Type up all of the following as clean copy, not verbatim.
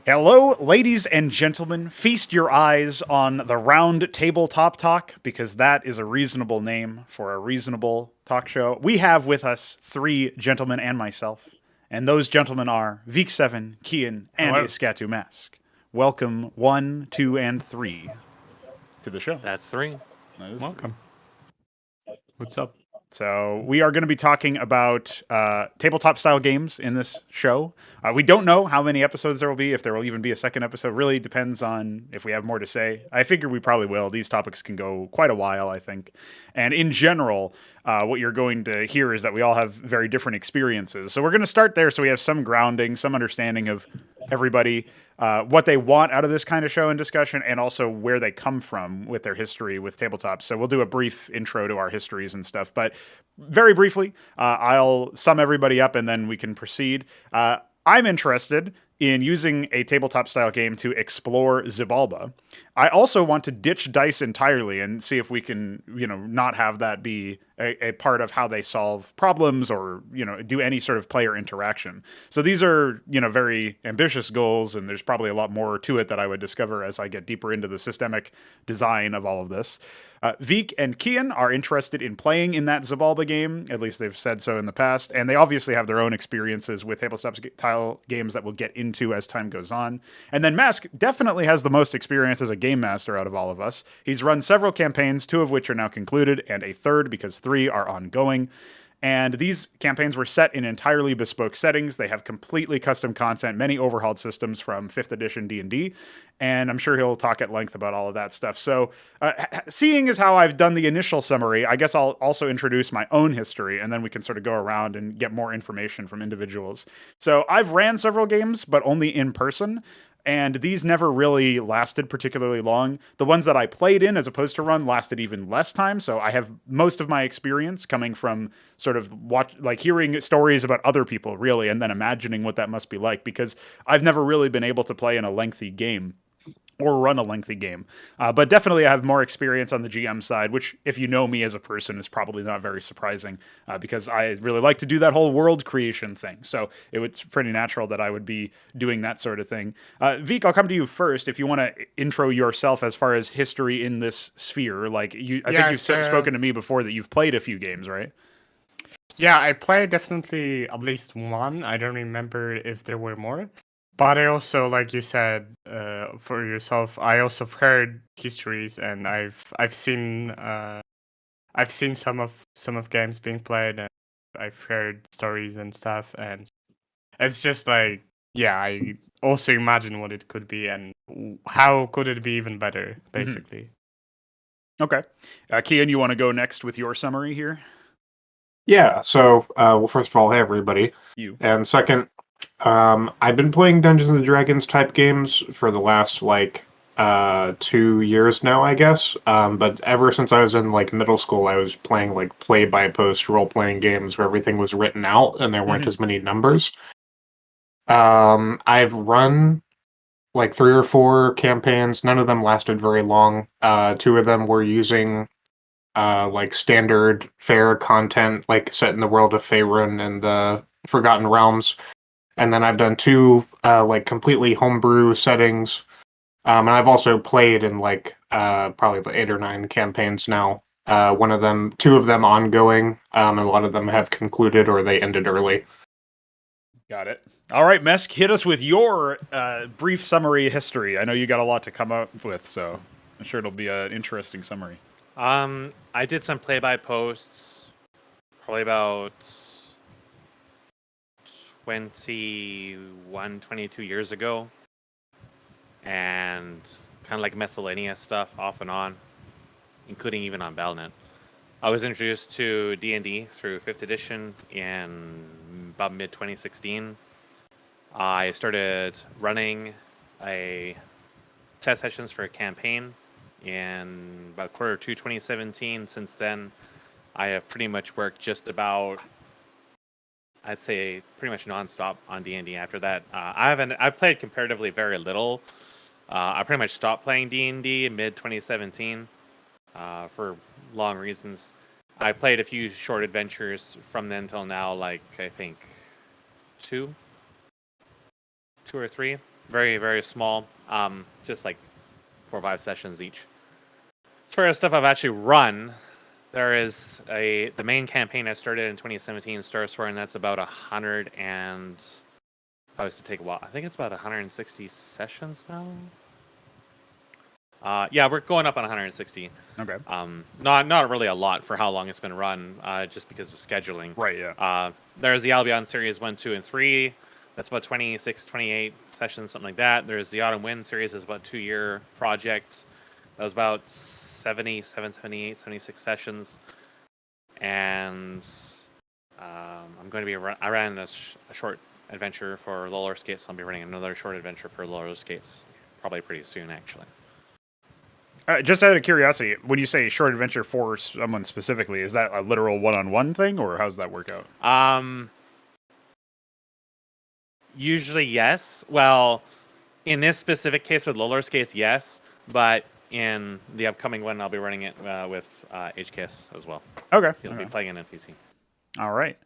Hello, ladies and gentlemen. Feast your eyes on the Round Tabletop Talk, because that is a reasonable name for a reasonable talk show. We have with us three gentlemen and myself, and those gentlemen are Vic7, Keyan, and Hello. IskatuMesk. Welcome 1, 2, and 3 to the show. That's three. That is Welcome. What's up? So we are going to be talking about tabletop style games in this show. We don't know how many episodes there will be, if there will even be a second episode. Really depends on if we have more to say. I figure we probably will. These topics can go quite a while, I think. And in general, what you're going to hear is that we all have very different experiences. So we're going to start there so we have some grounding, some understanding of everybody, what they want out of this kind of show and discussion, and also where they come from with their history with tabletops. So we'll do a brief intro to our histories and stuff, but very briefly, I'll sum everybody up and then we can proceed. I'm interested in using a tabletop style game to explore Xibalba. I also want to ditch dice entirely and see if we can, not have that be a part of how they solve problems or, do any sort of player interaction. So these are, very ambitious goals, and there's probably a lot more to it that I would discover as I get deeper into the systemic design of all of this. Vic and Keyan are interested in playing in that Xibalba game. At least they've said so in the past. And they obviously have their own experiences with tabletop style games that we'll get into as time goes on. And then Mask definitely has the most experience as a game master out of all of us. He's run several campaigns, 2 of which are now concluded, and a third, because 3 are ongoing. And these campaigns were set in entirely bespoke settings. They have completely custom content, many overhauled systems from 5th edition D&D, and I'm sure he'll talk at length about all of that stuff. So, seeing as how I've done the initial summary, I guess I'll also introduce my own history, and then we can sort of go around and get more information from individuals. So, I've ran several games, but only in person. And these never really lasted particularly long. The ones that I played in, as opposed to run, lasted even less time. So I have most of my experience coming from sort of hearing stories about other people, really, and then imagining what that must be like, because I've never really been able to play in a lengthy game or run a lengthy game. But definitely I have more experience on the GM side, which, if you know me as a person, is probably not very surprising, because I really like to do that whole world creation thing. So it was pretty natural that I would be doing that sort of thing. Vic, I'll come to you first if you want to intro yourself as far as history in this sphere. I think you've spoken to me before that you've played a few games, right? Yeah, I played definitely at least one. I don't remember if there were more. But I also, like you said, for yourself, I also heard histories, and I've seen some of games being played, and I've heard stories and stuff, and it's just like, yeah, I also imagine what it could be and how could it be even better, basically. Mm-hmm. Okay, Keyan, you want to go next with your summary here? Yeah. So, well, first of all, hey everybody. You. And second, I've been playing Dungeons and Dragons type games for the last 2 years now, I guess. But ever since I was in middle school, I was playing play by post role playing games where everything was written out and there weren't as many numbers. I've run 3 or 4 campaigns. None of them lasted very long. 2 of them were using standard fare content, set in the world of Faerun and the Forgotten Realms. And then I've done 2 completely homebrew settings. And I've also played in probably 8 or 9 campaigns now. 2 of them ongoing, and a lot of them have concluded or they ended early. Got it. All right, Mesk, hit us with your brief summary history. I know you got a lot to come up with, so I'm sure it'll be an interesting summary. I did some play-by-posts probably about 22 years ago, and kind of like miscellaneous stuff off and on, including even on Belnet. I was introduced to D&D through 5th edition in about mid-2016. I started running test sessions for a campaign in about quarter 2 2017. Since then, I have pretty much worked just about, I'd say, pretty much nonstop on D&D. After that, I've played comparatively very little. I pretty much stopped playing D&D in mid 2017 for long reasons. I played a few short adventures from then till now, I think two or three. very, very small. Just like 4 or 5 sessions each. As far as stuff I've actually run, there is the main campaign I started in 2017, Starstorm, and that's about 100 and if I was to take a while, I think it's about 160 sessions now. Yeah, we're going up on 160. Okay. Not really a lot for how long it's been run, just because of scheduling. Right. Yeah. There's the Albion Series 1, 2, and 3. That's about 26, 28 sessions, something like that. There's the Autumn Wind Series. It's about a 2-year project. That was about 77, 78, 76 sessions. And I'm going to be... I ran a short adventure for roller skates. I'll be running another short adventure for roller skates probably pretty soon, actually. Just out of curiosity, when you say short adventure for someone specifically, is that a literal one-on-one thing, or how's that work out? Usually, yes. Well, in this specific case with roller skates, yes. But in the upcoming one, I'll be running it with HKS as well. Okay. He'll be playing an NPC. All right.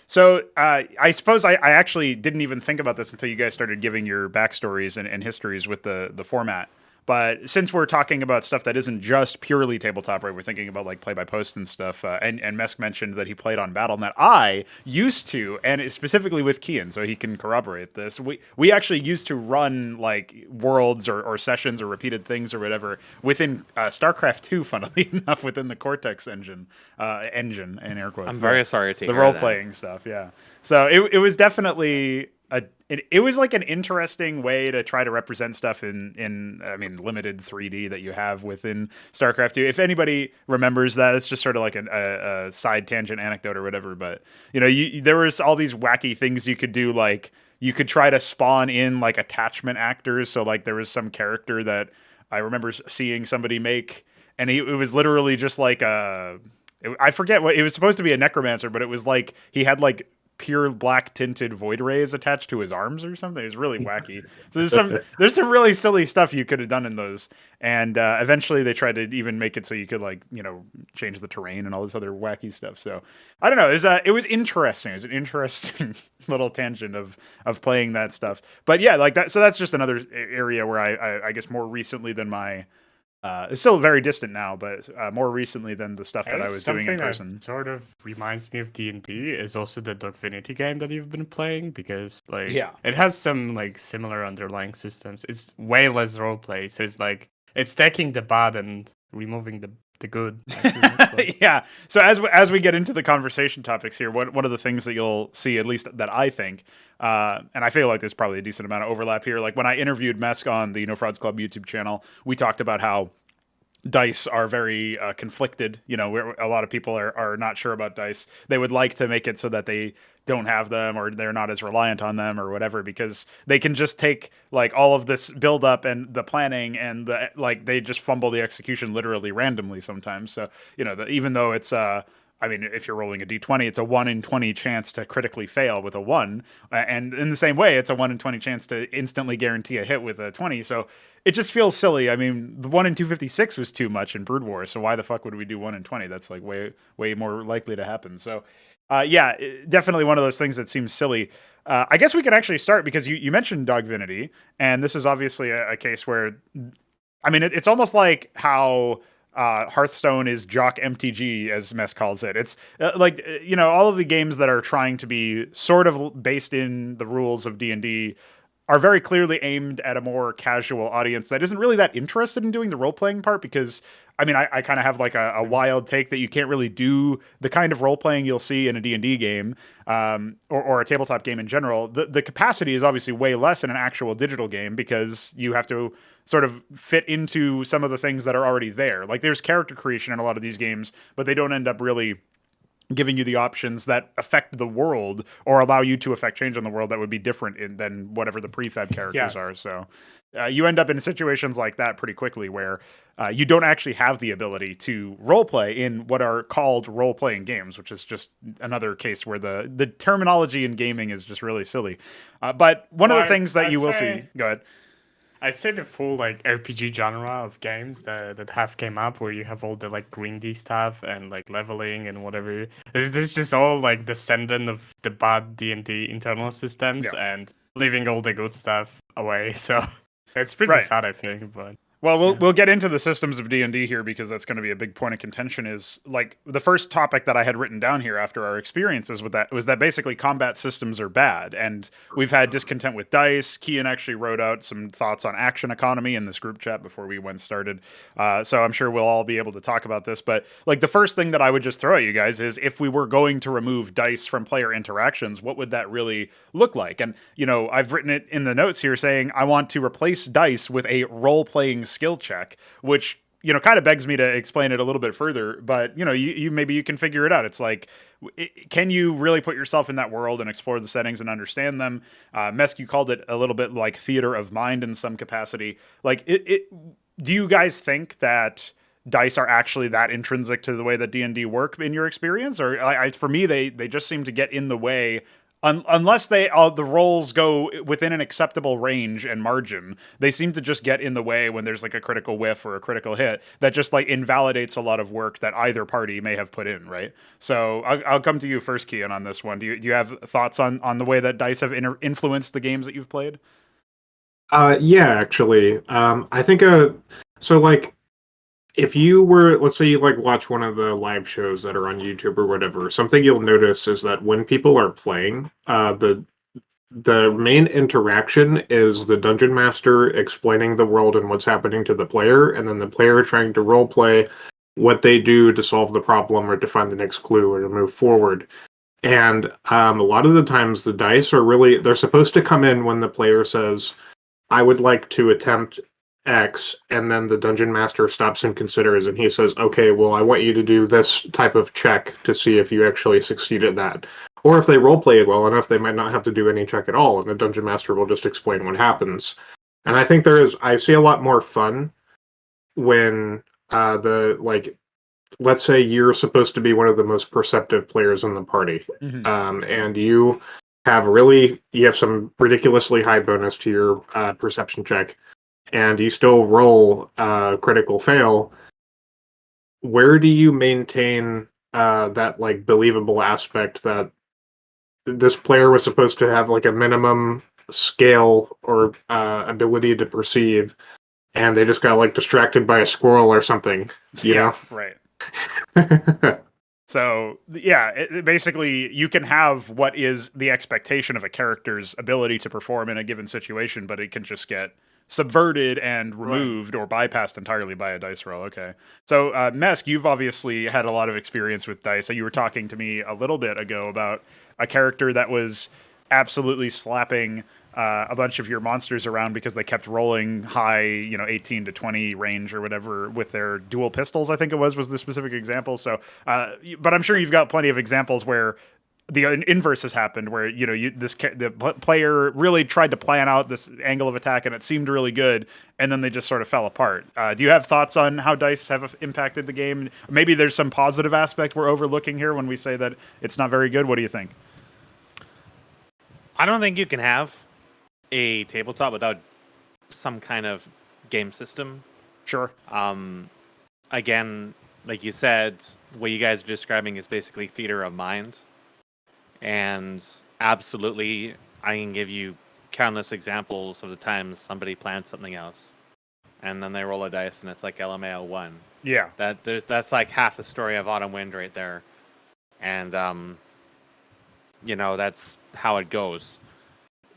So I suppose I actually didn't even think about this until you guys started giving your backstories and histories with the format. But since we're talking about stuff that isn't just purely tabletop, right? We're thinking about like play-by-post and stuff. And Mesk mentioned that he played on Battle.net. I used to, and specifically with Keyan, so he can corroborate this. We actually used to run like worlds or sessions or repeated things or whatever within StarCraft 2, funnily enough, within the Cortex engine in air quotes. I'm very sorry to the hear role-playing stuff, yeah. So it was definitely... It was like an interesting way to try to represent stuff in limited 3D that you have within StarCraft 2. If anybody remembers that, it's just sort of like a side tangent anecdote or whatever. But there was all these wacky things you could do, like you could try to spawn in like attachment actors. So like there was some character that I remember seeing somebody make, and it was literally just like I forget what it was supposed to be, a necromancer, but it was like he had like pure black tinted void rays attached to his arms or something. It was really wacky. So there's some really silly stuff you could have done in those. And eventually they tried to even make it so you could change the terrain and all this other wacky stuff. So I don't know. It was interesting. It was an interesting little tangent of playing that stuff. But yeah, like that. So that's just another area where I guess more recently than my it's still very distant now, but more recently than the stuff that I was doing in person. Something that sort of reminds me of D&D is also the Dogfinity game that you've been playing, because it has some like similar underlying systems. It's way less roleplay, so it's taking the bad and removing the good. Yeah. So as we get into the conversation topics here, one of the things that you'll see, at least that I think, and I feel like there's probably a decent amount of overlap here. Like when I interviewed Mesk on the No Frauds Club YouTube channel, we talked about how dice are very conflicted. Where a lot of people are not sure about dice. They would like to make it so that they don't have them, or they're not as reliant on them or whatever, because they can just take like all of this build up and the planning and they just fumble the execution literally randomly sometimes. So, even though it's if you're rolling a d20, it's a 1 in 20 chance to critically fail with a 1. And in the same way, it's a 1 in 20 chance to instantly guarantee a hit with a 20. So it just feels silly. I mean, the 1 in 256 was too much in Brood War. So why the fuck would we do 1 in 20? That's like way more likely to happen. So yeah, definitely one of those things that seems silly. I guess we could actually start, because you mentioned Dogfinity, and this is obviously a case where, it's almost like how Hearthstone is jock MTG, as Mesk calls it. It's all of the games that are trying to be sort of based in the rules of D&D are very clearly aimed at a more casual audience that isn't really that interested in doing the role-playing part, because I kind of have like a wild take that you can't really do the kind of role-playing you'll see in a D&D game or a tabletop game in general. The capacity is obviously way less in an actual digital game, because you have to sort of fit into some of the things that are already there. Like there's character creation in a lot of these games, but they don't end up really giving you the options that affect the world or allow you to affect change in the world that would be different than whatever the prefab characters are. So you end up in situations like that pretty quickly, where you don't actually have the ability to roleplay in what are called role-playing games, which is just another case where the terminology in gaming is just really silly. But one of the things that you will see... Go ahead. I'd say the full like RPG genre of games that have came up, where you have all the like grindy stuff and like leveling and whatever. This is just all like descendant of the bad D&D internal systems, and leaving all the good stuff away. So it's pretty Right. sad, I think. But Well, Yeah. we'll get into the systems of D&D here because that's going to be a big point of contention. Is like the first topic that I had written down here after our experiences with that was that basically combat systems are bad, and we've had discontent with dice. Keyan actually wrote out some thoughts on action economy in this group chat before we went started, so I'm sure we'll all be able to talk about this. But like the first thing that I would just throw at you guys is if we were going to remove dice from player interactions, what would that really look like? And you know, I've written it in the notes here saying I want to replace dice with a role-playing skill check, which you know kind of begs me to explain it a little bit further. But you know, you maybe you can figure it out. It's like, can you really put yourself in that world and explore the settings and understand them? Mesk, you called it a little bit like theater of mind in some capacity. Like, do you guys think that dice are actually that intrinsic to the way that D&D work in your experience, or for me they just seem to get in the way? Unless the rolls go within an acceptable range and margin, they seem to just get in the way when there's like a critical whiff or a critical hit that just like invalidates a lot of work that either party may have put in, right? So I'll come to you first, Keyan, on this one. Do you have thoughts on the way that dice have influenced the games that you've played? Yeah, actually, I think so like if you were, let's say you like watch one of the live shows that are on YouTube or whatever, something you'll notice is that when people are playing, the main interaction is the dungeon master explaining the world and what's happening to the player, and then the player trying to role play what they do to solve the problem or to find the next clue or to move forward. And a lot of the times the dice are really, they're supposed to come in when the player says, I would like to attempt X, and then the dungeon master stops and considers, and he says, okay, well, I want you to do this type of check to see if you actually succeed at that. Or if they roleplay it well enough, they might not have to do any check at all, and the dungeon master will just explain what happens. And I think I see a lot more fun when let's say you're supposed to be one of the most perceptive players in the party, and you have some ridiculously high bonus to your perception check, and you still roll critical fail. Where do you maintain that like believable aspect that this player was supposed to have like a minimum scale or ability to perceive, and they just got like distracted by a squirrel or something, you know? Right. So, yeah, basically, you can have what is the expectation of a character's ability to perform in a given situation, but it can just get subverted and removed or bypassed entirely by a dice roll. Okay. So, Mesk, you've obviously had a lot of experience with dice. So you were talking to me a little bit ago about a character that was absolutely slapping a bunch of your monsters around because they kept rolling high, 18 to 20 range or whatever with their dual pistols, I think it was the specific example. So, but I'm sure you've got plenty of examples where the inverse has happened, where the player really tried to plan out this angle of attack and it seemed really good, and then they just sort of fell apart. Do you have thoughts on how dice have impacted the game? Maybe there's some positive aspect we're overlooking here when we say that it's not very good. What do you think? I don't think you can have a tabletop without some kind of game system. Sure. Again, like you said, what you guys are describing is basically theater of mind. And absolutely, I can give you countless examples of the times somebody plans something else, and then they roll a dice, and it's like LMAO 1. Yeah. That's like half the story of Autumn Wind right there. And, that's how it goes.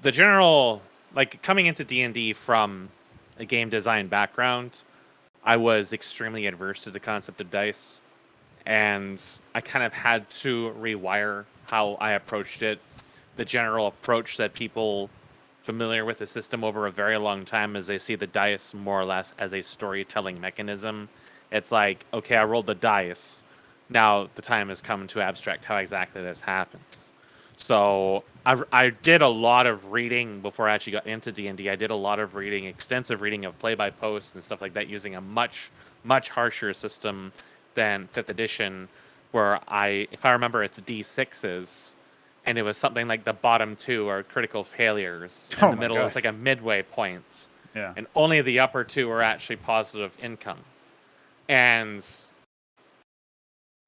The general, like, coming into D&D from a game design background, I was extremely adverse to the concept of dice, and I kind of had to rewire how I approached it. The general approach that people familiar with the system over a very long time is they see the dice more or less as a storytelling mechanism. It's like, okay, I rolled the dice. Now the time has come to abstract how exactly this happens. So I did a lot of reading before I actually got into D&D. I did a lot of reading, extensive reading of play-by-posts and stuff like that, using a much, much harsher system than 5th edition, where if I remember, it's D6s, and it was something like the bottom 2 are critical failures, and the middle is like a midway point. Yeah. And only the upper 2 are actually positive income. And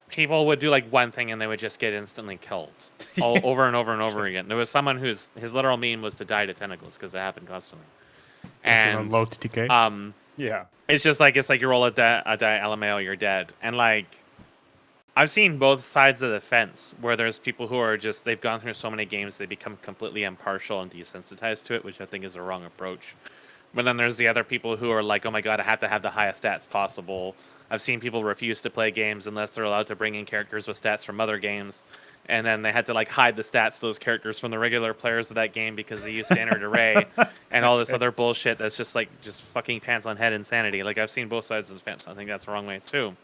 people would do like one thing and they would just get instantly killed all over and over and over again. There was someone his literal meme was to die to tentacles because it happened constantly. And low TTK. Yeah. it's like you roll a die LMAO, you're dead. And like I've seen both sides of the fence where there's people who are just they've gone through so many games they become completely impartial and desensitized to it, which I think is a wrong approach. But then there's the other people who are like, oh my god, I have to have the highest stats possible. I've seen people refuse to play games unless they're allowed to bring in characters with stats from other games. And then they had to like hide the stats of those characters from the regular players of that game because they use standard array and all this other bullshit that's just fucking pants on head insanity. Like I've seen both sides of the fence. I think that's the wrong way too.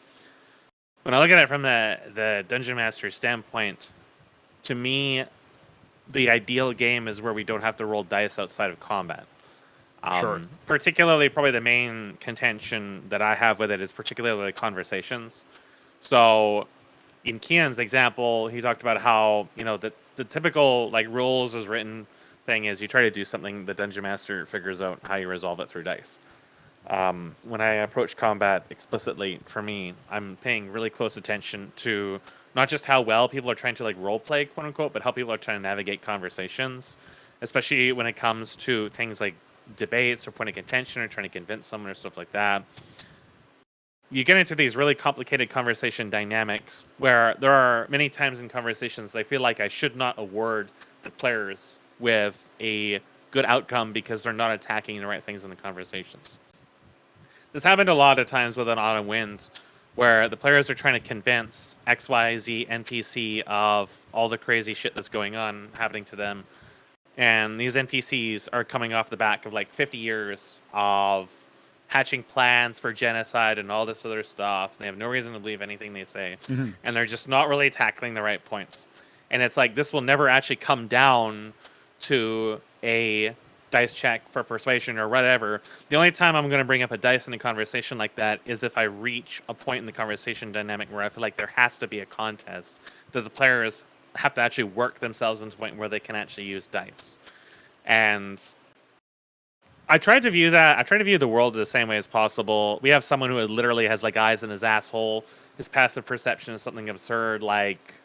When I look at it from the Dungeon Master standpoint, to me, the ideal game is where we don't have to roll dice outside of combat. Sure. Particularly, probably the main contention that I have with it is particularly conversations. So, in Keyan's example, he talked about how the typical like rules as written thing is you try to do something, the Dungeon Master figures out how you resolve it through dice. When I approach combat explicitly, for me, I'm paying really close attention to not just how well people are trying to like role play, quote unquote, but how people are trying to navigate conversations, especially when it comes to things like debates or point of contention or trying to convince someone or stuff like that. You get into these really complicated conversation dynamics where there are many times in conversations I feel like I should not award the players with a good outcome because they're not attacking the right things in the conversations. This happened a lot of times with an Autumn Wind, where the players are trying to convince XYZ NPC of all the crazy shit that's going on happening to them. And these NPCs are coming off the back of like 50 years of hatching plans for genocide and all this other stuff. They have no reason to believe anything they say. Mm-hmm. And they're just not really tackling the right points. And it's like, this will never actually come down to a dice check for persuasion or whatever. The only time I'm going to bring up a dice in a conversation like that is if I reach a point in the conversation dynamic where I feel like there has to be a contest, that the players have to actually work themselves into a point where they can actually use dice. And I tried to view the world the same way as possible. We have someone who literally has like eyes in his asshole. His passive perception is something absurd like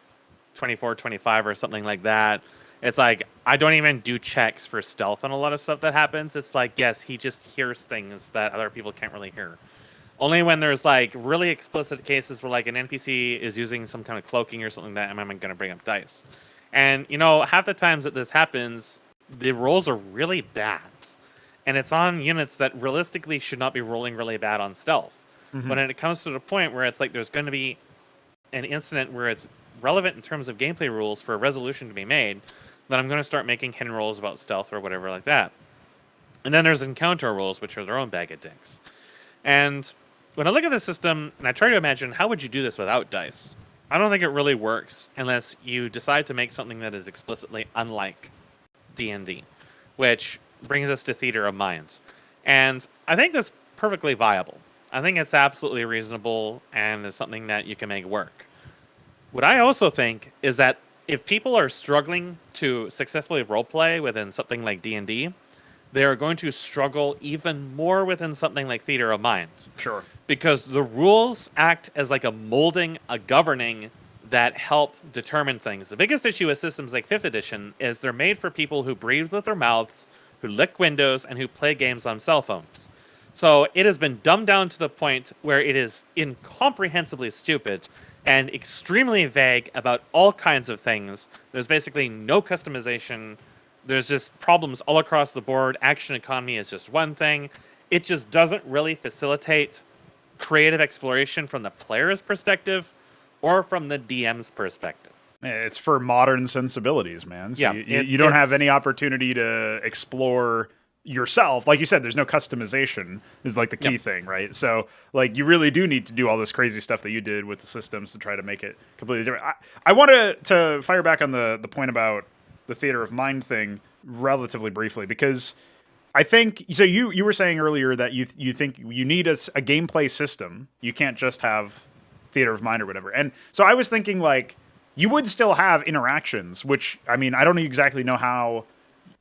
24, 25 or something like that. It's like, I don't even do checks for stealth on a lot of stuff that happens. It's like, yes, he just hears things that other people can't really hear. Only when there's like really explicit cases where like an NPC is using some kind of cloaking or something that I'm going to bring up dice. And, half the times that this happens, the rolls are really bad. And it's on units that realistically should not be rolling really bad on stealth. Mm-hmm. But when it comes to the point where it's like there's going to be an incident where it's relevant in terms of gameplay rules for a resolution to be made, then I'm going to start making hidden rolls about stealth or whatever like that. And then there's encounter rolls, which are their own bag of dicks. And when I look at the system and I try to imagine how would you do this without dice, I don't think it really works unless you decide to make something that is explicitly unlike D&D, which brings us to Theater of Mind. And I think that's perfectly viable. I think it's absolutely reasonable and is something that you can make work. What I also think is that if people are struggling to successfully roleplay within something like D&D, they are going to struggle even more within something like Theater of Mind. Sure. Because the rules act as like a molding, a governing that help determine things. The biggest issue with systems like 5th edition is they're made for people who breathe with their mouths, who lick windows, and who play games on cell phones. So it has been dumbed down to the point where it is incomprehensibly stupid and extremely vague about all kinds of things. There's basically no customization. There's just problems all across the board. Action economy is just one thing. It just doesn't really facilitate creative exploration from the player's perspective or from the DM's perspective. It's for modern sensibilities, man. So yeah, you don't have any opportunity to explore yourself. Like you said, there's no customization is like the key thing, right? So like you really do need to do all this crazy stuff that you did with the systems to try to make it completely different. I wanted to fire back on the point about the Theater of Mind thing relatively briefly, because I think, so you were saying earlier that you think you need a gameplay system. You can't just have Theater of Mind or whatever. And so I was thinking like you would still have interactions, which, I mean, I don't exactly know how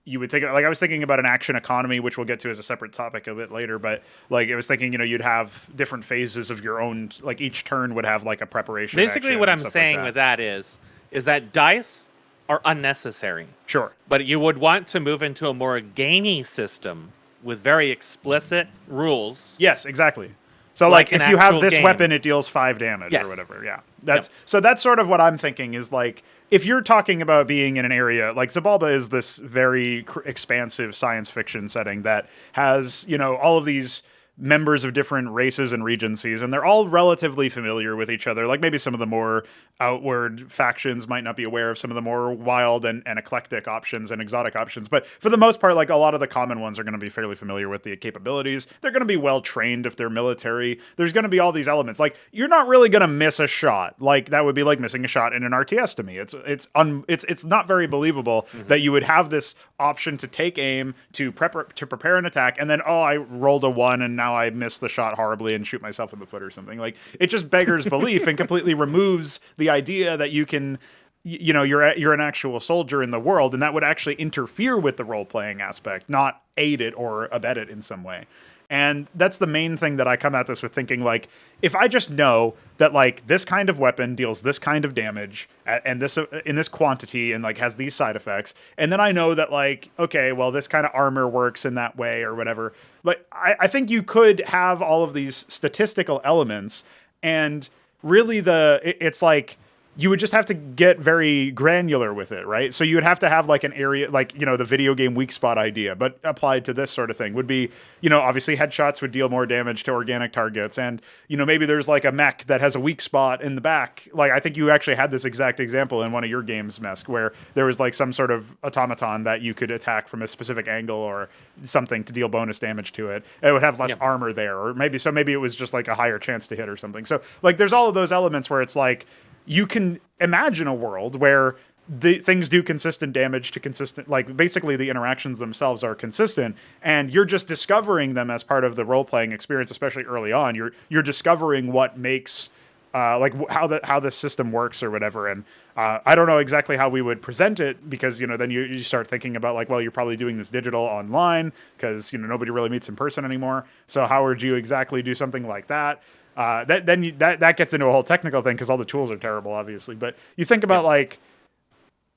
you would think, like I was thinking about an action economy, which we'll get to as a separate topic a bit later, but like I was thinking, you'd have different phases of your own, like each turn would have like a preparation. Basically, action what and I'm stuff saying like with that is that dice are unnecessary. Sure. But you would want to move into a more gamey system with very explicit rules. Yes, exactly. So Like like an if you have actual this game. weapon, it deals 5 damage Yes. or whatever. Yeah. So that's sort of what I'm thinking is like, if you're talking about being in an area like Zabalba is this very expansive science fiction setting that has, all of these members of different races and regencies, and they're all relatively familiar with each other. Like maybe some of the more outward factions might not be aware of some of the more wild and eclectic options and exotic options, but for the most part, like a lot of the common ones are going to be fairly familiar with the capabilities. They're going to be well trained if they're military. There's going to be all these elements. Like you're not really going to miss a shot. Like that would be like missing a shot in an RTS to me. It's not very believable that you would have this option to take aim, to prepare an attack, and then I rolled a 1 and now I missed the shot horribly and shoot myself in the foot or something. Like it just beggars belief and completely removes the idea that you can, you're an actual soldier in the world, and that would actually interfere with the role playing aspect, not aid it or abet it in some way. And that's the main thing that I come at this with, thinking like, if I just know that like this kind of weapon deals this kind of damage and this in this quantity and like has these side effects, and then I know that like, okay, well this kind of armor works in that way or whatever. Like I think you could have all of these statistical elements, and really it's like, you would just have to get very granular with it, right? So you would have to have like an area, like, the video game weak spot idea, but applied to this sort of thing would be, obviously headshots would deal more damage to organic targets. And, maybe there's like a mech that has a weak spot in the back. Like, I think you actually had this exact example in one of your games, Mesk, where there was like some sort of automaton that you could attack from a specific angle or something to deal bonus damage to it. It would have less armor there, or maybe it was just like a higher chance to hit or something. So like, there's all of those elements where it's like, you can imagine a world where the things do consistent damage to consistent, like basically the interactions themselves are consistent, and you're just discovering them as part of the role-playing experience, especially early on. You're discovering what makes like how the system works or whatever. And I don't know exactly how we would present it, because then you start thinking about like, well, you're probably doing this digital online because nobody really meets in person anymore. So how would you exactly do something like that? That gets into a whole technical thing, because all the tools are terrible, obviously. But you think about like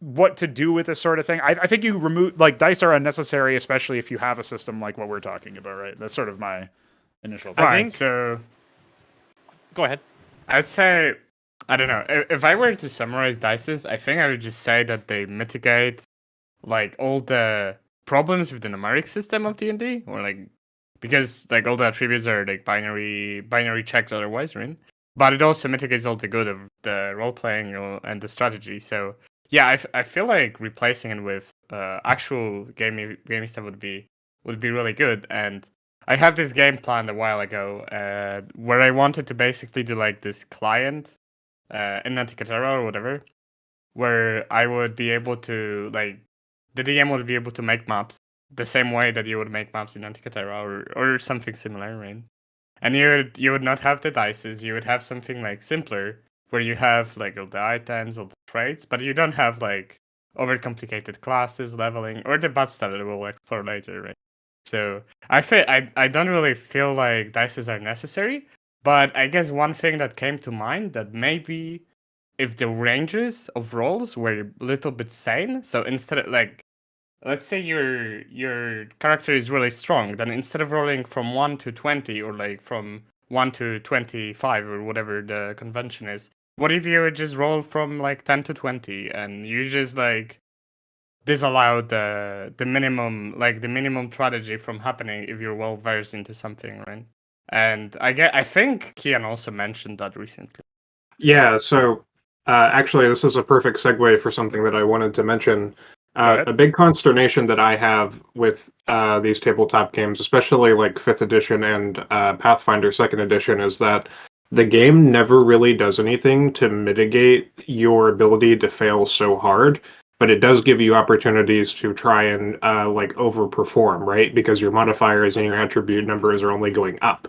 what to do with this sort of thing. I think you remove, like, dice are unnecessary, especially if you have a system like what we're talking about, right? That's sort of my initial thought. I think so. Go ahead. I'd say, I don't know, if I were to summarize dices, I think I would just say that they mitigate like all the problems with the numeric system of D&D, or like, because like all the attributes are like binary checks otherwise, right? But it also mitigates all the good of the role playing and the strategy. So yeah, I feel like replacing it with actual gaming stuff would be really good. And I had this game planned a while ago where I wanted to basically do like this client in Anticatera or whatever, where I would be able to, like, the DM would be able to make maps the same way that you would make maps in Anticatera or something similar, right? And you would not have the dices. You would have something like simpler, where you have like all the items, all the traits, but you don't have like overcomplicated classes, leveling, or the bad stuff that we'll explore later, right? So I don't really feel like dices are necessary, but I guess one thing that came to mind, that maybe if the ranges of rolls were a little bit sane, so instead of like, let's say your character is really strong, then instead of rolling from 1 to 20 or like from 1 to 25 or whatever the convention is, what if you would just roll from like 10 to 20 and you just like disallow the minimum strategy from happening if you're well versed into something, right? And I think Keyan also mentioned that recently. Yeah, so actually this is a perfect segue for something that I wanted to mention. A big consternation that I have with these tabletop games, especially like 5th edition and Pathfinder 2nd edition, is that the game never really does anything to mitigate your ability to fail so hard, but it does give you opportunities to try and like overperform, right? Because your modifiers and your attribute numbers are only going up.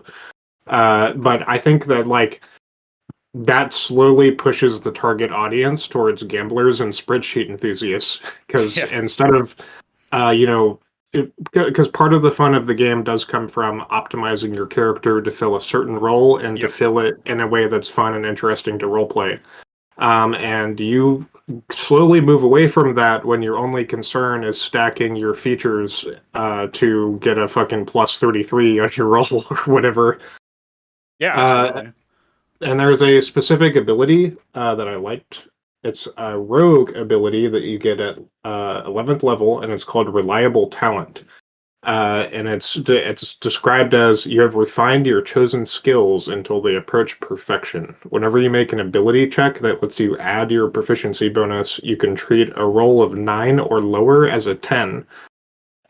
But I think that like that slowly pushes the target audience towards gamblers and spreadsheet enthusiasts, because instead of Because part of the fun of the game does come from optimizing your character to fill a certain role and to fill it in a way that's fun and interesting to roleplay. And you slowly move away from that when your only concern is stacking your features to get a fucking plus 33 on your roll or whatever. Yeah, absolutely. And there's a specific ability that I liked. It's a rogue ability that you get at 11th level, and it's called Reliable Talent. And it's described as you have refined your chosen skills until they approach perfection. Whenever you make an ability check that lets you add your proficiency bonus, you can treat a roll of 9 or lower as a 10.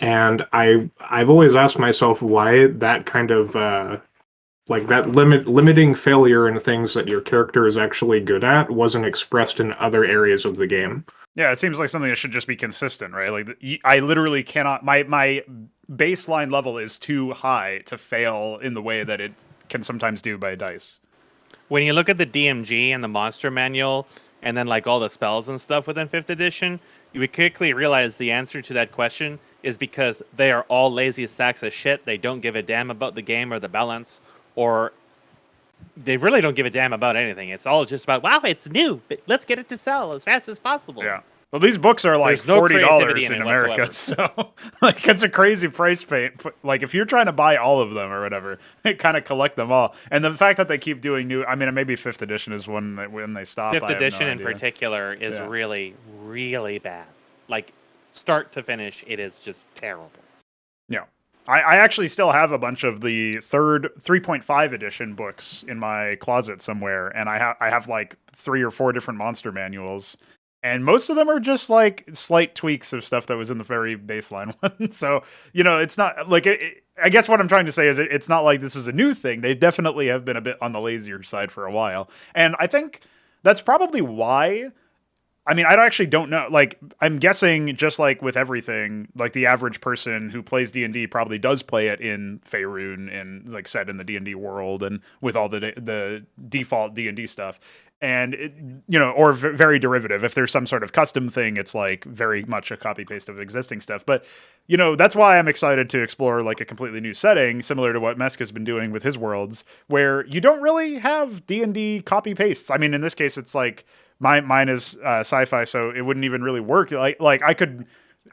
And I've always asked myself why that kind of like that limiting failure in things that your character is actually good at wasn't expressed in other areas of the game. Yeah, it seems like something that should just be consistent, right? Like I literally cannot. My baseline level is too high to fail in the way that it can sometimes do by dice. When you look at the DMG and the monster manual, and then like all the spells and stuff within 5th edition, you would quickly realize the answer to that question is because they are all lazy sacks of shit. They don't give a damn about the game or the balance, or they really don't give a damn about anything. It's all just about, wow, it's new, but let's get it to sell as fast as possible. Yeah. Well, these books are like $40 in America, whatsoever. so like it's a crazy price point. Like if you're trying to buy all of them or whatever, they kind of collect them all. And the fact that they keep doing new, I mean, maybe 5th edition is when they stop. 5th edition in particular is really, really bad. Like start to finish, it is just terrible. Yeah. I actually still have a bunch of the 3.5 edition books in my closet somewhere, and I have like 3 or 4 different monster manuals, and most of them are just like slight tweaks of stuff that was in the very baseline one. So, it's not like I guess what I'm trying to say is it's not like this is a new thing. They definitely have been a bit on the lazier side for a while, and I think that's probably why. I mean, I actually don't know. Like, I'm guessing, just like with everything, like the average person who plays D&D probably does play it in Faerun and like set in the D&D world and with all the default D&D stuff, and or very derivative. If there's some sort of custom thing, it's like very much a copy paste of existing stuff. But that's why I'm excited to explore like a completely new setting, similar to what Mesk has been doing with his worlds, where you don't really have D&D copy pastes. I mean, in this case, it's like. Mine is sci-fi, so it wouldn't even really work. Like I could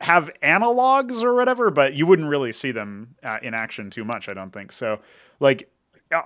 have analogs or whatever, but you wouldn't really see them in action too much, I don't think. So, like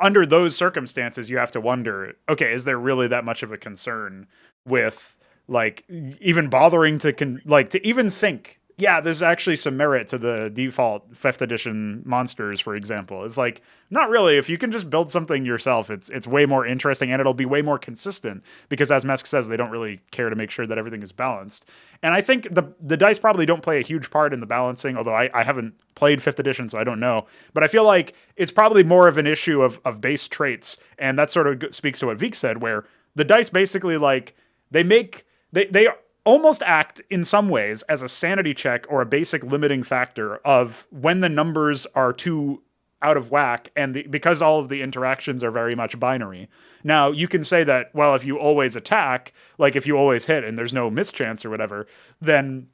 under those circumstances, you have to wonder, okay, is there really that much of a concern with like even bothering to even think? Yeah, there's actually some merit to the default 5th edition monsters, for example. It's like, not really. If you can just build something yourself, it's way more interesting, and it'll be way more consistent, because as Mesk says, they don't really care to make sure that everything is balanced. And I think the dice probably don't play a huge part in the balancing, although I haven't played 5th edition, so I don't know. But I feel like it's probably more of an issue of base traits, and that sort of speaks to what Vik said, where the dice basically, like, they almost act in some ways as a sanity check or a basic limiting factor of when the numbers are too out of whack, and because all of the interactions are very much binary. Now, you can say that, well, if you always attack, like if you always hit and there's no mischance or whatever, then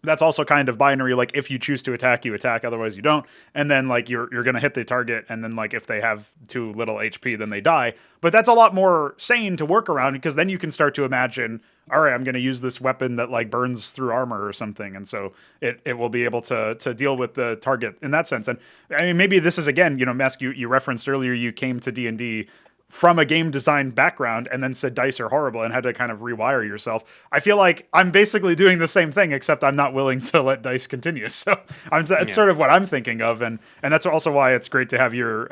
that's also kind of binary. Like if you choose to attack, you attack, otherwise you don't. And then like you're going to hit the target, and then like if they have too little HP, then they die. But that's a lot more sane to work around, because then you can start to imagine, all right, I'm going to use this weapon that like burns through armor or something, and so it will be able to deal with the target in that sense. And I mean, maybe this is, again, Mesk, you referenced earlier, you came to D&D from a game design background and then said dice are horrible and had to kind of rewire yourself. I feel like I'm basically doing the same thing, except I'm not willing to let dice continue. So that's sort of what I'm thinking of. And that's also why it's great to have your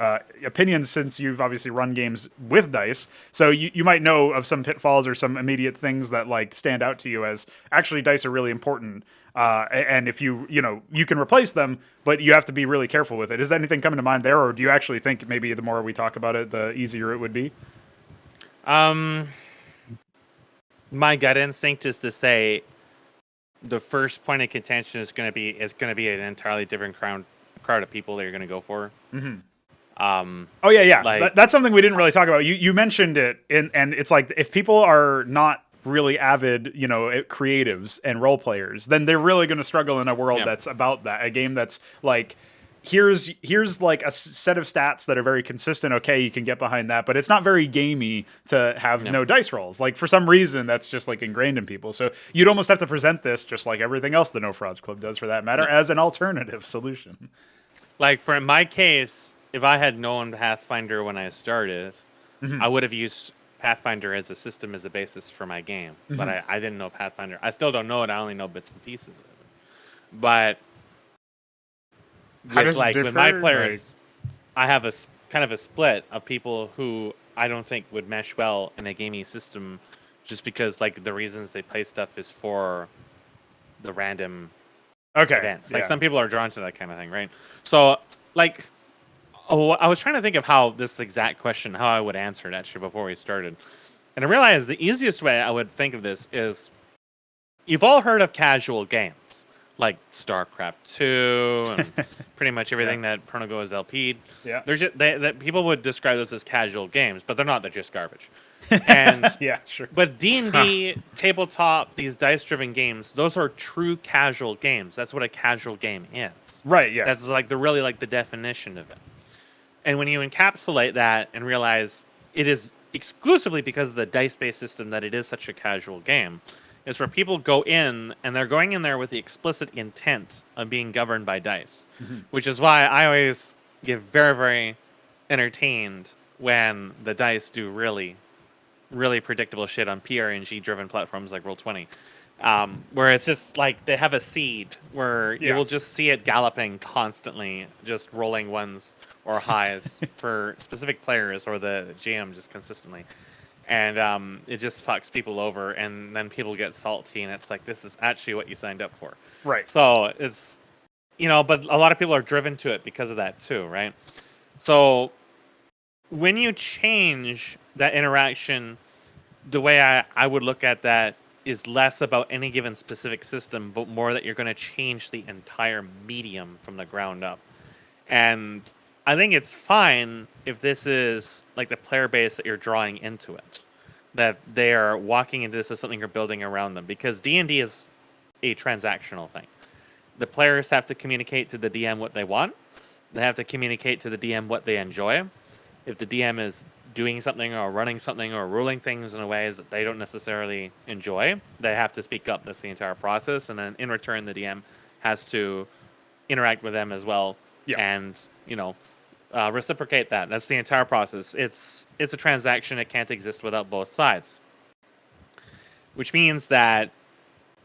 opinions, since you've obviously run games with dice. So you might know of some pitfalls or some immediate things that like stand out to you as actually dice are really important. And if you can replace them, but you have to be really careful with it. Is there anything coming to mind there, or do you actually think maybe the more we talk about it, the easier it would be? My gut instinct is to say the first point of contention is going to be an entirely different crowd of people that you're going to go for. Mm-hmm. Oh yeah. Like, that's something we didn't really talk about. You mentioned it, and it's like if people are not really avid, creatives and role players, then they're really going to struggle in a world that's about that. A game that's like, here's like a set of stats that are very consistent. Okay, you can get behind that, but it's not very gamey to have no dice rolls. Like, for some reason, that's just like ingrained in people. So you'd almost have to present this, just like everything else the No Frauds Club does for that matter, as an alternative solution. Like, for my case, if I had known Pathfinder when I started, I would have used Pathfinder as a system, as a basis for my game. But I didn't know Pathfinder. I still don't know it. I only know bits and pieces of it. But how does it differ? with my players, I have a kind of a split of people who I don't think would mesh well in a gaming system, just because like the reasons they play stuff is for the random events. Like, some people are drawn to that kind of thing, right? So like, I was trying to think of how this exact question, how I would answer it actually before we started, and I realized the easiest way I would think of this is, you've all heard of casual games like Starcraft 2 and pretty much everything that Pernogo has LP'd. Yeah. There's just, that people would describe those as casual games, but they're not. They're just garbage. And yeah, sure. But D&D, tabletop, these dice-driven games, those are true casual games. That's what a casual game is. Right, yeah. That's like the definition of it. And when you encapsulate that and realize it is exclusively because of the dice-based system that it is such a casual game, is where people go in, and they're going in there with the explicit intent of being governed by dice, which is why I always get very, very entertained when the dice do really, really predictable shit on PRNG-driven platforms like Roll20, where it's just like they have a seed where you will just see it galloping constantly, just rolling ones or highs for specific players, or the GM just consistently. And it just fucks people over, and then people get salty, and it's like, this is actually what you signed up for. Right. So it's, but a lot of people are driven to it because of that too, right? So when you change that interaction, the way I would look at that is less about any given specific system, but more that you're going to change the entire medium from the ground up. And I think it's fine if this is like the player base that you're drawing into it, that they are walking into this as something you're building around them, because D&D is a transactional thing. The players have to communicate to the DM what they want. They have to communicate to the DM what they enjoy. If the DM is doing something or running something or ruling things in a ways that they don't necessarily enjoy, they have to speak up. That's the entire process. And then in return, the DM has to interact with them as well. Yeah. And, reciprocate that. That's the entire process. It's a transaction. It can't exist without both sides. Which means that,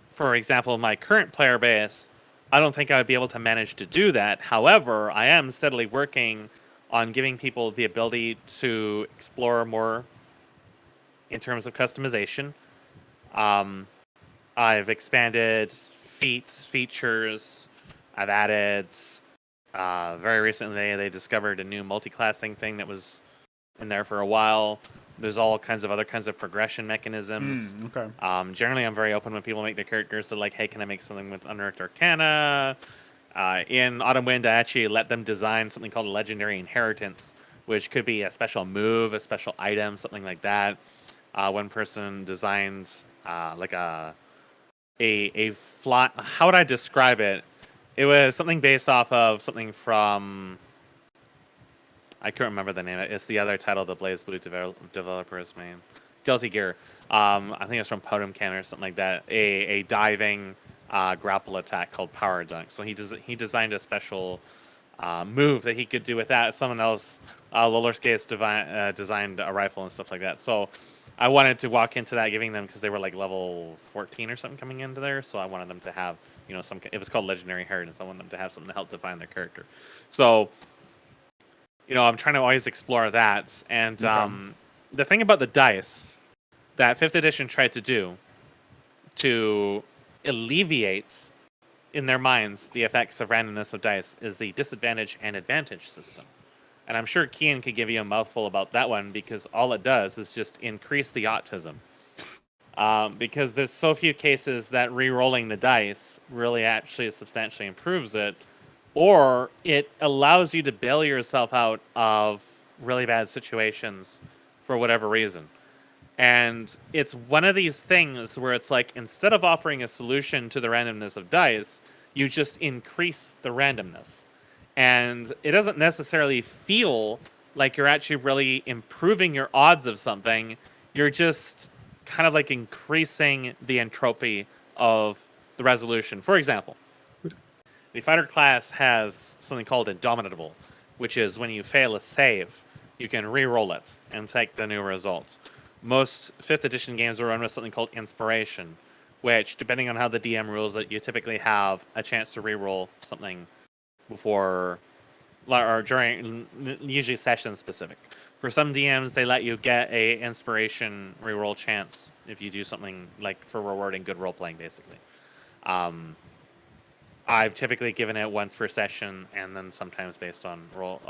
for example, my current player base, I don't think I would be able to manage to do that. However, I am steadily working on giving people the ability to explore more in terms of customization. I've expanded feats, features. I've added... very recently, they discovered a new multi-classing thing that was in there for a while. There's all kinds of other kinds of progression mechanisms. Okay. Generally, I'm very open when people make their characters. So, like, hey, can I make something with Unearthed Arcana? In Autumn Wind, I actually let them design something called a Legendary Inheritance, which could be a special move, a special item, something like that. One person designed like a flat... How would I describe it? It was something based off of something from... I can't remember the name. It's the other title the Blaze Blue developers made. Guilty Gear. I think it's from Potemkin or something like that. A diving grapple attack called Power Dunk. So he designed a special move that he could do with that. Someone else, Lolar Skates, designed a rifle and stuff like that. So I wanted to walk into that, giving them, because they were like level 14 or something coming into there. So I wanted them to have, it was called Legendary Inheritance. I wanted them to have something to help define their character. So, I'm trying to always explore that. And the thing about the dice that 5th edition tried to do to alleviate in their minds the effects of randomness of dice is the disadvantage and advantage system. And I'm sure Keyan could give you a mouthful about that one, because all it does is just increase the autism. Because there's so few cases that re-rolling the dice really actually substantially improves it, or it allows you to bail yourself out of really bad situations for whatever reason. And it's one of these things where it's like, instead of offering a solution to the randomness of dice, you just increase the randomness. And it doesn't necessarily feel like you're actually really improving your odds of something. You're just kind of like increasing the entropy of the resolution. For example, the fighter class has something called Indomitable, which is when you fail a save, you can re-roll it and take the new result. Most 5th edition games are run with something called Inspiration, which, depending on how the DM rules it, you typically have a chance to re-roll something before or during, usually session specific. For some DMs, they let you get a Inspiration re-roll chance if you do something like for rewarding good role-playing, basically. I've typically given it once per session, and then sometimes based on roll,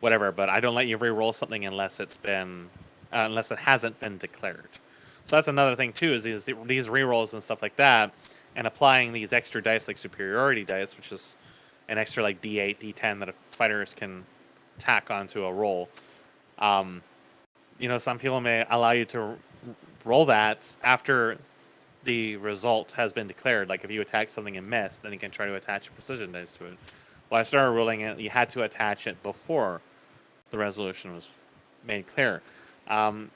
whatever. But I don't let you re-roll something unless it's been, unless it hasn't been declared. So that's another thing too, is these re-rolls and stuff like that, and applying these extra dice like superiority dice, which is an extra like D8, D10 that fighters can tack onto a roll. Some people may allow you to roll that after the result has been declared. Like if you attack something and miss, then you can try to attach a precision dice to it. Well, I started rolling it, you had to attach it before the resolution was made clear. And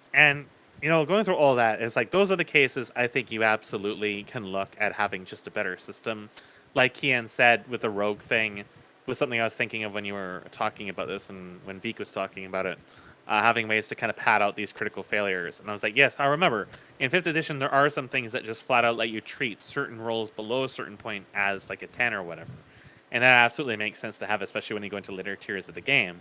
going through all that, it's like those are the cases I think you absolutely can look at having just a better system. Like Keyan said with the rogue thing, was something I was thinking of when you were talking about this and when Vic was talking about it. Having ways to kind of pad out these critical failures. And I was like, yes, I remember. In 5th edition, there are some things that just flat out let you treat certain rolls below a certain point as like a 10 or whatever. And that absolutely makes sense to have, especially when you go into later tiers of the game.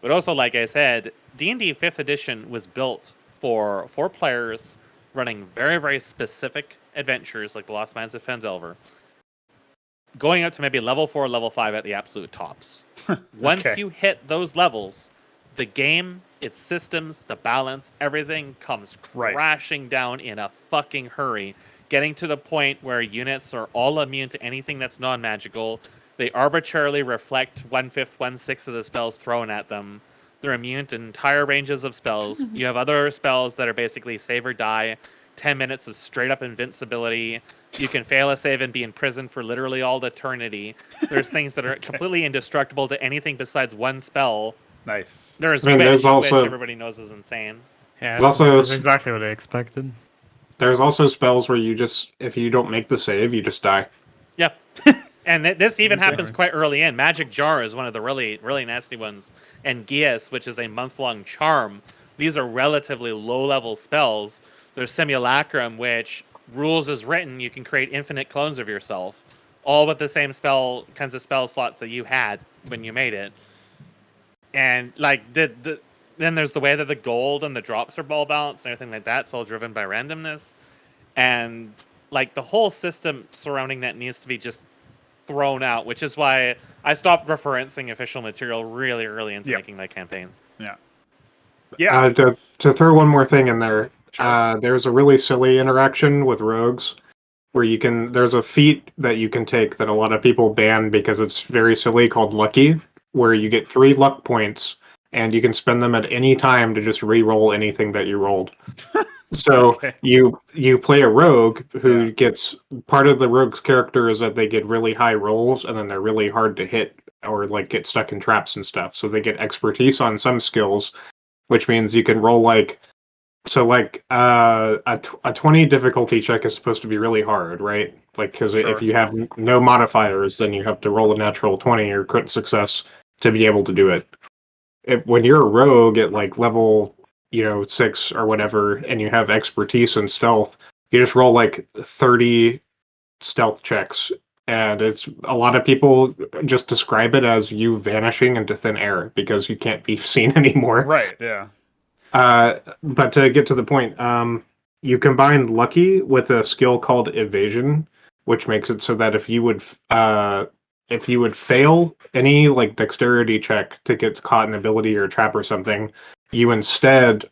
But also, like I said, D&D 5th edition was built for 4 players running very, very specific adventures like the Lost Mines of Fendelver, going up to maybe level 4, level 5 at the absolute tops. Once you hit those levels, the game, its systems, the balance, everything comes crashing down in a fucking hurry, getting to the point where units are all immune to anything that's non-magical. They arbitrarily reflect 1/5, 1/6 of the spells thrown at them. They're immune to entire ranges of spells. You have other spells that are basically save or die, 10 minutes of straight-up invincibility. You can fail a save and be in prison for literally all eternity. There's things that are completely indestructible to anything besides one spell. Nice. There's there's also, which everybody knows is insane. Yeah, There's this also is exactly what I expected. There's also spells where you just, if you don't make the save, you just die. Yep. And this even happens quite early in. Magic Jar is one of the really, really nasty ones. And Gias, which is a month-long charm. These are relatively low-level spells. There's Simulacrum, which rules as written, you can create infinite clones of yourself, all with the same kinds of spell slots that you had when you made it. And like then there's the way that the gold and the drops are ball balanced and everything like that. It's all driven by randomness, and like the whole system surrounding that needs to be just thrown out. Which is why I stopped referencing official material really early into making my campaigns. Yeah. To throw one more thing in there, Sure. there's a really silly interaction with rogues where there's a feat that you can take that a lot of people ban because it's very silly, called Lucky, where you get 3 luck points and you can spend them at any time to just re-roll anything that you rolled. So you play a rogue who gets, part of the rogue's character is that they get really high rolls and then they're really hard to hit or like get stuck in traps and stuff. So they get expertise on some skills, which means you can roll a 20 difficulty check is supposed to be really hard, right? Like, because if you have no modifiers, then you have to roll a natural 20 or crit success to be able to do it. When you're a rogue at like level 6 or whatever, and you have expertise in stealth, you just roll like 30 stealth checks, and it's a lot of people just describe it as you vanishing into thin air because you can't be seen anymore. Right. Yeah. But to get to the point, you combine Lucky with a skill called Evasion, which makes it so that if you would fail any like dexterity check to get caught in ability or trap or something, you instead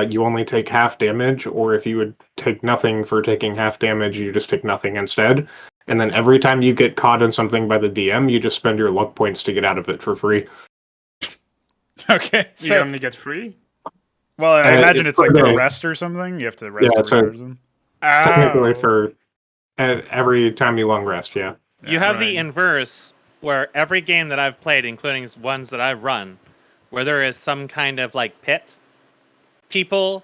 you only take half damage, or if you would take nothing for taking half damage, you just take nothing instead. And then every time you get caught in something by the DM, you just spend your luck points to get out of it for free. Okay. So you only get free? Well, I imagine it's like per a day. rest or something. You have to rest Yeah, to so recharge them. technically Oh. for every time you long rest, yeah. You have the inverse, where every game that I've played, including ones that I've run, where there is some kind of like pit, people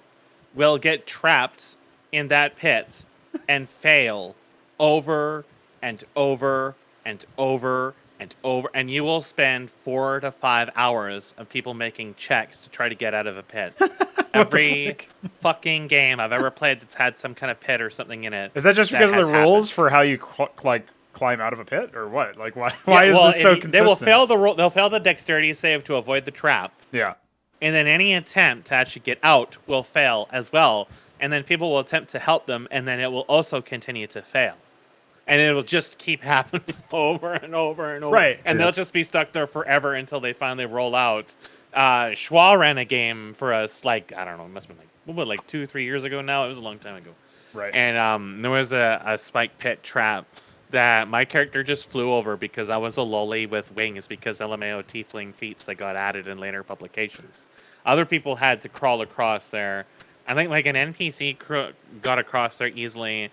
will get trapped in that pit and fail over and over and over and over, and you will spend 4 to 5 hours of people making checks to try to get out of a pit. Every fucking game I've ever played that's had some kind of pit or something in it. Is that just because of has the rules happened. for how you climb out of a pit, or what? Like, why is this so consistent? They will fail they'll fail the dexterity save to avoid the trap. Yeah. And then any attempt to actually get out will fail as well. And then people will attempt to help them, and then it will also continue to fail. And it will just keep happening over and over and over. Right. And they'll just be stuck there forever until they finally roll out. Schwa ran a game for us, like, I don't know, it must have been like 2-3 years ago now. It was a long time ago. Right. And there was a spike pit trap that my character just flew over because I was a lolly with wings because LMAO tiefling feats that got added in later publications. Other people had to crawl across there. I think like an NPC got across there easily,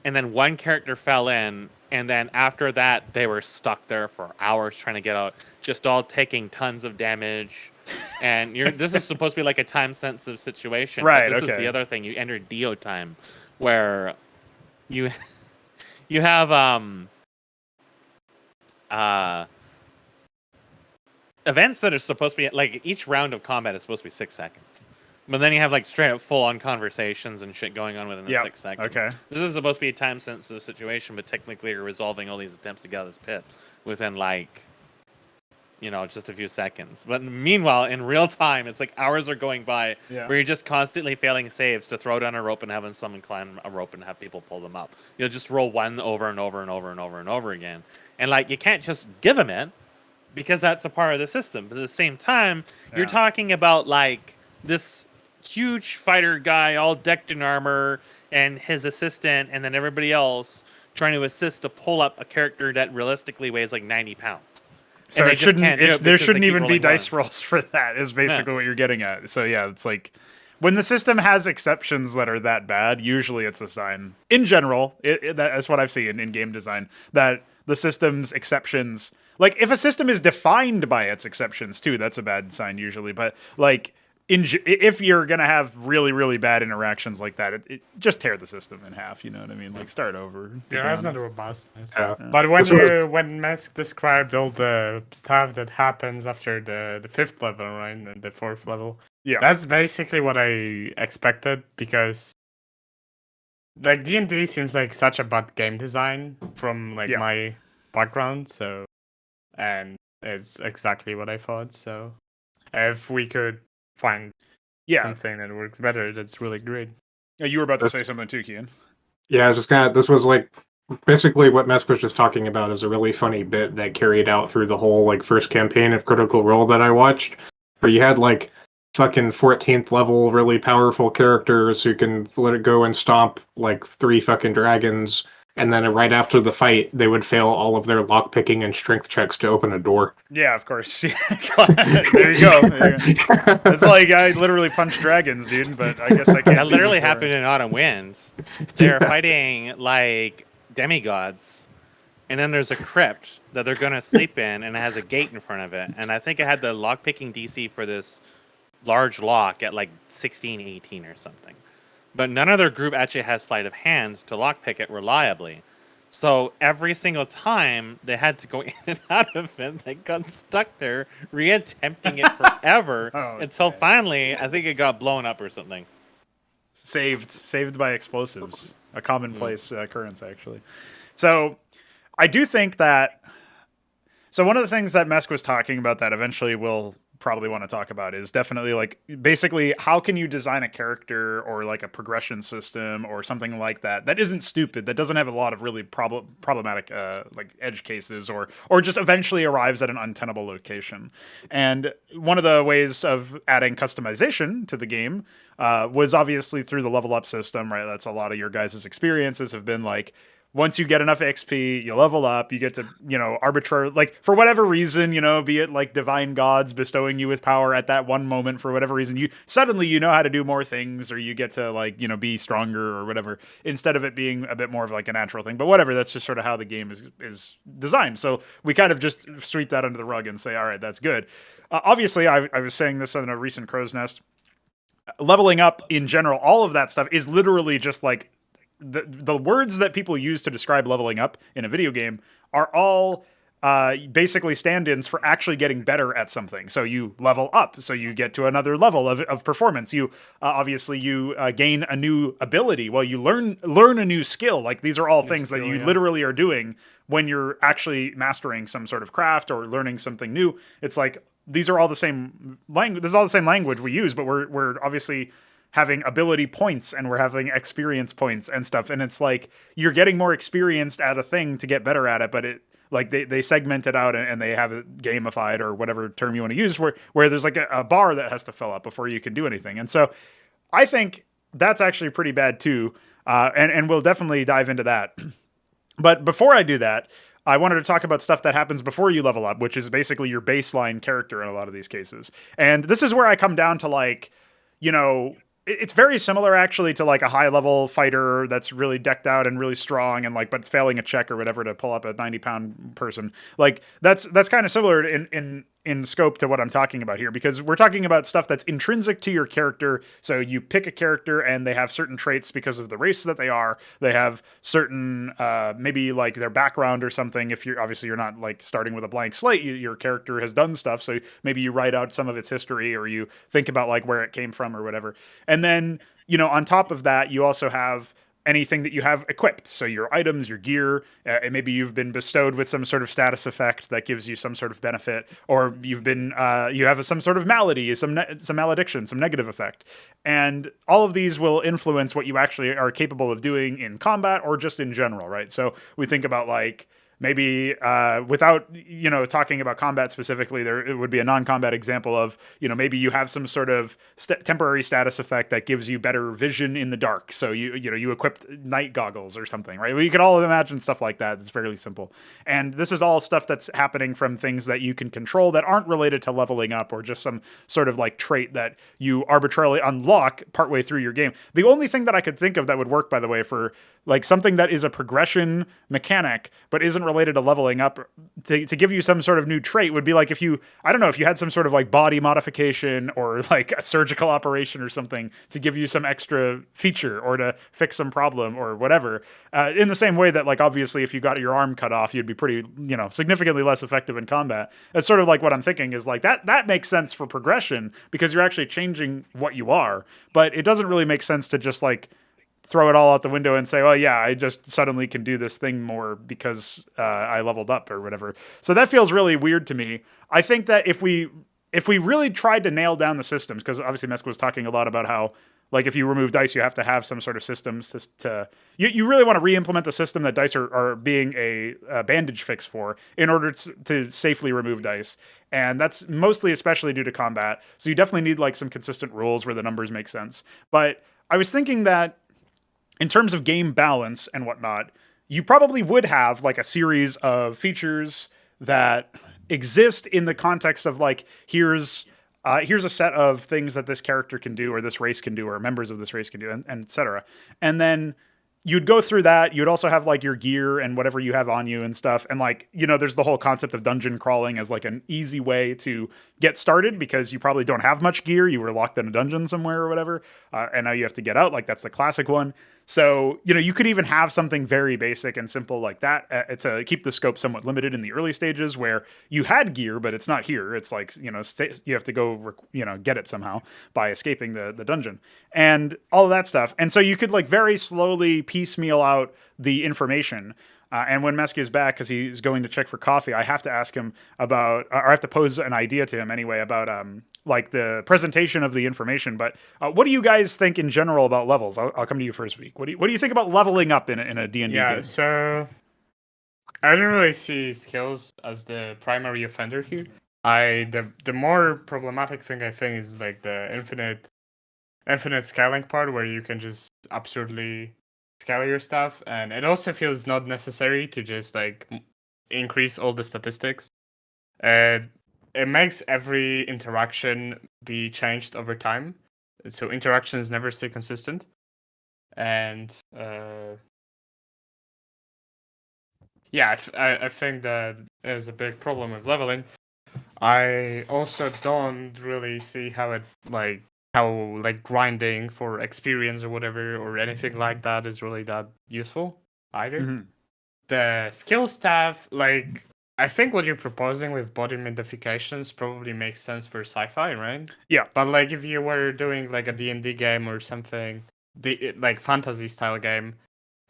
and then one character fell in, and then after that they were stuck there for hours trying to get out, just all taking tons of damage. And this is supposed to be like a time-sensitive situation. Right, But this is the other thing. You enter Dio time, where you have events that are supposed to be like each round of combat is supposed to be 6 seconds, but then you have like straight up full on conversations and shit going on within the 6 seconds. Okay. This is supposed to be a time sensitive situation, but technically you're resolving all these attempts to get out of this pit within like, just a few seconds. But meanwhile, in real time, it's like hours are going by where you're just constantly failing saves to throw down a rope and having someone climb a rope and have people pull them up. You'll just roll one over and over and over and over and over again. And like, you can't just give them it because that's a part of the system. But at the same time, you're talking about like this huge fighter guy all decked in armor and his assistant and then everybody else trying to assist to pull up a character that realistically weighs like 90 pounds. So there shouldn't even be dice rolls for that, is basically what you're getting at. So yeah, it's like when the system has exceptions that are that bad, usually it's a sign. In general, that's what I've seen in game design, that the system's exceptions, like if a system is defined by its exceptions too, that's a bad sign usually. But like if you're gonna have really, really bad interactions like that, it just tear the system in half. You know what I mean? Like start over. Yeah, that's not robust. Yeah. But when Mesk described all the stuff that happens after the 5th level, right, and the 4th level, that's basically what I expected, because like D&D seems like such a bad game design from like my background, and it's exactly what I thought. So if we could find something that works better, that's really great. You were about to say something too, Keyan. Yeah, this was like basically what Mesk was just talking about is a really funny bit that carried out through the whole like first campaign of Critical Role that I watched, where you had like fucking 14th level really powerful characters who can let it go and stomp like 3 fucking dragons, and then right after the fight they would fail all of their lockpicking and strength checks to open a door. Yeah, of course. There you go. It's like I literally punched dragons, dude, but I guess I can't. That literally happened in Autumn Winds. They're fighting like demigods, and then there's a crypt that they're gonna sleep in, and it has a gate in front of it. And I think it had the lockpicking DC for this large lock at like 16, 18 or something. But none of their group actually has sleight of hand to lockpick it reliably. So every single time they had to go in and out of it, they got stuck there, reattempting it forever until finally, I think it got blown up or something. Saved by explosives, a commonplace occurrence actually. So I do think that. So one of the things that Mesk was talking about that eventually we'll probably want to talk about is definitely like basically how can you design a character or like a progression system or something like that isn't stupid, that doesn't have a lot of really problematic like edge cases or just eventually arrives at an untenable location. And one of the ways of adding customization to the game was obviously through the level up system, right? That's a lot of your guys' experiences have been like, once you get enough XP, you level up, you get to, arbitrary, like for whatever reason, be it like divine gods bestowing you with power at that one moment for whatever reason, you suddenly know how to do more things, or you get to like, be stronger or whatever, instead of it being a bit more of like a natural thing. But whatever, that's just sort of how the game is designed. So we kind of just sweep that under the rug and say, all right, that's good. Obviously, I was saying this on a recent Crow's Nest. Leveling up in general, all of that stuff is literally just like the words that people use to describe leveling up in a video game are all basically stand-ins for actually getting better at something. So you level up, so you get to another level of performance. You obviously you gain a new ability. Well, you learn a new skill. Like these are all things that you literally are doing when you're actually mastering some sort of craft or learning something new. It's like these are all the same language. This is all the same language we use, but we're obviously having ability points and we're having experience points and stuff. And it's like you're getting more experienced at a thing to get better at it, but it like they segment it out and they have it gamified or whatever term you want to use where there's like a bar that has to fill up before you can do anything. And so I think that's actually pretty bad too. And we'll definitely dive into that. But before I do that, I wanted to talk about stuff that happens before you level up, which is basically your baseline character in a lot of these cases. And this is where I come down to like, it's very similar actually to like a high level fighter that's really decked out and really strong and like, but it's failing a check or whatever to pull up a 90-pound person. Like that's kind of similar in scope to what I'm talking about here, because we're talking about stuff that's intrinsic to your character. So you pick a character and they have certain traits because of the race that they are. They have certain, maybe like their background or something. If you're not like starting with a blank slate, your character has done stuff. So maybe you write out some of its history or you think about like where it came from or whatever. And then, on top of that, you also have anything that you have equipped. So your items, your gear, and maybe you've been bestowed with some sort of status effect that gives you some sort of benefit, or you've been, you have some sort of malady, some malediction, some negative effect. And all of these will influence what you actually are capable of doing in combat or just in general, right? So we think about like, maybe without, talking about combat specifically, it would be a non-combat example of, maybe you have some sort of temporary status effect that gives you better vision in the dark. So you equipped night goggles or something, right? We could all imagine stuff like that. It's fairly simple. And this is all stuff that's happening from things that you can control that aren't related to leveling up or just some sort of like trait that you arbitrarily unlock partway through your game. The only thing that I could think of that would work, by the way, for like something that is a progression mechanic, but isn't related to leveling up to give you some sort of new trait would be like if you had some sort of like body modification or like a surgical operation or something to give you some extra feature or to fix some problem or whatever. In the same way that like, obviously if you got your arm cut off, you'd be pretty, significantly less effective in combat. That's sort of like what I'm thinking is like that makes sense for progression because you're actually changing what you are, but it doesn't really make sense to just like throw it all out the window and say, well, yeah, I just suddenly can do this thing more because I leveled up or whatever. So that feels really weird to me. I think that if we really tried to nail down the systems, because obviously Mesk was talking a lot about how, like, if you remove dice, you have to have some sort of systems you really want to re-implement the system that dice are being a bandage fix for in order to safely remove dice. And that's mostly especially due to combat. So you definitely need like some consistent rules where the numbers make sense. But I was thinking that in terms of game balance and whatnot, you probably would have like a series of features that exist in the context of like, here's a set of things that this character can do or this race can do or members of this race can do, and et cetera. And then you'd go through that. You'd also have like your gear and whatever you have on you and stuff. And like, there's the whole concept of dungeon crawling as like an easy way to get started because you probably don't have much gear. You were locked in a dungeon somewhere or whatever. And now you have to get out. Like that's the classic one. So, you could even have something very basic and simple like that to keep the scope somewhat limited in the early stages where you had gear, but it's not here. It's like, you have to go, get it somehow by escaping the dungeon and all of that stuff. And so you could like very slowly piecemeal out the information. And when Mesk is back, because he's going to check for coffee, I have to ask him about, or I have to pose an idea to him anyway about like the presentation of the information. But what do you guys think in general about levels? I'll come to you first, Vic. What do you think about leveling up in a D&D game? So I don't really see skills as the primary offender here. The more problematic thing I think is like the infinite scaling part where you can just absurdly scale your stuff, and it also feels not necessary to just like increase all the statistics. It makes every interaction be changed over time, so interactions never stay consistent. And yeah, I think that is a big problem with leveling. I also don't really see how grinding for experience or whatever or anything like that is really that useful either. Mhm. The skill staff, like I think what you're proposing with body modifications probably makes sense for sci-fi, right? Yeah. But like if you were doing like a D&D game or something, like fantasy style game,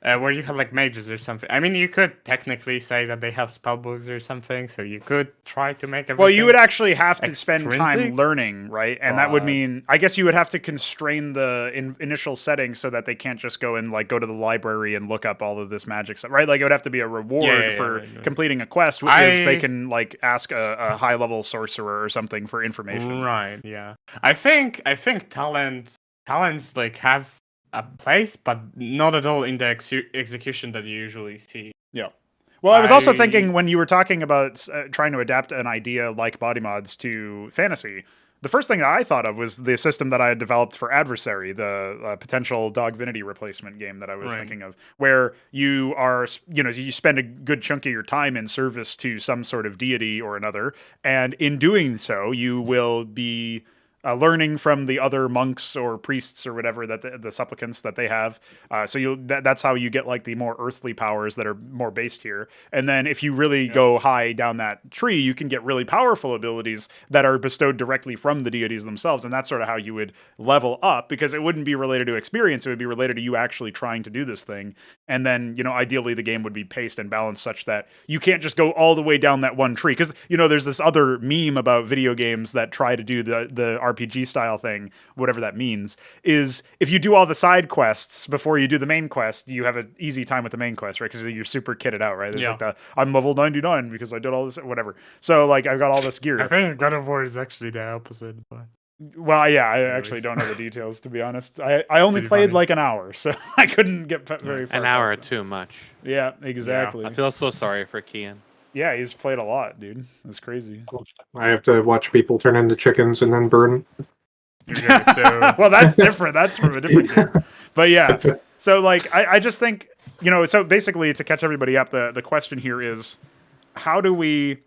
where you had like mages or something. I mean, you could technically say that they have spell books or something, so you could try to make everything. Well, you would actually have to spend time extrinsic, learning, right? And that would but- mean, I guess you would have to constrain the initial settings so that they can't just go and like go to the library and look up all of this magic stuff, right? Like it would have to be a reward for right. completing a quest, which is they can like ask a high level sorcerer or something for information. Right, yeah. I think talents like have a place, but not at all in the execution that you usually see. Yeah. Well, I was also I- thinking when you were talking about trying to adapt an idea like body mods to fantasy, the first thing that I thought of was the system that I had developed for Adversary, the potential Dogvinity replacement game that I was thinking of, where you are, you spend a good chunk of your time in service to some sort of deity or another, and in doing so, you will be learning from the other monks or priests or whatever that the supplicants that they have. So that's how you get like the more earthly powers that are more based here. And then if you really go high down that tree, you can get really powerful abilities that are bestowed directly from the deities themselves. And that's sort of how you would level up, because it wouldn't be related to experience. It would be related to you actually trying to do this thing. And then, ideally the game would be paced and balanced such that you can't just go all the way down that one tree. Because, there's this other meme about video games that try to do the RPG style thing, whatever that means, is if you do all the side quests before you do the main quest, you have an easy time with the main quest, right? Because you're super kitted out, right? There's like I'm level 99 because I did all this, whatever. So like I've got all this gear. I think God of War is actually the opposite. But... Well, yeah, I actually don't know the details, to be honest. I only played like an hour, so I couldn't get very far. An hour too much. Yeah, exactly. I feel so sorry for Keyan. Yeah, he's played a lot, dude. That's crazy. I have to watch people turn into chickens and then burn. Okay, so... Well, that's different. That's from a different game. But yeah, so like I just think, so basically to catch everybody up, the question here is, how do we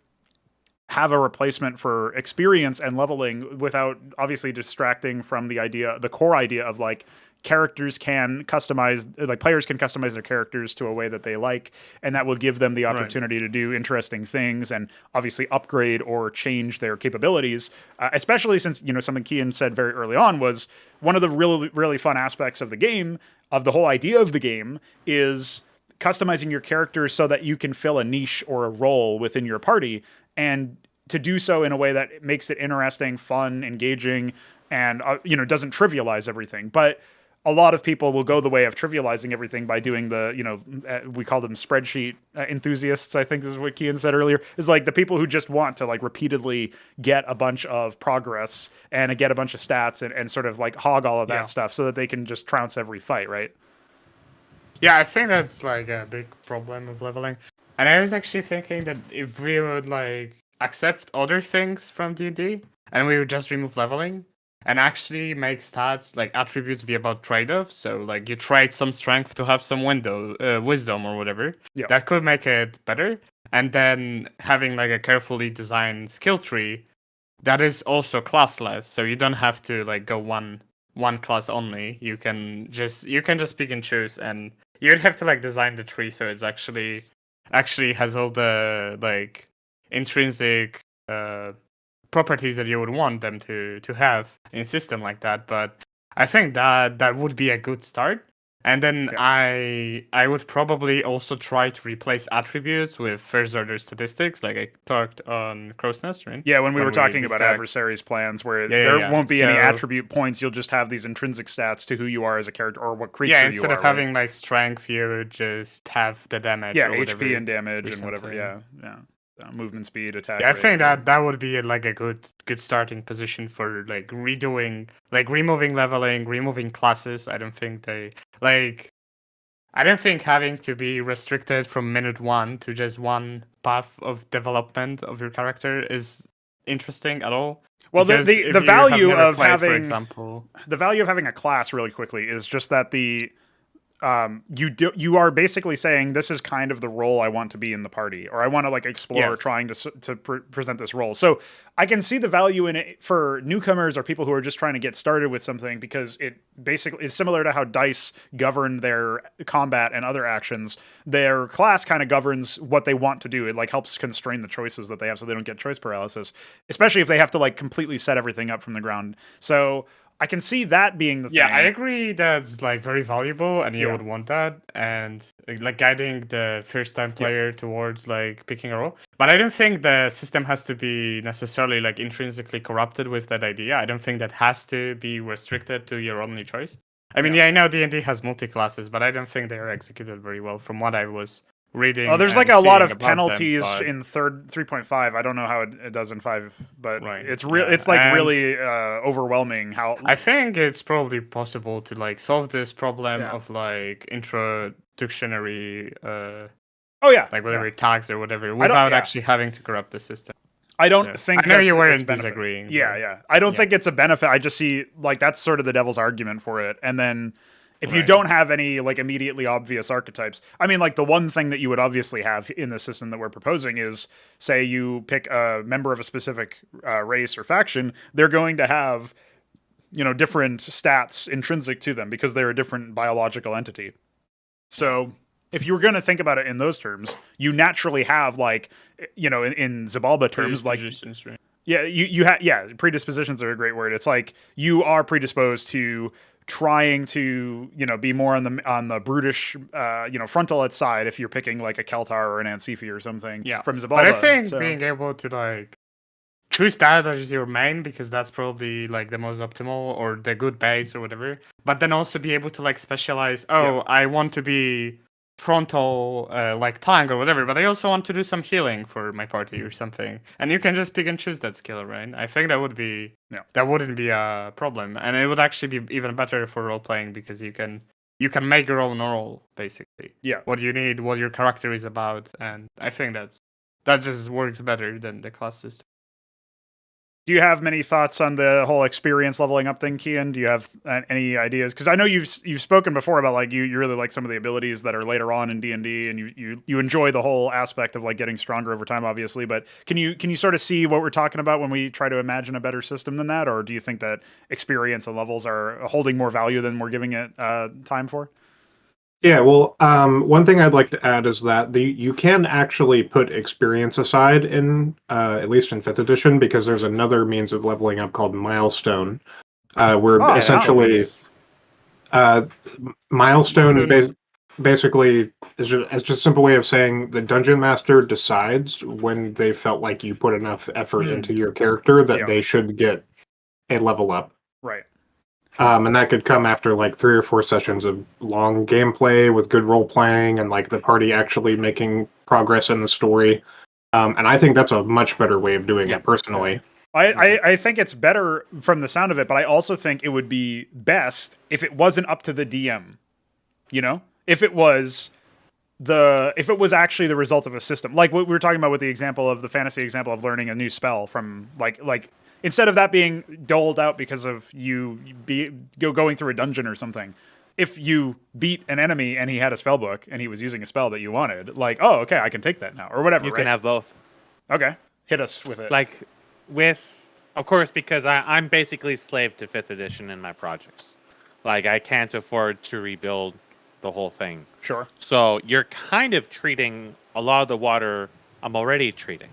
have a replacement for experience and leveling without obviously distracting from the core idea of like characters can customize, like players can customize their characters to a way that they like, and that will give them the opportunity to do interesting things and obviously upgrade or change their capabilities, especially since, something Keyan said very early on was one of the really, really fun aspects of the game, of the whole idea of the game, is customizing your characters so that you can fill a niche or a role within your party, and to do so in a way that makes it interesting, fun, engaging, and doesn't trivialize everything. But a lot of people will go the way of trivializing everything by doing we call them spreadsheet enthusiasts, I think is what Keyan said earlier, is like the people who just want to like repeatedly get a bunch of progress and get a bunch of stats and sort of like hog all of that stuff so that they can just trounce every fight, right? Yeah, I think that's like a big problem of leveling. And I was actually thinking that if we would like accept other things from D&D and we would just remove leveling and actually make stats like attributes be about trade-offs, so like you trade some strength to have some wisdom or whatever, that could make it better. And then having like a carefully designed skill tree that is also classless, so you don't have to like go one class only. You can just pick and choose, and you'd have to like design the tree so it's actually has all the like intrinsic properties that you would want them to have in a system like that. But I think that would be a good start. And then I would probably also try to replace attributes with first order statistics, like I talked on Crow's Nest, right? Yeah, when we were talking about adversaries plans, where there won't be any attribute points, you'll just have these intrinsic stats to who you are as a character or what creature you are. Yeah, instead of having like strength, you just have the damage. Yeah, or whatever, HP and damage and whatever. Yeah. Movement speed, attack. Yeah, I think that would be like a good starting position for like removing leveling, removing classes. I don't think they like. I don't think having to be restricted from minute 1 to just one path of development of your character is interesting at all. Well, Because the if you have value never of played, for having example, the value of having a class really quickly is just that you are basically saying this is kind of the role I want to be in the party, or I want to like explore Yes. trying to present this role. So I can see the value in it for newcomers or people who are just trying to get started with something, because it basically is similar to how dice govern their combat and other actions. Their class kind of governs what they want to do. It like helps constrain the choices that they have so they don't get choice paralysis, especially if they have to like completely set everything up from the ground. So I can see that being the yeah, thing. I agree that's like very valuable, and you Yeah. would want that, and like guiding the first-time player towards like picking a role. But I don't think the system has to be necessarily like intrinsically corrupted with that idea. I don't think that has to be restricted to your only choice. I mean, Yeah. I know D&D has multi-classes, but I don't think they are executed very well from what I was reading. Oh, there's like and a lot seeing of about penalties them, but- in 3.5. I don't know how it does in 5, but Right, it's yeah. it's like And really overwhelming how I think it's probably possible to like solve this problem Yeah. of like introductionary oh yeah, like whatever yeah. tags or whatever without yeah. actually having to corrupt the system. I don't So, think I know that you it's weren't benefit. disagreeing. Yeah, but- yeah. I don't yeah. think it's a benefit. I just see like that's sort of the devil's argument for it. And then if you Right. don't have any like immediately obvious archetypes, I mean, like the one thing that you would obviously have in the system that we're proposing is, say you pick a member of a specific race or faction, they're going to have, you know, different stats intrinsic to them because they're a different biological entity. So if you were going to think about it in those terms, you naturally have like, you know, in Zabalba terms, like Predispositions, right? yeah, you have predispositions are a great word. It's like you are predisposed to trying to, you know, be more on the brutish, you know, frontalist side if you're picking like a Keltar or an Ansifi or something. Yeah. From Zabalba. But I think so. being able to like choose that as your main, because that's probably like the most optimal or the good base or whatever. But then also be able to like specialize. Oh, Yeah. I want to be frontal like tank or whatever, but I also want to do some healing for my party or something. And you can just pick and choose that skill, right? I think that would be that wouldn't be a problem, and it would actually be even better for role playing because you can make your own role basically. Yeah. What you need, what your character is about, and I think that just works better than the class system. Do you have many thoughts on the whole experience leveling up thing, Keyan? Do you have any ideas? Because I know you've spoken before about like you really like some of the abilities that are later on in D&D, and you enjoy the whole aspect of like getting stronger over time, obviously. But can you sort of see what we're talking about when we try to imagine a better system than that, or do you think that experience and levels are holding more value than we're giving it time for? Yeah, well, one thing I'd like to add is that you can actually put experience aside in at least in 5th edition, because there's another means of leveling up called milestone, where essentially milestone basically is just a simple way of saying the dungeon master decides when they felt like you put enough effort into your character that they should get a level up. Right. And that could come after like 3 or 4 sessions of long gameplay with good role playing and like the party actually making progress in the story. And I think that's a much better way of doing it personally. I think it's better from the sound of it, but I also think it would be best if it wasn't up to the DM. You know, if it was actually the result of a system, like what we were talking about with the example of the fantasy example of learning a new spell from like. Instead of that being doled out because of you going through a dungeon or something, if you beat an enemy and he had a spell book and he was using a spell that you wanted, like, oh, okay, I can take that now or whatever. You can have both. Okay, hit us with it. Like of course, because I'm basically slave to 5th edition in my projects. Like I can't afford to rebuild the whole thing. Sure. So you're kind of treating a lot of the water I'm already treating.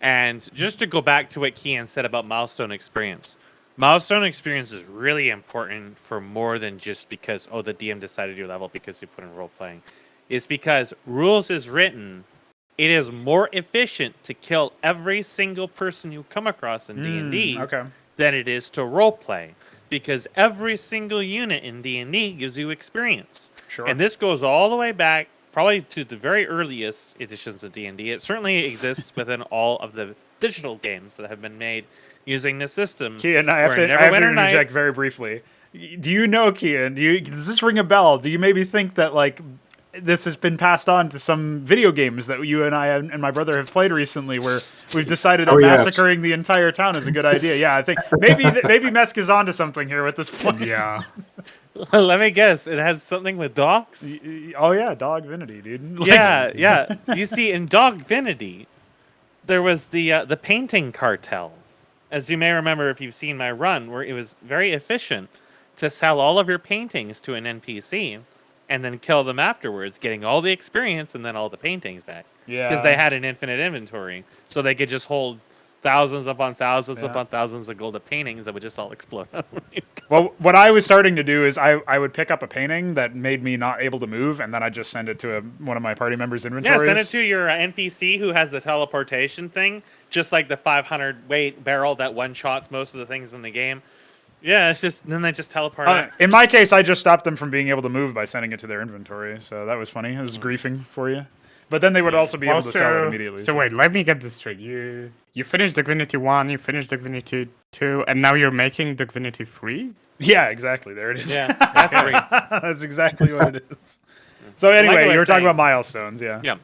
And just to go back to what Keyan said about milestone experience is really important for more than just because, the DM decided your level because you put in role playing. It's because rules is written, it is more efficient to kill every single person you come across in D&D than it is to role play, because every single unit in D&D gives you experience. Sure. And this goes all the way back probably to the very earliest editions of D&D. It certainly exists within all of the digital games that have been made using this system. Keyan, I have to interject very briefly. Do you know, Keyan? Does this ring a bell? Do you maybe think that like this has been passed on to some video games that you and I and my brother have played recently, where we've decided that massacring the entire town is a good idea? Yeah, I think maybe Mesk is onto something here with this plan. Yeah. Let me guess. It has something with dogs. Oh yeah, Dogvinity, dude. Like, Yeah. You see, in Dogvinity, there was the painting cartel, as you may remember if you've seen my run, where it was very efficient to sell all of your paintings to an NPC and then kill them afterwards, getting all the experience and then all the paintings back. Yeah. Because they had an infinite inventory, so they could just hold thousands upon thousands upon thousands of gold of paintings that would just all explode. Well, what I was starting to do is I would pick up a painting that made me not able to move, and then I'd just send it to one of my party members' inventories. Yeah, send it to your NPC who has the teleportation thing, just like the 500 weight barrel that one-shots most of the things in the game. Yeah, it's just then they just teleport. In my case, I just stopped them from being able to move by sending it to their inventory, so that was funny. It was griefing for you. But then they would also be able to sell it immediately. So wait, let me get this straight. You finished Divinity 1, you finished Divinity 2, and now you're making Divinity 3? Yeah, exactly. There it is. Yeah, that's 3. That's exactly what it is. So anyway, you were talking about milestones, yeah. Yeah.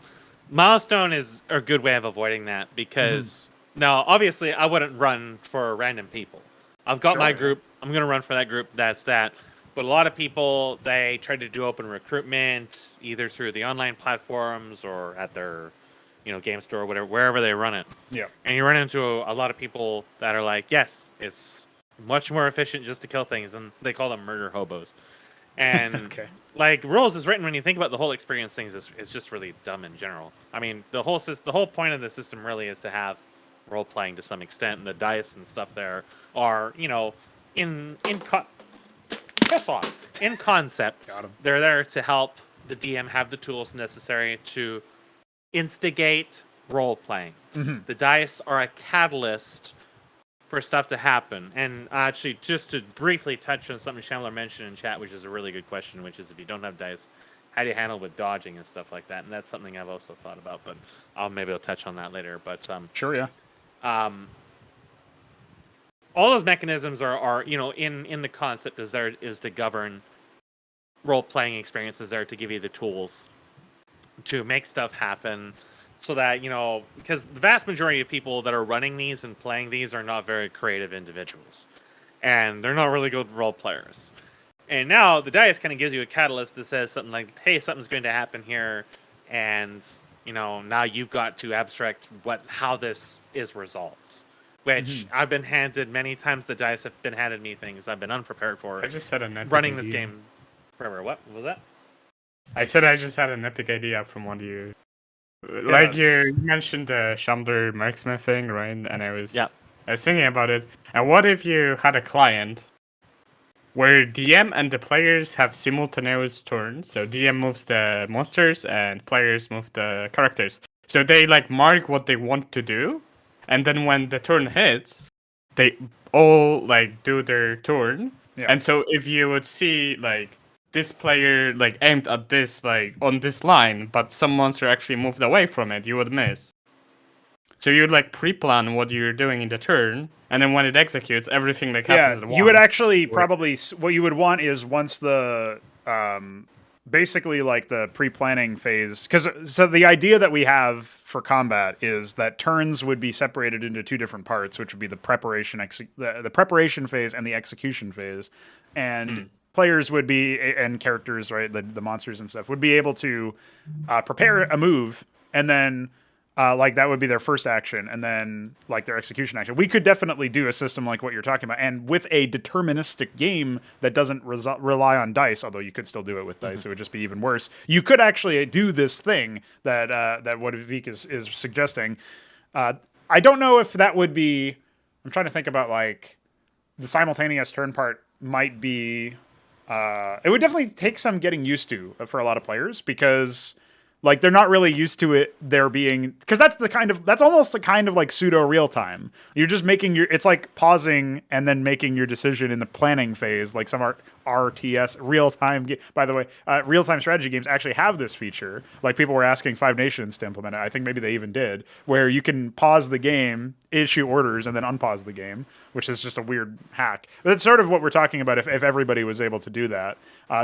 Milestone is a good way of avoiding that because now, obviously, I wouldn't run for random people. I've got my group. I'm going to run for that group. That's that. But a lot of people, they try to do open recruitment either through the online platforms or at their, game store or whatever, wherever they run it. Yeah. And you run into a lot of people that are like, yes, it's much more efficient just to kill things, and they call them murder hobos. And like rules is written when you think about the whole experience things, it's just really dumb in general. I mean, the whole point of the system really is to have role playing to some extent, and the dice and stuff there are, in concept, they're there to help the DM have the tools necessary to instigate role playing. The dice are a catalyst for stuff to happen. And actually, just to briefly touch on something Shambler mentioned in chat, which is a really good question, which is if you don't have dice, how do you handle with dodging and stuff like that? And that's something I've also thought about, but maybe I'll touch on that later. But sure, yeah. All those mechanisms are in the concept is to govern role-playing experiences, there to give you the tools to make stuff happen so that, because the vast majority of people that are running these and playing these are not very creative individuals. And they're not really good role players. And now the dice kind of gives you a catalyst that says something like, hey, something's going to happen here. And, now you've got to abstract how this is resolved. Which I've been handed many times. The dice have been handed me things I've been unprepared for. I just had an epic running idea. this game forever. What was that? I said I just had an epic idea from one of you. Like you mentioned the Shambler marksman thing, right? And I was thinking about it. And what if you had a client where DM and the players have simultaneous turns? So DM moves the monsters and players move the characters. So they mark what they want to do. And then when the turn hits, they all do their turn. Yeah. And so if you would see this player aimed at this on this line, but some monster actually moved away from it, you would miss. So you would pre-plan what you're doing in the turn, and then when it executes, everything happens at once. You would actually probably what you would want is once the basically the pre-planning phase, so the idea that we have for combat is that turns would be separated into two different parts, which would be the preparation the preparation phase and the execution phase, and players would be, and characters, right, the monsters and stuff would be able to prepare a move, and then that would be their first action, and then their execution action. We could definitely do a system like what you're talking about, and with a deterministic game that doesn't rely on dice, although you could still do it with dice, it would just be even worse. You could actually do this thing that what Vik is suggesting. I don't know if that would be. I'm trying to think about the simultaneous turn part might be. It would definitely take some getting used to for a lot of players, because Like they're not really used to it there being, because that's almost a kind of like pseudo real time. You're just making it's like pausing and then making your decision in the planning phase, like some RTS real time. By the way, real time strategy games actually have this feature. Like people were asking Five Nations to implement it. I think maybe they even did, where you can pause the game, issue orders, and then unpause the game, which is just a weird hack. But that's sort of what we're talking about. If everybody was able to do that,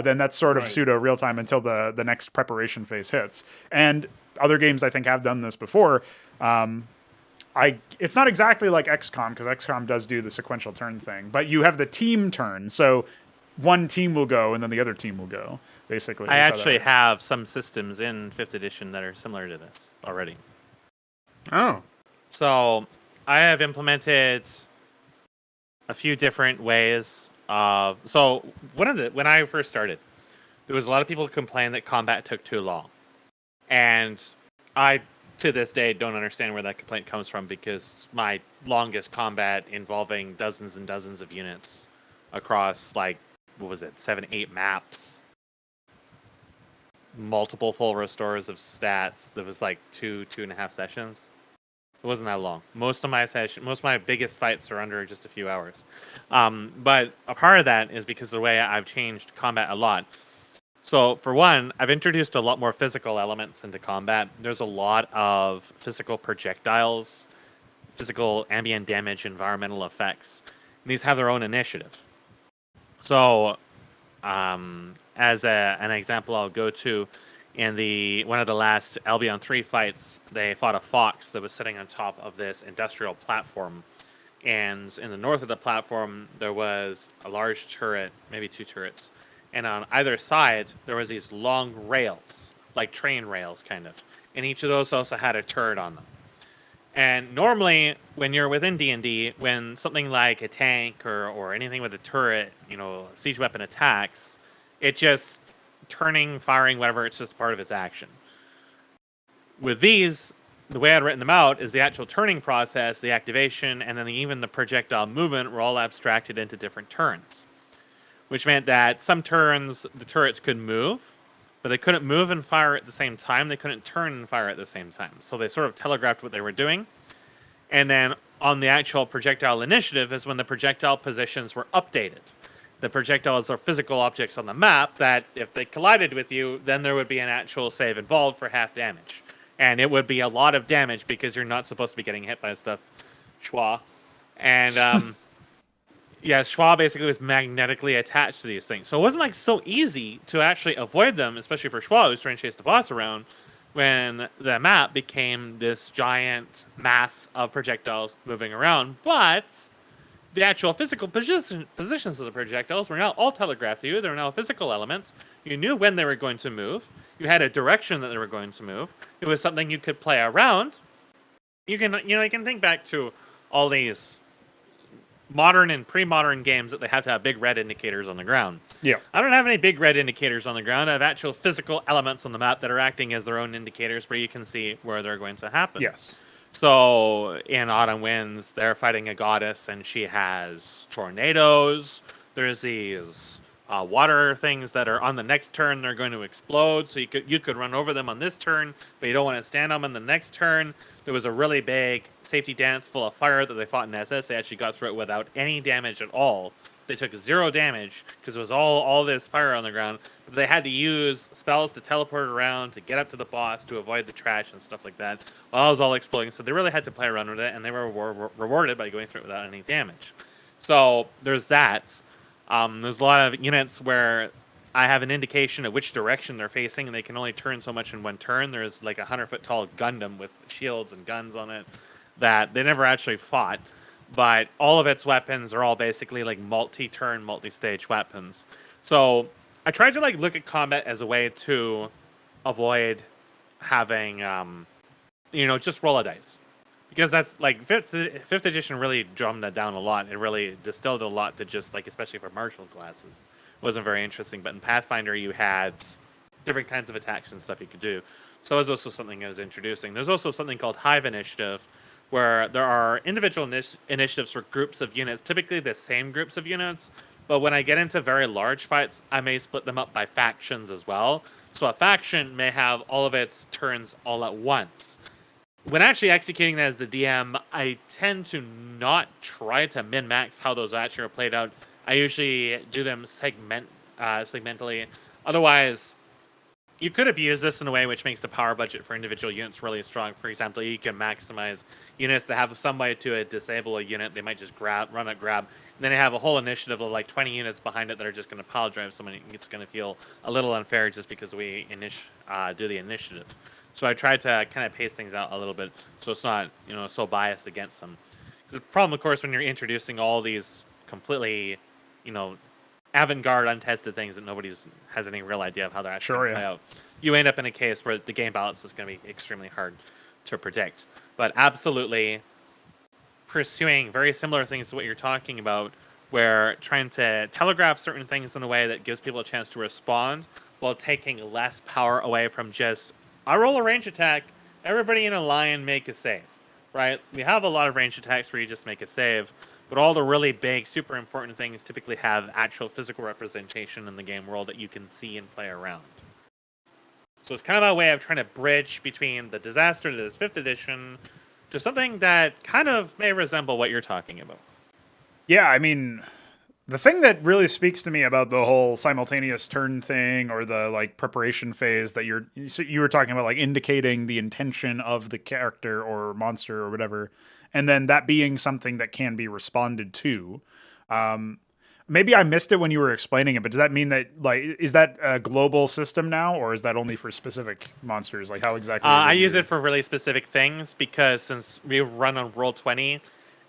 then that's sort of pseudo real time until the next preparation phase hits. And other games I think have done this before. It's not exactly like XCOM, because XCOM does do the sequential turn thing, but you have the team turn. So one team will go and then the other team will go, basically. I actually have some systems in 5th edition that are similar to this already. Oh. So I have implemented a few different ways of... So when I first started, there was a lot of people who complained that combat took too long. And I, to this day, don't understand where that complaint comes from, because my longest combat involving dozens and dozens of units across, like, 7, 8 maps, multiple full restores of stats, that was like 2.5 sessions. It wasn't that long. Most of my biggest fights are under just a few hours. But a part of that is because of the way I've changed combat a lot. So, for one, I've introduced a lot more physical elements into combat. There's a lot of physical projectiles, physical ambient damage, environmental effects. And these have their own initiative. So, as an example, I'll go to, in one of the last Albion 3 fights, they fought a fox that was sitting on top of this industrial platform. And in the north of the platform, there was a large turret, maybe 2 turrets. And on either side, there was these long rails, like train rails, kind of. And each of those also had a turret on them. And normally, when you're within D&D, when something like a tank or anything with a turret, siege weapon attacks, it just turning, firing, whatever, it's just part of its action. With these, the way I'd written them out is the actual turning process, the activation, and then even the projectile movement were all abstracted into different turns. Which meant that some turns, the turrets could move, but they couldn't move and fire at the same time. They couldn't turn and fire at the same time. So they sort of telegraphed what they were doing. And then on the actual projectile initiative is when the projectile positions were updated. The projectiles are physical objects on the map that if they collided with you, then there would be an actual save involved for half damage. And it would be a lot of damage because you're not supposed to be getting hit by stuff. Schwa. And... yeah, Schwa basically was magnetically attached to these things. So it wasn't like so easy to actually avoid them, especially for Schwa, who's trying to chase the boss around, when the map became this giant mass of projectiles moving around. But the actual physical positions of the projectiles were now all telegraphed to you. They were now physical elements. You knew when they were going to move. You had a direction that they were going to move. It was something you could play around. You can think back to all these modern and pre-modern games that they have to have big red indicators on the ground. Yeah. I don't have any big red indicators on the ground. I have actual physical elements on the map that are acting as their own indicators where you can see where they're going to happen. Yes. So in Autumn Winds, they're fighting a goddess and she has tornadoes. There's these water things that are on the next turn, they're going to explode. So you could run over them on this turn, but you don't want to stand on them the next turn. There was a really big safety dance full of fire that they fought in SS. They actually got through it without any damage at all. They took 0 damage because it was all this fire on the ground. But they had to use spells to teleport around, to get up to the boss, to avoid the trash and stuff like that. While it was all exploding. So they really had to play around with it, and they were rewarded by going through it without any damage. So there's that. There's a lot of units where I have an indication of which direction they're facing, and they can only turn so much in one turn. There's like a 100-foot tall Gundam with shields and guns on it that they never actually fought. But all of its weapons are all basically like multi-turn, multi-stage weapons. So I tried to like look at combat as a way to avoid having, just roll a dice. Because that's like 5th edition really drummed that down a lot. It really distilled a lot to just like, especially for martial classes. It wasn't very interesting. But in Pathfinder, you had different kinds of attacks and stuff you could do. So that was also something I was introducing. There's also something called Hive Initiative, where there are individual initiatives for groups of units, typically the same groups of units. But when I get into very large fights, I may split them up by factions as well. So a faction may have all of its turns all at once. When actually executing that as the DM, I tend to not try to min-max how those actually are played out. I usually do them segmentally. Otherwise, you could abuse this in a way which makes the power budget for individual units really strong. For example, you can maximize units that have some way to disable a unit. They might just run a grab. And then they have a whole initiative of like 20 units behind it that are just going to pile drive someone. It's going to feel a little unfair just because we do the initiative. So I try to kind of pace things out a little bit so it's not, so biased against them. Because the problem, of course, when you're introducing all these completely, avant-garde, untested things that nobody has any real idea of how they're actually going to play out, you end up in a case where the game balance is going to be extremely hard to predict. But absolutely pursuing very similar things to what you're talking about, where trying to telegraph certain things in a way that gives people a chance to respond while taking less power away from just, I roll a range attack, everybody in a line make a save, right? We have a lot of range attacks where you just make a save, but all the really big, super important things typically have actual physical representation in the game world that you can see and play around. So it's kind of a way of trying to bridge between the disaster that is 5th edition to something that kind of may resemble what you're talking about. Yeah, I mean, the thing that really speaks to me about the whole simultaneous turn thing, or the like preparation phase that you were talking about, like indicating the intention of the character or monster or whatever, and then that being something that can be responded to. Maybe I missed it when you were explaining it, but does that mean that, like, is that a global system now, or is that only for specific monsters? Like, how exactly? I use it for really specific things, because since we run on Roll20,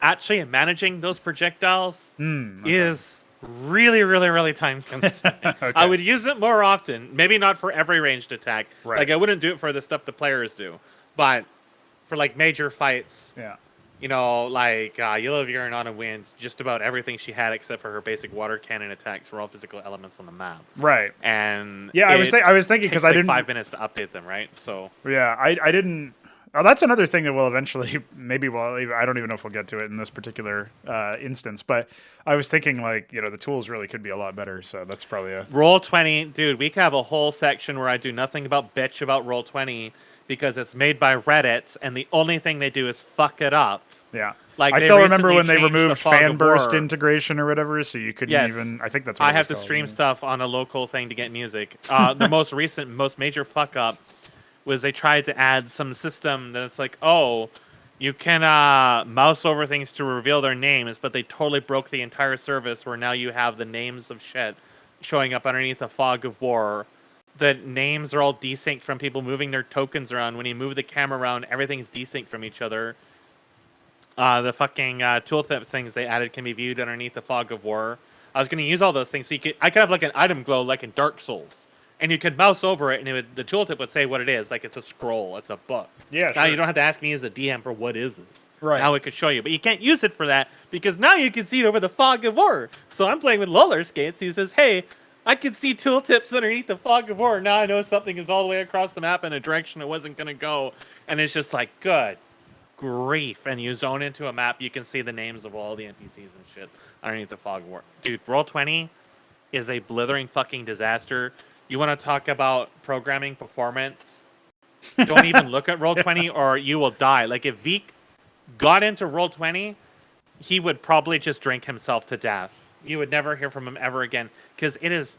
actually managing those projectiles is really, really, really time consuming. Okay. I would use it more often. Maybe not for every ranged attack. Right. Like, I wouldn't do it for the stuff the players do, but for like major fights. Yeah. Like Yellow Virenana wins just about everything she had except for her basic water cannon attacks for all physical elements on the map. Right. And yeah, I was thinking, because I didn't 5 minutes to update them, right? So yeah, I didn't. Oh, that's another thing that will eventually, maybe I don't even know if we'll get to it in this particular instance, but I was thinking, like, the tools really could be a lot better, so that's probably a... Roll20, dude, we could have a whole section where I do nothing about bitch about Roll20, because it's made by Reddit, and the only thing they do is fuck it up. Yeah. Like, I still remember when they changed the removed fog of fan burst war. integration or whatever, so you couldn't even... I think that's what I it was have to called, stream yeah. stuff on a local thing to get music. The most recent, most major fuck up was they tried to add some system that's like, oh, you can mouse over things to reveal their names, but they totally broke the entire service, where now you have the names of shit showing up underneath the fog of war. The names are all desynced from people moving their tokens around. When you move the camera around, everything's desynced from each other. The fucking tooltip things they added can be viewed underneath the fog of war. I was going to use all those things, so I could have like an item glow like in Dark Souls, and you could mouse over it, and the tooltip would say what it is, like it's a scroll, it's a book. Yeah, now sure. you don't have to ask me as a DM for what is this. Right. Now it could show you, but you can't use it for that, because now you can see it over the fog of war. So I'm playing with Luller Skates. He says, hey, I can see tooltips underneath the fog of war. Now I know something is all the way across the map in a direction it wasn't going to go. And it's just like, good grief. And you zone into a map, you can see the names of all the NPCs and shit underneath the fog of war. Dude, Roll20 is a blithering fucking disaster. You want to talk about programming performance? Don't even look at Roll20 or you will die. Like, if Veek got into Roll20, he would probably just drink himself to death. You would never hear from him ever again, because it is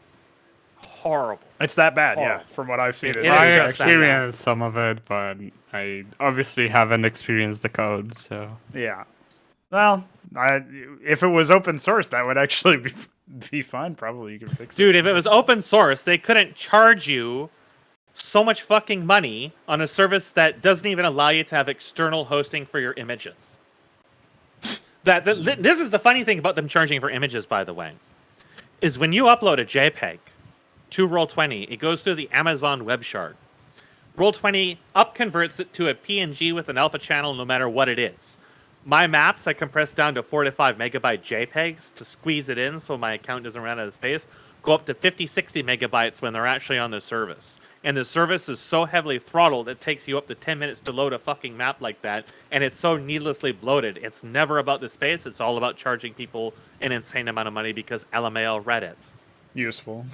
horrible. It's that bad, Horrible. yeah, from what I've seen. It is I just that bad. experienced some of it, but I obviously haven't experienced the code, so... Yeah. Well, if it was open source, that would actually be fine. Probably you could fix it. Dude, if it was open source, they couldn't charge you so much fucking money on a service that doesn't even allow you to have external hosting for your images. This is the funny thing about them charging for images, by the way, is when you upload a JPEG to Roll20, it goes through the Amazon Web Shard. Roll20 upconverts it to a PNG with an alpha channel, no matter what it is. My maps, I compress down to 4 to 5 megabyte JPEGs to squeeze it in so my account doesn't run out of space, go up to 50, 60 megabytes when they're actually on the service. And the service is so heavily throttled, it takes you up to 10 minutes to load a fucking map like that, and it's so needlessly bloated. It's never about the space, it's all about charging people an insane amount of money because LMAO Reddit. Useful.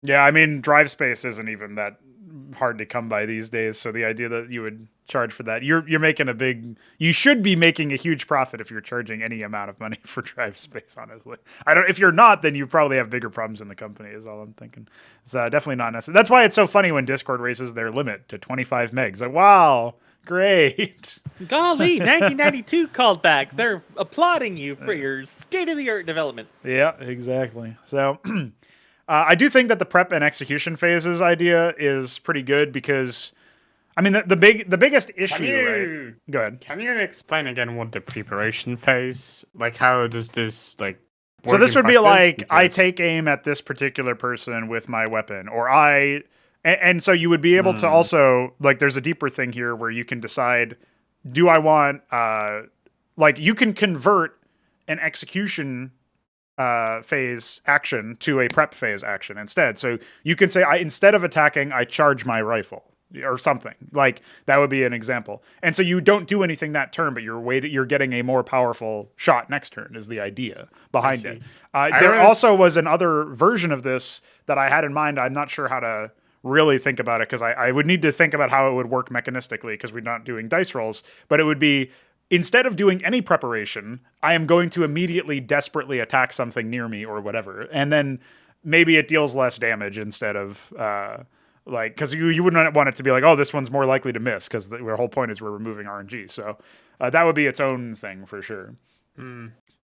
Yeah, I mean, drive space isn't even that hard to come by these days. So the idea that you would charge for that, you're making you should be making a huge profit if you're charging any amount of money for drive space. Honestly, I don't. If you're not, then you probably have bigger problems in the company. Is all I'm thinking. It's definitely not necessary. That's why it's so funny when Discord raises their limit to 25 megs. Like, wow, great. Golly, 1992 called back. They're applauding you for your state-of-the-art development. Yeah, exactly. So. I do think that the prep and execution phases idea is pretty good because, I mean, the biggest issue. Right? Go ahead. Can you explain again what the preparation phase? Like, how does this like? So this would be like I take aim at this particular person with my weapon, or and so you would be able to also like. There's a deeper thing here where you can decide: do I want like you can convert an execution phase action to a prep phase action instead. So you can say, instead of attacking, I charge my rifle or something. Like that would be an example. And so you don't do anything that turn, but you're getting a more powerful shot next turn is the idea behind it. There also was another version of this that I had in mind. I'm not sure how to really think about it because I would need to think about how it would work mechanistically because we're not doing dice rolls, but it would be, instead of doing any preparation, I am going to immediately desperately attack something near me or whatever. And then maybe it deals less damage instead of like, because you wouldn't want it to be like, oh, this one's more likely to miss because the whole point is we're removing RNG. So that would be its own thing for sure.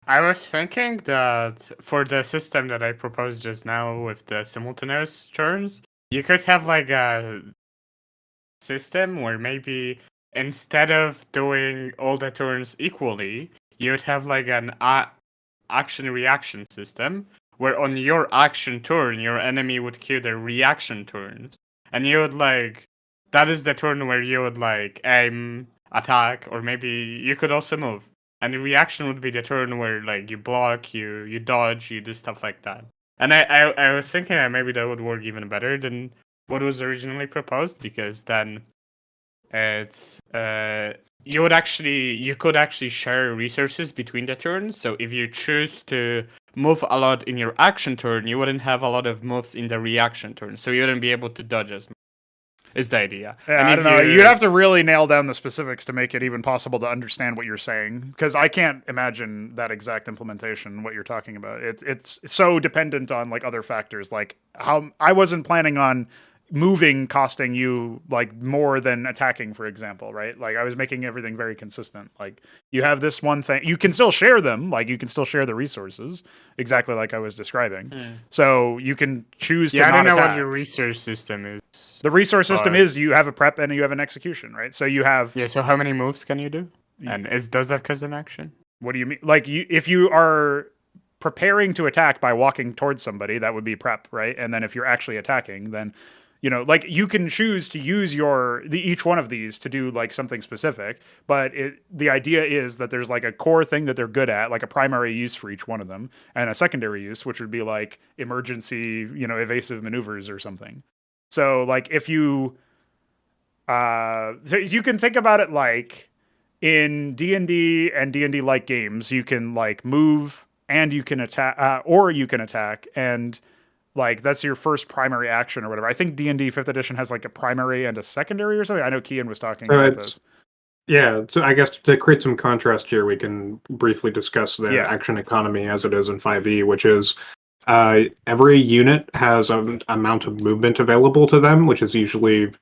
I was thinking that for the system that I proposed just now with the simultaneous turns, you could have like a system where maybe instead of doing all the turns equally, you'd have like an action-reaction system where on your action turn, your enemy would queue their reaction turns. And you would like, that is the turn where you would like aim, attack, or maybe you could also move. And the reaction would be the turn where like you block, you dodge, you do stuff like that. And I was thinking that maybe that would work even better than what was originally proposed, because then it's you could actually share resources between the turns. So if you choose to move a lot in your action turn, you wouldn't have a lot of moves in the reaction turn, so you wouldn't be able to dodge as much. Is the idea? Yeah, and I don't know. You'd have to really nail down the specifics to make it even possible to understand what you're saying, because I can't imagine that exact implementation. What you're talking about, it's so dependent on like other factors, like how I wasn't planning on moving costing you like more than attacking, for example, right? Like I was making everything very consistent. Like you have this one thing, you can still share them, like you can still share the resources exactly like I was describing. So you can choose to not attack. I don't know what your resource system is. The resource system is you have a prep and you have an execution, right? So you have so how many moves can you do? And does that cause an action? What do you mean? Like if you are preparing to attack by walking towards somebody, that would be prep, right? And then if you're actually attacking, then like you can choose to use each one of these to do like something specific, but the idea is that there's like a core thing that they're good at, like a primary use for each one of them, and a secondary use, which would be like emergency, evasive maneuvers or something. So like if you, so you can think about it like in D&D and D&D like games, you can like move and you can attack, or you can attack, and like that's your first primary action or whatever. I think D&D 5th edition has like a primary and a secondary or something. I know Keyan was talking about this. Yeah, so I guess to create some contrast here, we can briefly discuss the action economy as it is in 5e, which is every unit has an amount of movement available to them, which is usually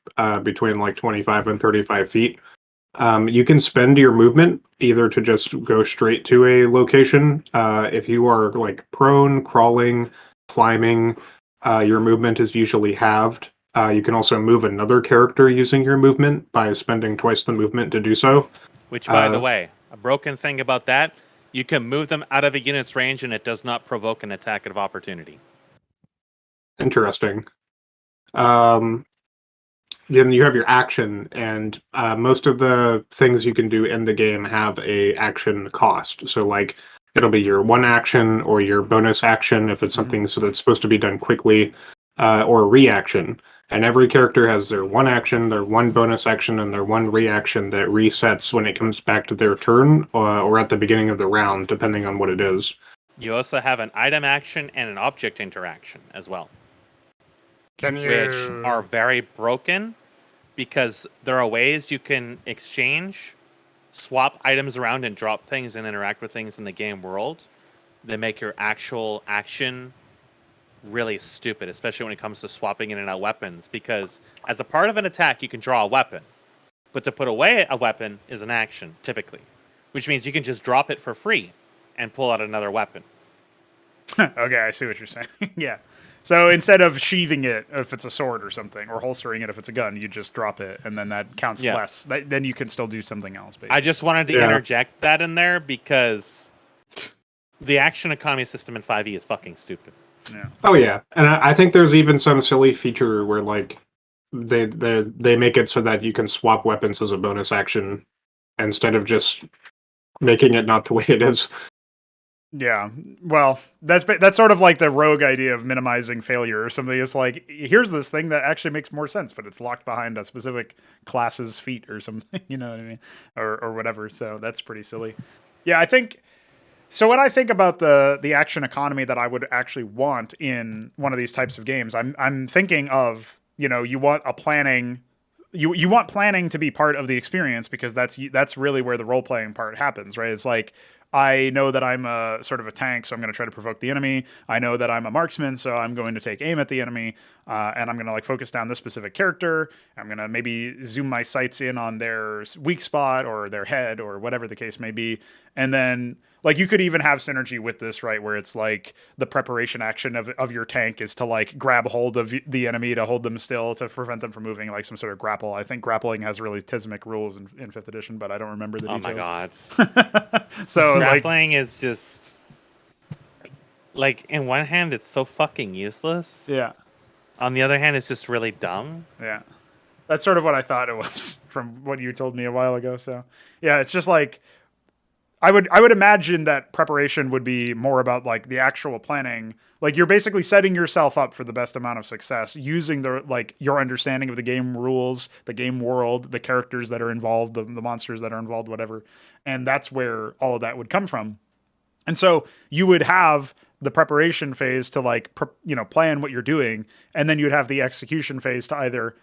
between like 25 and 35 feet. You can spend your movement either to just go straight to a location. If you are like prone, crawling, climbing, your movement is usually halved. You can also move another character using your movement by spending twice the movement to do so. Which, by the way, a broken thing about that, you can move them out of a unit's range and it does not provoke an attack of opportunity. Interesting. Then you have your action, and most of the things you can do in the game have a action cost. So like it'll be your one action or your bonus action if it's something that's supposed to be done quickly, or a reaction. And every character has their one action, their one bonus action, and their one reaction that resets when it comes back to their turn or at the beginning of the round, depending on what it is. You also have an item action and an object interaction as well. Can you? which are very broken because there are ways you can exchange, swap items around, and drop things and interact with things in the game world that make your actual action really stupid, especially when it comes to swapping in and out weapons. Because as a part of an attack, you can draw a weapon, but to put away a weapon is an action, typically, which means you can just drop it for free and pull out another weapon. Okay, I see what you're saying. Yeah. So instead of sheathing it if it's a sword or something, or holstering it if it's a gun, you just drop it, and then that counts less. Then you can still do something else. Basically. I just wanted to interject that in there because the action economy system in 5e is fucking stupid. Yeah. Oh yeah, and I think there's even some silly feature where like they make it so that you can swap weapons as a bonus action instead of just making it not the way it is. Yeah, well, that's sort of like the rogue idea of minimizing failure or something. It's like, here's this thing that actually makes more sense, but it's locked behind a specific class's feat or something, you know what I mean? Or whatever, so that's pretty silly. Yeah, I think... So when I think about the action economy that I would actually want in one of these types of games, I'm thinking of, you want a planning... You want planning to be part of the experience because that's really where the role-playing part happens, right? It's like... I know that I'm a sort of a tank, so I'm going to try to provoke the enemy. I know that I'm a marksman, so I'm going to take aim at the enemy, and I'm going to focus down this specific character. I'm going to maybe zoom my sights in on their weak spot or their head or whatever the case may be. And then, you could even have synergy with this, right? Where it's like the preparation action of your tank is to grab hold of the enemy to hold them still to prevent them from moving, like some sort of grapple. I think grappling has really Tismic rules in 5th edition, but I don't remember the details. Oh my god. So grappling is just in one hand it's so fucking useless. Yeah. On the other hand, it's just really dumb. Yeah. That's sort of what I thought it was from what you told me a while ago. So yeah, it's just I would imagine that preparation would be more about the actual planning. You're basically setting yourself up for the best amount of success using your understanding of the game rules, the game world, the characters that are involved, the monsters that are involved, whatever. And that's where all of that would come from. And so you would have the preparation phase to plan what you're doing. And then you'd have the execution phase to either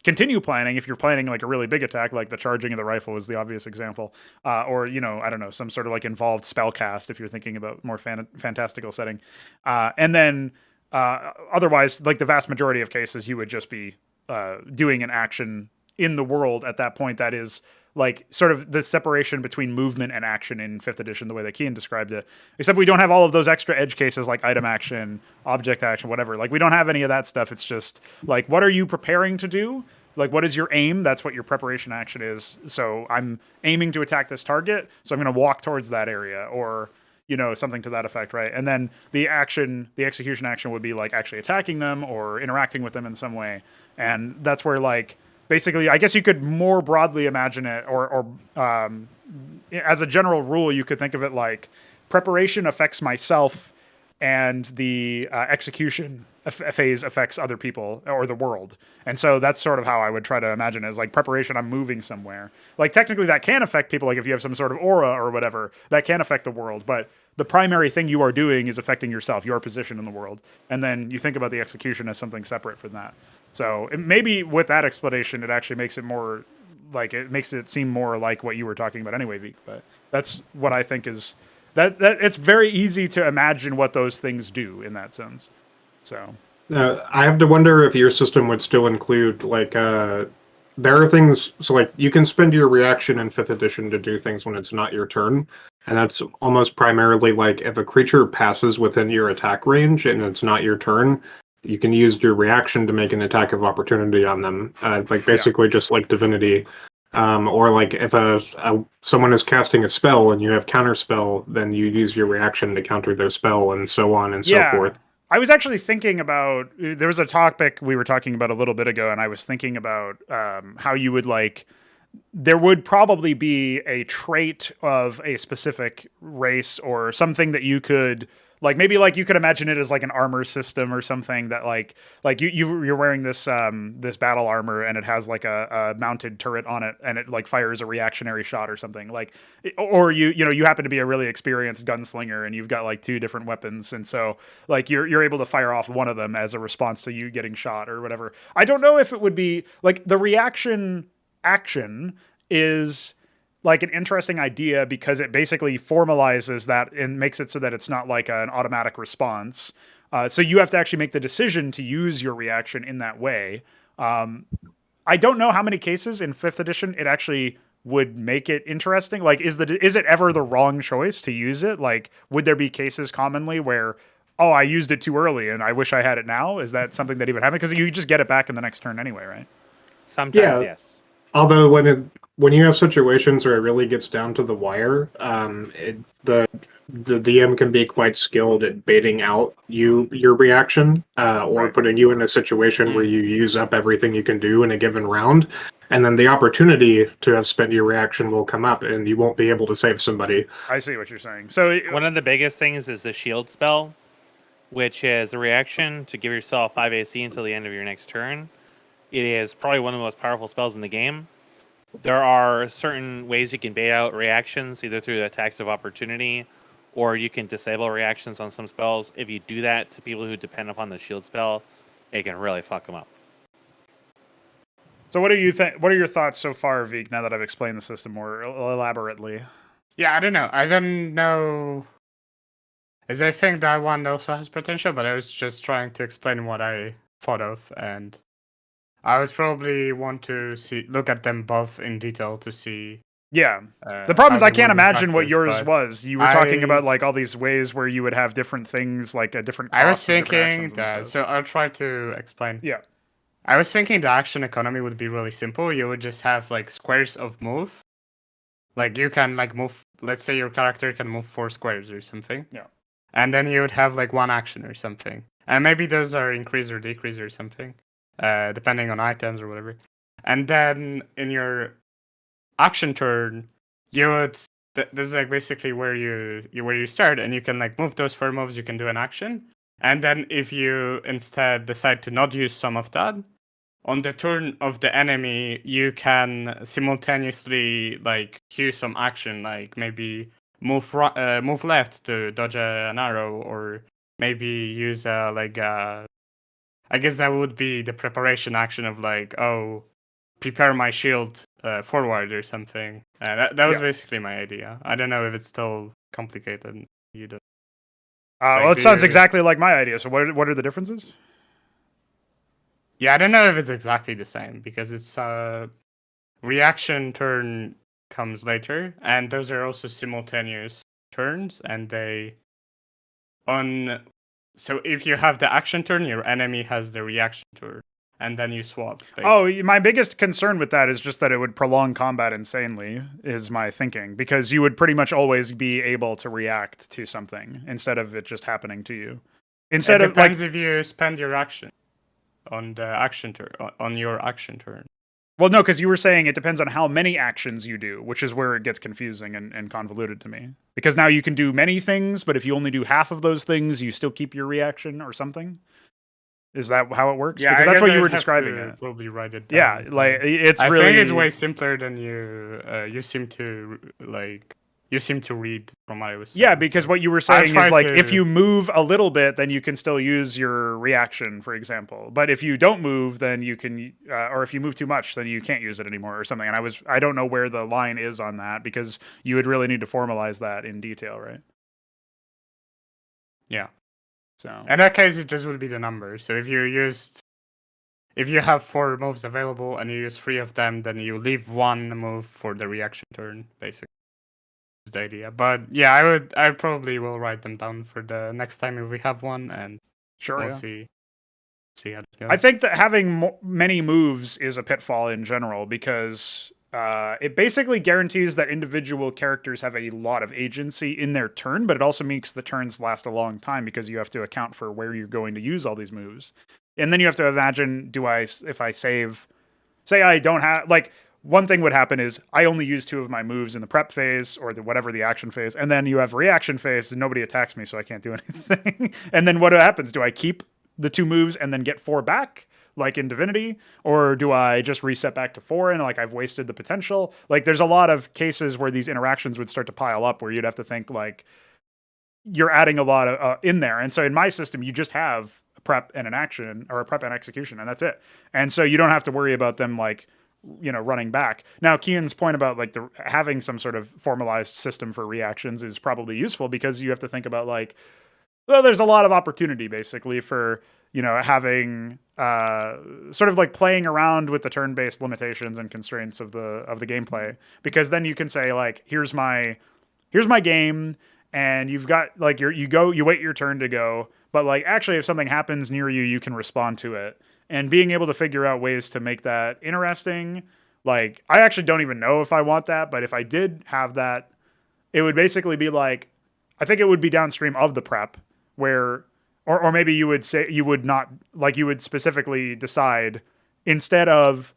continue planning if you're planning a really big attack, like the charging of the rifle is the obvious example, or I don't know, some sort of involved spell cast if you're thinking about more fantastical setting, and then otherwise, the vast majority of cases, you would just be doing an action in the world at that point that is sort of the separation between movement and action in 5th edition, the way that Keyan described it, except we don't have all of those extra edge cases like item action, object action, whatever. We don't have any of that stuff. It's just what are you preparing to do? What is your aim? That's what your preparation action is. So I'm aiming to attack this target, so I'm going to walk towards that area, or something to that effect, right? And then the execution action would be actually attacking them or interacting with them in some way. And that's where basically, I guess you could more broadly imagine it, or as a general rule, you could think of it preparation affects myself, and the execution phase affects other people or the world. And so that's sort of how I would try to imagine it, is preparation, I'm moving somewhere. Technically that can affect people, if you have some sort of aura or whatever, that can affect the world, but the primary thing you are doing is affecting yourself, your position in the world. And then you think about the execution as something separate from that. So maybe with that explanation, it actually makes it more it makes it seem more like what you were talking about anyway, Vic. But that's what I think is that it's very easy to imagine what those things do in that sense. So I have to wonder if your system would still include there are things, so you can spend your reaction in 5th edition to do things when it's not your turn. And that's almost primarily if a creature passes within your attack range and it's not your turn, you can use your reaction to make an attack of opportunity on them. Basically just like Divinity. Or if someone is casting a spell and you have counter spell, then you use your reaction to counter their spell, and so on and so forth. I was actually thinking about, there was a topic we were talking about a little bit ago, and I was thinking about how you would there would probably be a trait of a specific race or something that you could Like maybe like you could imagine it as like an armor system or something that like you're wearing this this battle armor and it has like a mounted turret on it and it like fires a reactionary shot or something like, or you know you happen to be a really experienced gunslinger and you've got like 2 different weapons and so like you're able to fire off one of them as a response to you getting shot or whatever. I don't know if it would be like the reaction action is like an interesting idea because it basically formalizes that and makes it so that it's not like an automatic response. So you have to actually make the decision to use your reaction in that way. I don't know how many cases in 5th edition it actually would make it interesting. Like, is it ever the wrong choice to use it? Like, would there be cases commonly where, oh, I used it too early and I wish I had it now? Is that something that even happened? Because you just get it back in the next turn anyway, right? Sometimes, yes. Although when you have situations where it really gets down to the wire, the DM can be quite skilled at baiting out your reaction, or putting you in a situation where you use up everything you can do in a given round, and then the opportunity to have spent your reaction will come up, and you won't be able to save somebody. I see what you're saying. So One of the biggest things is the shield spell, which is a reaction to give yourself 5 AC until the end of your next turn. It is probably one of the most powerful spells in the game. There are certain ways you can bait out reactions, either through the attacks of opportunity, or you can disable reactions on some spells. If you do that to people who depend upon the shield spell, it can really fuck them up. So what do you think? What are your thoughts so far, Veek? Now that I've explained the system more elaborately. Yeah, I don't know. I don't know. As I think that one also has potential, but I was just trying to explain what I thought of, and I would probably want to look at them both in detail to see. Yeah. The problem is I can't imagine what practice, yours was. You were talking about like all these ways where you would have different things, like a different. I was thinking that. So I'll try to explain. Yeah. I was thinking the action economy would be really simple. You would just have like squares of move. Like you can like move. Let's say your character can move 4 squares or something. Yeah. And then you would have like 1 action or something. And maybe those are increase or decrease or something. Depending on items or whatever. And then in your action turn, you would this is like basically where you start, and you can like move those 4 moves. You can do an action, and then if you instead decide to not use some of that, on the turn of the enemy, you can simultaneously like use some action, like maybe move left to dodge an arrow, or maybe use I guess that would be the preparation action of like, oh, prepare my shield forward or something. That was basically my idea. I don't know if it's still complicated. You don't. Well, it sounds exactly like my idea. So what are the differences? Yeah, I don't know if it's exactly the same because it's reaction turn comes later, and those are also simultaneous turns, and so if you have the action turn, your enemy has the reaction turn, and then you swap. Basically. Oh, my biggest concern with that is just that it would prolong combat insanely, is my thinking, because you would pretty much always be able to react to something instead of it just happening to you. It depends if you spend your action on the action turn, on your action turn. Well, no, because you were saying it depends on how many actions you do, which is where it gets confusing and convoluted to me. Because now you can do many things, but if you only do half of those things, you still keep your reaction or something. Is that how it works? Yeah, because that's what you were describing it. Probably write it down. Yeah, like it's I really. think it's way simpler than you seem to like. You seem to read from what I was saying. Yeah, because what you were saying is like if you move a little bit, then you can still use your reaction, for example. But if you don't move, then you can, or if you move too much, then you can't use it anymore or something. And I don't know where the line is on that because you would really need to formalize that in detail, right? Yeah. So in that case, it just would be the number. So if you have 4 moves available and you use 3 of them, then you leave 1 move for the reaction turn, basically. The idea, but yeah, I probably will write them down for the next time if we have one, and we'll see how it goes. I think that having many moves is a pitfall in general because it basically guarantees that individual characters have a lot of agency in their turn, but it also makes the turns last a long time because you have to account for where you're going to use all these moves, and then you have to imagine: if I save, say I don't have like. one thing would happen is I only use 2 of my moves in the prep phase or whatever the action phase, and then you have reaction phase and nobody attacks me, so I can't do anything. And then what happens? Do I keep the 2 moves and then get 4 back, like in Divinity, or do I just reset back to 4 and like I've wasted the potential? Like there's a lot of cases where these interactions would start to pile up where you'd have to think like you're adding a lot of in there. And so in my system, you just have a prep and an action, or a prep and execution, and that's it. And so you don't have to worry about them like, running back. Now, Keyan's point about like having some sort of formalized system for reactions is probably useful, because you have to think about like, well, there's a lot of opportunity basically for, having sort of like playing around with the turn-based limitations and constraints of the gameplay, because then you can say like, here's my game, and you've got like you wait your turn to go, but like actually if something happens near you, you can respond to it. And being able to figure out ways to make that interesting, like I actually don't even know if I want that, but if I did have that, it would basically be like, I think it would be downstream of the prep where, or maybe you would say you would not, like you would specifically decide instead of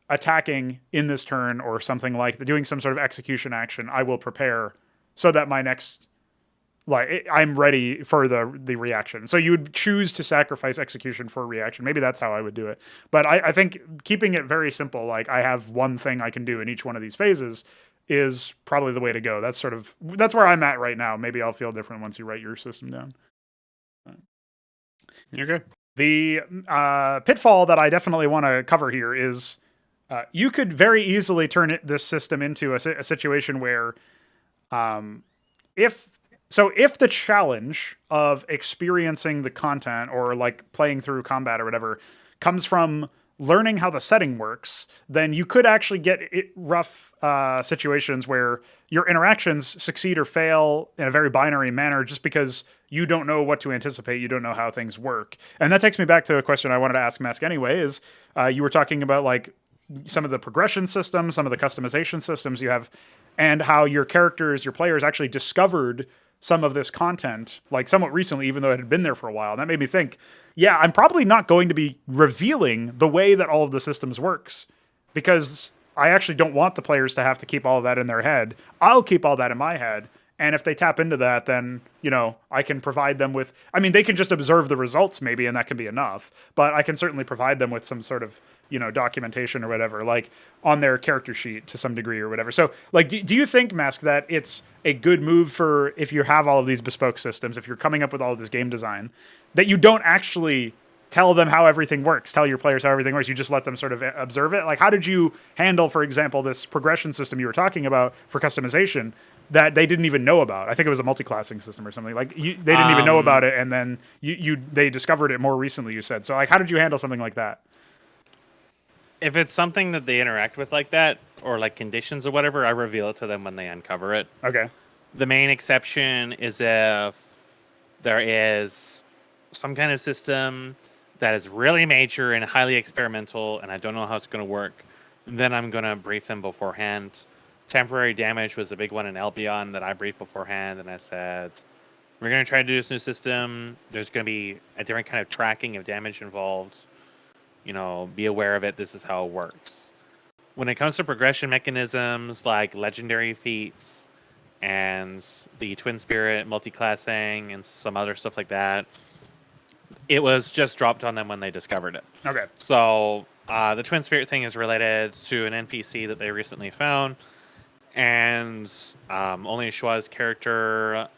attacking in this turn or something like doing some sort of execution action, I will prepare so that my next, like I'm ready for the reaction. So you would choose to sacrifice execution for reaction. Maybe that's how I would do it. But I think keeping it very simple, like I have one thing I can do in each one of these phases, is probably the way to go. That's where I'm at right now. Maybe I'll feel different once you write your system down. Okay. The pitfall that I definitely want to cover here is you could very easily turn this system into a situation where if the challenge of experiencing the content or like playing through combat or whatever comes from learning how the setting works, then you could actually get rough situations where your interactions succeed or fail in a very binary manner just because you don't know what to anticipate. You don't know how things work. And that takes me back to a question I wanted to ask Mesk anyway, is you were talking about like some of the progression systems, some of the customization systems you have, and how your players actually discovered some of this content like somewhat recently, even though it had been there for a while. And that made me think, yeah, I'm probably not going to be revealing the way that all of the systems works, because I actually don't want the players to have to keep all of that in their head. I'll keep all that in my head. And if they tap into that, then, I can provide them with, they can just observe the results maybe, and that can be enough. But I can certainly provide them with some sort of, documentation or whatever, like on their character sheet to some degree or whatever. So like, do you think, Mesk, that it's a good move for, if you have all of these bespoke systems, if you're coming up with all of this game design, that you don't actually tell them how everything works, tell your players how everything works, you just let them sort of observe it? Like, how did you handle, for example, this progression system you were talking about for customization that they didn't even know about? I think it was a multi-classing system or something. Like they didn't even know about it, and then they discovered it more recently, you said. So like, how did you handle something like that? If it's something that they interact with like that, or like conditions or whatever, I reveal it to them when they uncover it. Okay. The main exception is if there is some kind of system that is really major and highly experimental, and I don't know how it's going to work, then I'm going to brief them beforehand. Temporary damage was a big one in Albion that I briefed beforehand, and I said, we're going to try to do this new system. There's going to be a different kind of tracking of damage involved. Be aware of it. This is how it works. When it comes to progression mechanisms like legendary feats and the Twin Spirit multi-classing and some other stuff like that, it was just dropped on them when they discovered it. Okay. So the Twin Spirit thing is related to an NPC that they recently found, and only Shua's character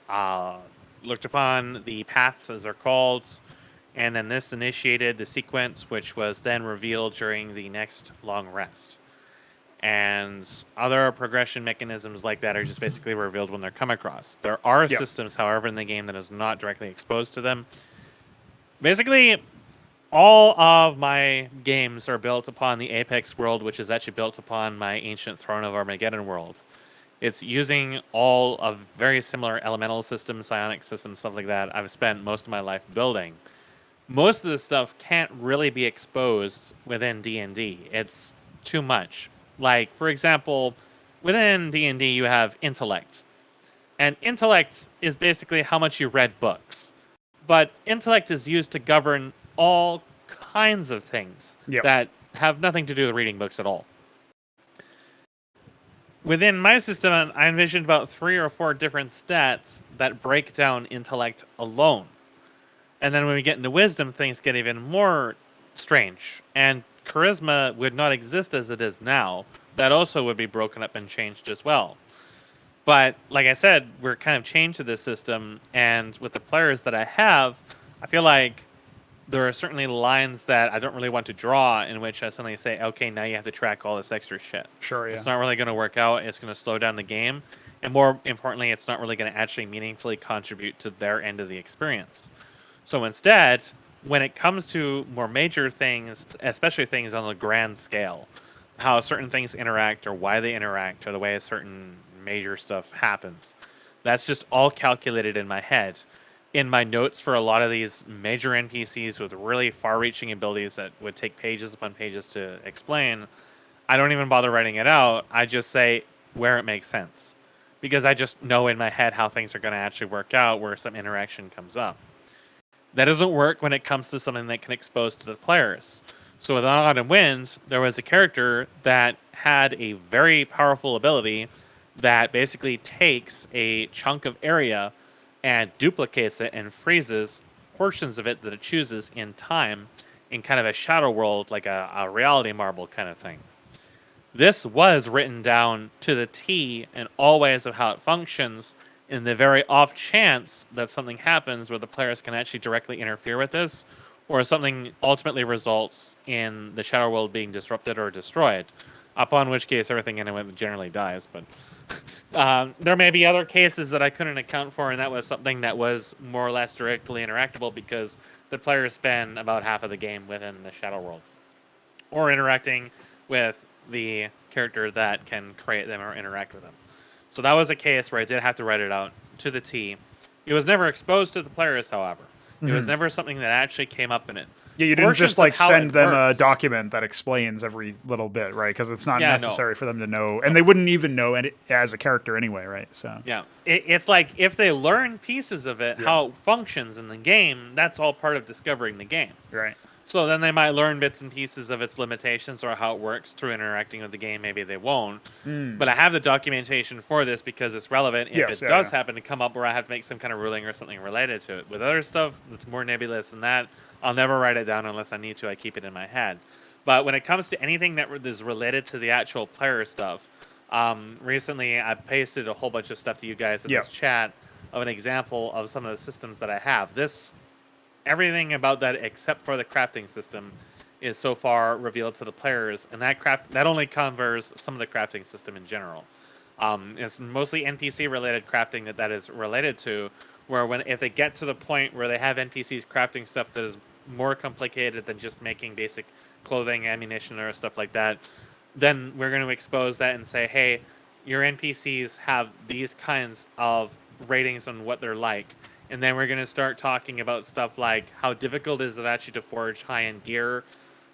looked upon the paths, as they're called, and then this initiated the sequence, which was then revealed during the next long rest. And other progression mechanisms like that are just basically revealed when they're come across. There are systems, however, in the game that is not directly exposed to them. Basically, all of my games are built upon the Apex world, which is actually built upon my Ancient Throne of Armageddon world. It's using all of very similar elemental systems, psionic systems, stuff like that I've spent most of my life building. Most of this stuff can't really be exposed within D&D. It's too much. Like, for example, within D&D you have intellect. And intellect is basically how much you read books. But intellect is used to govern all kinds of things that have nothing to do with reading books at all. within my system, I envisioned about 3 or 4 different stats that break down intellect alone. And then when we get into wisdom, things get even more strange. And charisma would not exist as it is now. That also would be broken up and changed as well. But like I said, we're kind of chained to this system. And with the players that I have, I feel like there are certainly lines that I don't really want to draw in which I suddenly say, okay, now you have to track all this extra shit. Sure, yeah. It's not really going to work out. It's going to slow down the game. And more importantly, it's not really going to actually meaningfully contribute to their end of the experience. So instead, when it comes to more major things, especially things on the grand scale, how certain things interact or why they interact or the way a certain major stuff happens, that's just all calculated in my head. In my notes for a lot of these major NPCs with really far-reaching abilities that would take pages upon pages to explain, I don't even bother writing it out. I just say where it makes sense. Because I just know in my head how things are going to actually work out, where some interaction comes up. That doesn't work when it comes to something that can expose to the players. So with Autumn Wind, there was a character that had a very powerful ability that basically takes a chunk of area and duplicates it and freezes portions of it that it chooses in time in kind of a shadow world, like a reality marble kind of thing. This was written down to the T in all ways of how it functions, in the very off chance that something happens where the players can actually directly interfere with this, or something ultimately results in the shadow world being disrupted or destroyed, upon which case everything in it generally dies. But there may be other cases that I couldn't account for, and that was something that was more or less directly interactable because the players spend about half of the game within the shadow world, or interacting with the character that can create them or interact with them. So that was a case where I did have to write it out to the T. It was never exposed to the players, however. It was never something that actually came up in it. Yeah, you didn't just like send them a document that explains every little bit, right? Because it's not necessary for them to know, and they wouldn't even know it as a character anyway, right? So yeah, it's like if they learn pieces of it, how it functions in the game, that's all part of discovering the game, right? So then they might learn bits and pieces of its limitations or how it works through interacting with the game. Maybe they won't. But I have the documentation for this because it's relevant if it does happen to come up where I have to make some kind of ruling or something related to it. With other stuff that's more nebulous than that, I'll never write it down unless I need to. I keep it in my head. But when it comes to anything that is related to the actual player stuff, recently I pasted a whole bunch of stuff to you guys in this chat of an example of some of the systems that I have. Everything about that except for the crafting system is so far revealed to the players, and that only covers some of the crafting system in general. It's mostly NPC related crafting that is related to, where if they get to the point where they have NPCs crafting stuff that is more complicated than just making basic clothing, ammunition, or stuff like that, then we're going to expose that and say, hey, your NPCs have these kinds of ratings on what they're like. And then we're going to start talking about stuff like how difficult is it actually to forge high-end gear?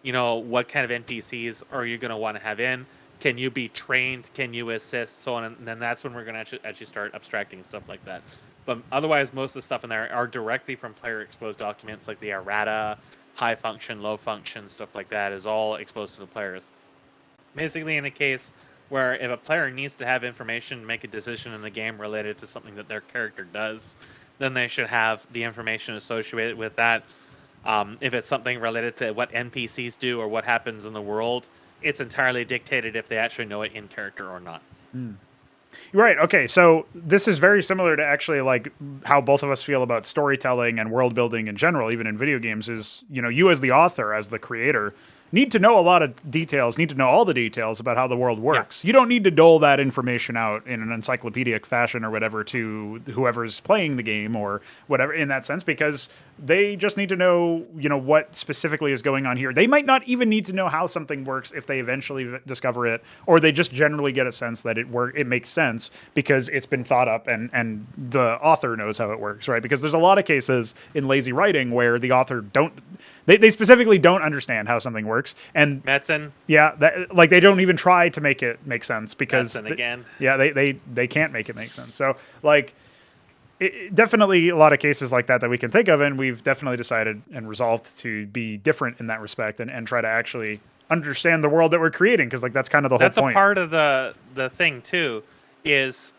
You know, what kind of NPCs are you going to want to have in? Can you be trained? Can you assist? So on. And then that's when we're going to actually start abstracting stuff like that. But otherwise, most of the stuff in there are directly from player-exposed documents, like the errata, high function, low function, stuff like that is all exposed to the players. Basically, in a case where if a player needs to have information, make a decision in the game related to something that their character does, then they should have the information associated with that. If it's something related to what NPCs do or what happens in the world, it's entirely dictated if they actually know it in character or not. Right. Okay. So this is very similar to actually like how both of us feel about storytelling and world building in general, even in video games, is, you know, you as the author, as the creator, need to know a lot of details, need to know all the details about how the world works. You don't need to dole that information out in an encyclopedic fashion or whatever to whoever's playing the game or whatever in that sense, because they just need to know, you know, what specifically is going on here. They might not even need to know how something works if they eventually discover it, or they just generally get a sense that it makes sense because it's been thought up and the author knows how it works, right? Because there's a lot of cases in lazy writing where the author they specifically don't understand how something works, and Metzen. Yeah, like they don't even try to make it make sense because again. Yeah, they can't make it make sense. So like, definitely a lot of cases like that we can think of, and we've definitely decided and resolved to be different in that respect and try to actually understand the world that we're creating, because like that's kind of the whole That's point. a part of the thing too, is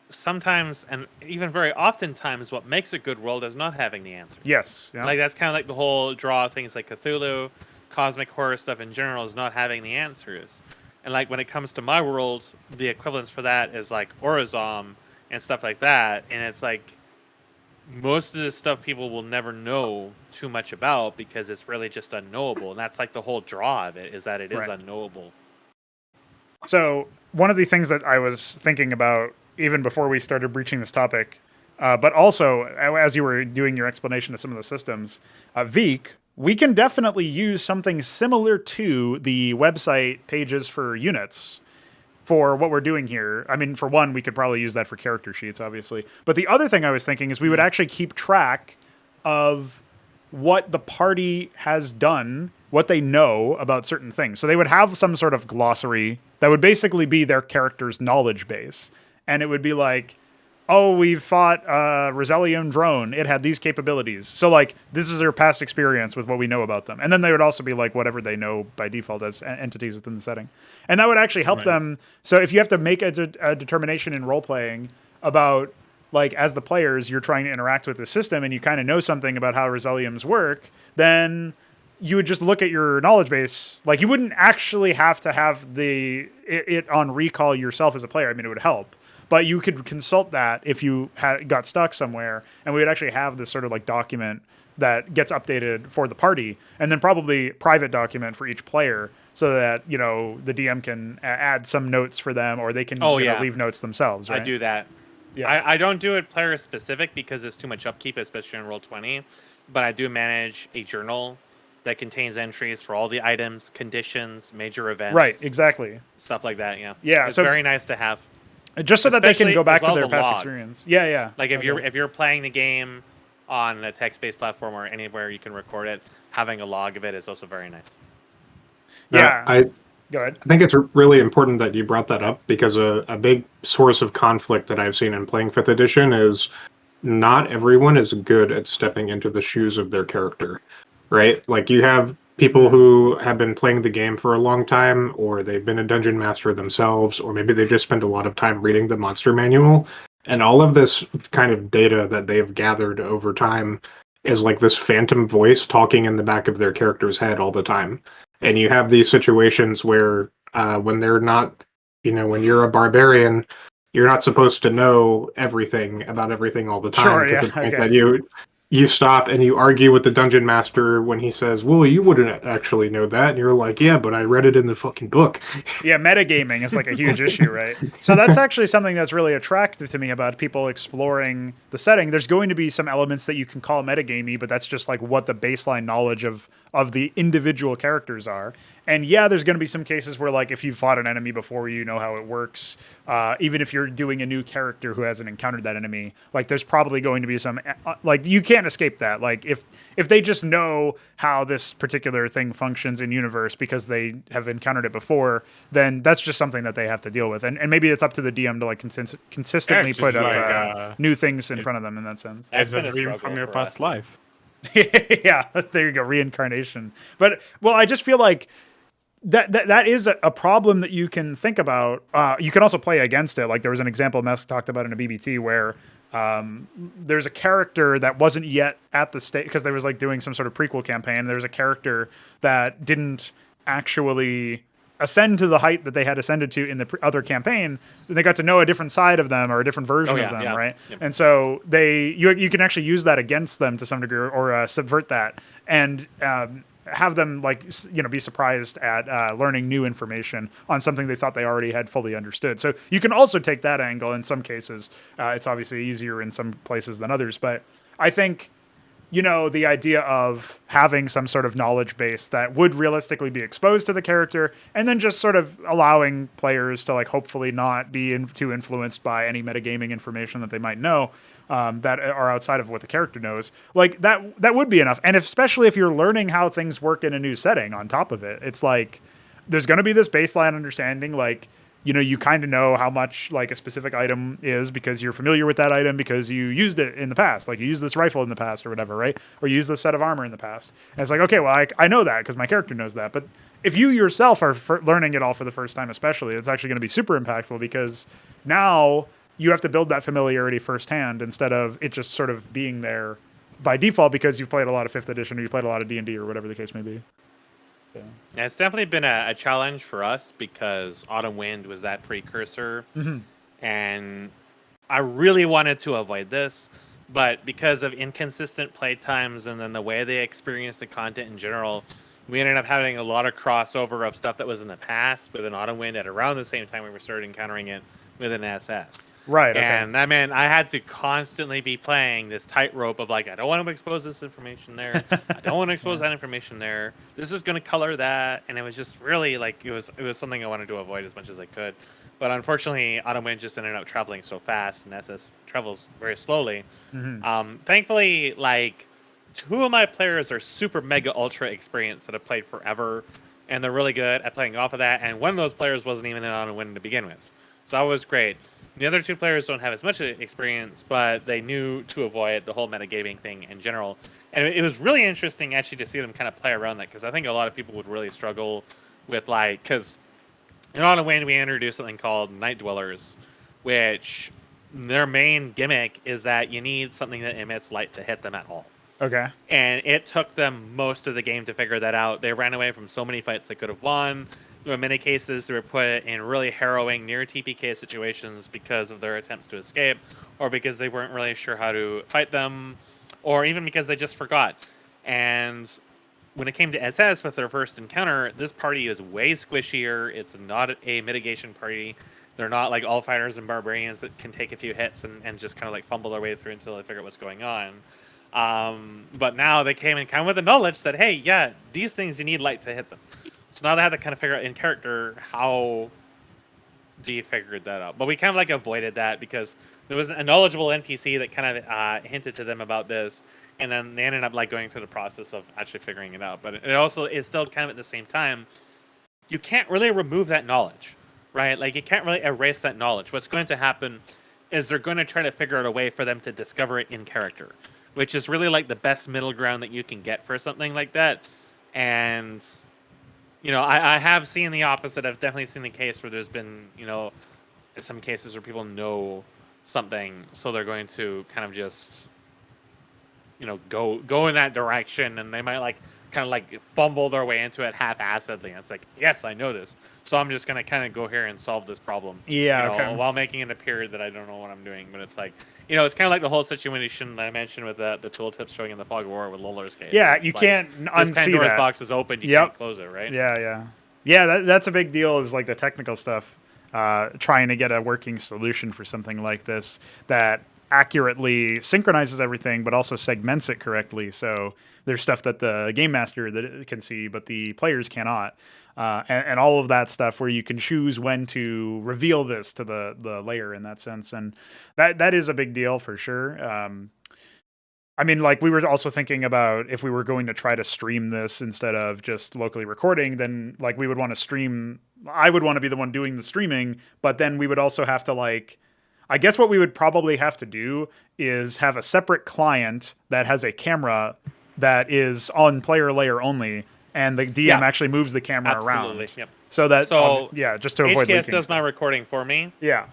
sometimes and even very oftentimes what makes a good world is not having the answers. Yes. Yeah. Like that's kind of like the whole draw of things like Cthulhu, cosmic horror stuff in general is not having the answers. And like when it comes to my world, the equivalence for that is like Orazom and stuff like that. And it's like most of the stuff people will never know too much about because it's really just unknowable. And that's like the whole draw of it, is that it is unknowable. So one of the things that I was thinking about even before we started breaching this topic, but also as you were doing your explanation of some of the systems, Veek, we can definitely use something similar to the website pages for units for what we're doing here. I mean, for one, we could probably use that for character sheets, obviously. But the other thing I was thinking is we would actually keep track of what the party has done, what they know about certain things. So they would have some sort of glossary that would basically be their character's knowledge base. And it would be like, oh, we fought a Rosellium drone. It had these capabilities. So, like, this is their past experience with what we know about them. And then they would also be like whatever they know by default as entities within the setting. And that would actually help them. So if you have to make a determination in role-playing about, like, as the players, you're trying to interact with the system and you kind of know something about how Roselliums work, then you would just look at your knowledge base. Like, you wouldn't actually have to have it on recall yourself as a player. I mean, it would help. But you could consult that if you got stuck somewhere, and we would actually have this sort of like document that gets updated for the party, and then probably private document for each player, so that, you know, the DM can add some notes for them, or they can leave notes themselves. Right? I do that. Yeah. I don't do it player specific because it's too much upkeep, especially in Roll20. But I do manage a journal that contains entries for all the items, conditions, major events. Right. Exactly. Stuff like that. Yeah. Yeah. It's very nice to have. Just so that they can go back to their past log. experience. Yeah, yeah. Like if you're playing the game on a text-based platform or anywhere you can record it, having a log of it is also very nice. Yeah. Go ahead. I think it's really important that you brought that up, because a big source of conflict that I've seen in playing 5th edition is not everyone is good at stepping into the shoes of their character, right? Like, you have people who have been playing the game for a long time, or they've been a dungeon master themselves, or maybe they just spent a lot of time reading the monster manual. And all of this kind of data that they've gathered over time is like this phantom voice talking in the back of their character's head all the time. And you have these situations where when they're not, you know, when you're a barbarian, you're not supposed to know everything about everything all the time. Sure, to the point that you stop and you argue with the dungeon master when he says, well, you wouldn't actually know that. And you're like, yeah, but I read it in the fucking book. Yeah, metagaming is like a huge issue, right? So that's actually something that's really attractive to me about people exploring the setting. There's going to be some elements that you can call metagamey, but that's just like what the baseline knowledge of the individual characters are. And yeah, there's going to be some cases where, like, if you've fought an enemy before, you know how it works. Even if you're doing a new character who hasn't encountered that enemy, like, there's probably going to be some, like, you can't escape that. Like, if they just know how this particular thing functions in universe because they have encountered it before, then that's just something that they have to deal with. And maybe it's up to the DM to, like, consistently put up new things in front of them in that sense. As a dream from your past life. Yeah, there you go, reincarnation. But, well, I just feel like that is a problem that you can think about. You can also play against it. Like, there was an example Mesk talked about in a BBT where there's a character that wasn't yet at the state, because they was like doing some sort of prequel campaign. There's a character that didn't actually ascend to the height that they had ascended to in the other campaign. They got to know a different side of them, or a different version of them, right? Yep. And so you can actually use that against them to some degree, or subvert that, and have them, like, you know, be surprised at learning new information on something they thought they already had fully understood. So you can also take that angle in some cases. It's obviously easier in some places than others, but I think, you know, the idea of having some sort of knowledge base that would realistically be exposed to the character, and then just sort of allowing players to, like, hopefully not be too influenced by any metagaming information that they might know, that are outside of what the character knows. Like, that would be enough. And especially if you're learning how things work in a new setting on top of it, it's like, there's going to be this baseline understanding. Like, you kind of know how much like a specific item is because you're familiar with that item because you used it in the past. Like you used this rifle in the past or whatever, right? Or you used this set of armor in the past. And it's like, okay, well, I know that because my character knows that. But if you yourself are learning it all for the first time, especially, it's actually going to be super impactful because now you have to build that familiarity firsthand instead of it just sort of being there by default because you've played a lot of 5th edition or you played a lot of D&D or whatever the case may be. Yeah, it's definitely been a challenge for us because Autumn Wind was that precursor, and I really wanted to avoid this, but because of inconsistent play times and then the way they experienced the content in general, we ended up having a lot of crossover of stuff that was in the past with an Autumn Wind at around the same time we started encountering it with an SS. Right. Okay. And that meant I had to constantly be playing this tightrope of like, I don't want to expose this information there. I don't want to expose that information there. This is going to color that. And it was just really like, it was something I wanted to avoid as much as I could. But unfortunately, Autumn Wind just ended up traveling so fast and SS travels very slowly. Thankfully, like 2 of my players are super mega ultra experienced that have played forever. And they're really good at playing off of that. And one of those players wasn't even in Autumn Wind to begin with. So that was great. The other 2 players don't have as much experience, but they knew to avoid the whole metagaming thing in general. And it was really interesting actually to see them kind of play around that because I think a lot of people would really struggle with like, because in Autumn Wind we introduced something called Night Dwellers, which their main gimmick is that you need something that emits light to hit them at all. Okay. And it took them most of the game to figure that out. They ran away from so many fights they could have won. There were many cases they were put in really harrowing near TPK situations because of their attempts to escape, or because they weren't really sure how to fight them, or even because they just forgot. And when it came to SS with their first encounter, this party is way squishier. It's not a mitigation party. They're not like all fighters and barbarians that can take a few hits and just kind of like fumble their way through until they figure out what's going on. But now they came in kind of with the knowledge that, hey, yeah, these things you need light to hit them. So now they have to kind of figure out in character how do you figure that out. But we kind of like avoided that because there was a knowledgeable NPC that kind of hinted to them about this, and then they ended up like going through the process of actually figuring it out. But it also is still kind of at the same time, you can't really remove that knowledge, right? Like you can't really erase that knowledge. What's going to happen is they're going to try to figure out a way for them to discover it in character, which is really like the best middle ground that you can get for something like that. And I have seen the opposite. I've definitely seen the case where there's been, some cases where people know something, so they're going to kind of just, go in that direction, and they might kind of bumble their way into it half-assedly. And it's like, yes, I know this, so I'm just going to kind of go here and solve this problem. Yeah. Okay. While making it appear that I don't know what I'm doing. But it's like, it's kind of like the whole situation that I mentioned with the tooltips showing in the Fog of War with Loller's case. Yeah, it's you like, can't unsee this Pandora's that. box is open. You can't close it, right? Yeah. That's a big deal. Is like the technical stuff. Trying to get a working solution for something like this that accurately synchronizes everything, but also segments it correctly. So there's stuff that the game master that can see, but the players cannot. And all of that stuff where you can choose when to reveal this to the layer in that sense. And that is a big deal for sure. I mean, like we were also thinking about if we were going to try to stream this instead of just locally recording, then like we would want to stream. I would want to be the one doing the streaming, but then we would also have to I guess what we would probably have to do is have a separate client that has a camera that is on player layer only, and the DM actually moves the camera around. Yep. So that, just to avoid HKS leaking. does my recording for me. Yeah.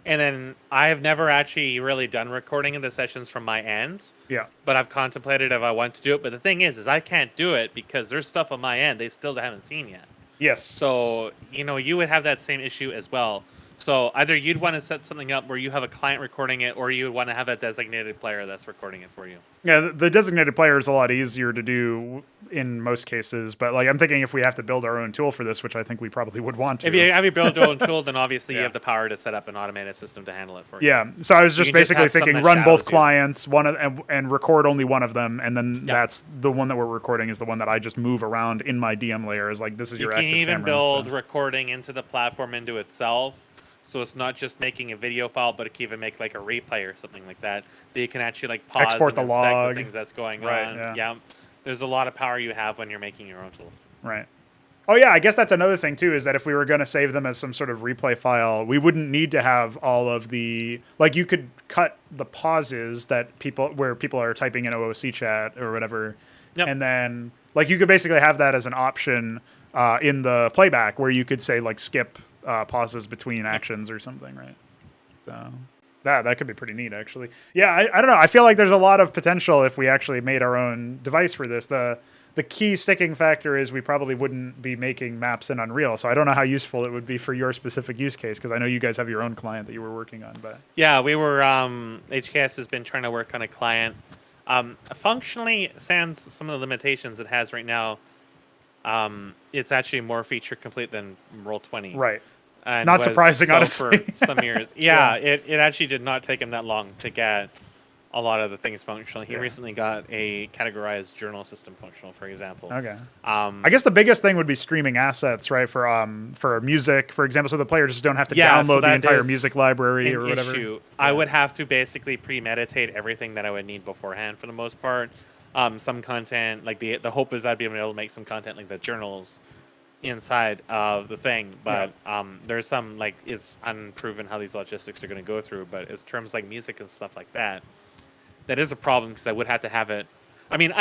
And then I have never actually really done recording in the sessions from my end. Yeah. But I've contemplated if I want to do it. But the thing is I can't do it because there's stuff on my end they still haven't seen yet. Yes. So, you would have that same issue as well. So either you'd want to set something up where you have a client recording it, or you would want to have a designated player that's recording it for you. Yeah, the designated player is a lot easier to do in most cases, but I'm thinking if we have to build our own tool for this, which I think we probably would want to. If you have your build your own tool, then obviously you have the power to set up an automated system to handle it for you. Yeah, so I was just basically thinking run both clients, and record only one of them, and then that's the one that we're recording is the one that I just move around in my DM layer. Is like this is your active camera. You can even build recording into the platform into itself. So it's not just making a video file, but it can even make like a replay or something like that. That you can actually pause export the log, the things that's going on. Yeah, there's a lot of power you have when you're making your own tools. Right. Oh yeah, I guess that's another thing too, is that if we were going to save them as some sort of replay file, we wouldn't need to have all of the, like, you could cut the pauses that where people are typing in OOC chat or whatever. Yep. And then like you could basically have that as an option in the playback where you could say like skip pauses between actions or something, right? So that could be pretty neat, actually. Yeah, I don't know. I feel like there's a lot of potential if we actually made our own device for this. The key sticking factor is we probably wouldn't be making maps in Unreal, so I don't know how useful it would be for your specific use case, because I know you guys have your own client that you were working on. But yeah, we were HKS has been trying to work on a client. Functionally, sans some of the limitations it has right now, it's actually more feature complete than Roll20. right. And Not was surprising, so honestly. for some years. Yeah, it actually did not take him that long to get a lot of the things functional. He recently got a categorized journal system functional, for example. Okay. I guess the biggest thing would be streaming assets, right? For music, for example, so the players just don't have to download the entire music library or whatever. Issue. I would have to basically premeditate everything that I would need beforehand for the most part. Some content, like the hope is I'd be able to make some content like the journals inside of the thing, but there's some, like, it's unproven how these logistics are going to go through, but as terms like music and stuff like that is a problem, because I would have to have it. I mean,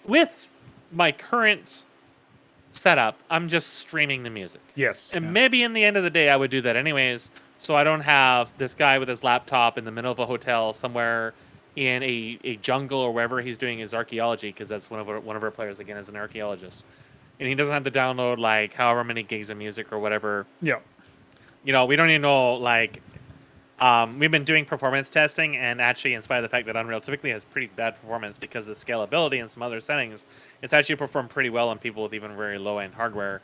with my current setup, I'm just streaming the music. Yes. And maybe in the end of the day, I would do that anyways, so I don't have this guy with his laptop in the middle of a hotel somewhere in a jungle or wherever he's doing his archaeology, because that's one of our players, again, is an archaeologist. And he doesn't have to download, like, however many gigs of music or whatever. Yeah. You know, we don't even know, like, we've been doing performance testing, and actually, in spite of the fact that Unreal typically has pretty bad performance because of scalability and some other settings, it's actually performed pretty well on people with even very low-end hardware.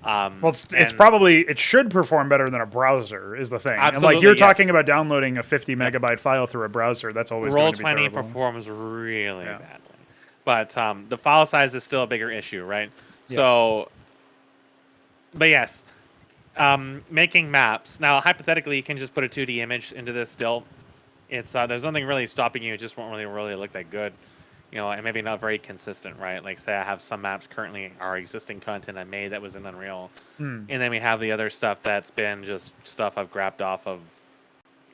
Well, it should perform better than a browser, is the thing. Absolutely, and like you're talking about downloading a 50 megabyte file through a browser, that's always going to be terrible. Roll20 performs really badly. But the file size is still a bigger issue, right? Yeah. So, but yes, making maps. Now, hypothetically, you can just put a 2D image into this still. It's there's nothing really stopping you. It just won't really look that good. You know, and maybe not very consistent, right? Like, say I have some maps currently are existing content I made that was in Unreal. And then we have the other stuff that's been just stuff I've grabbed off of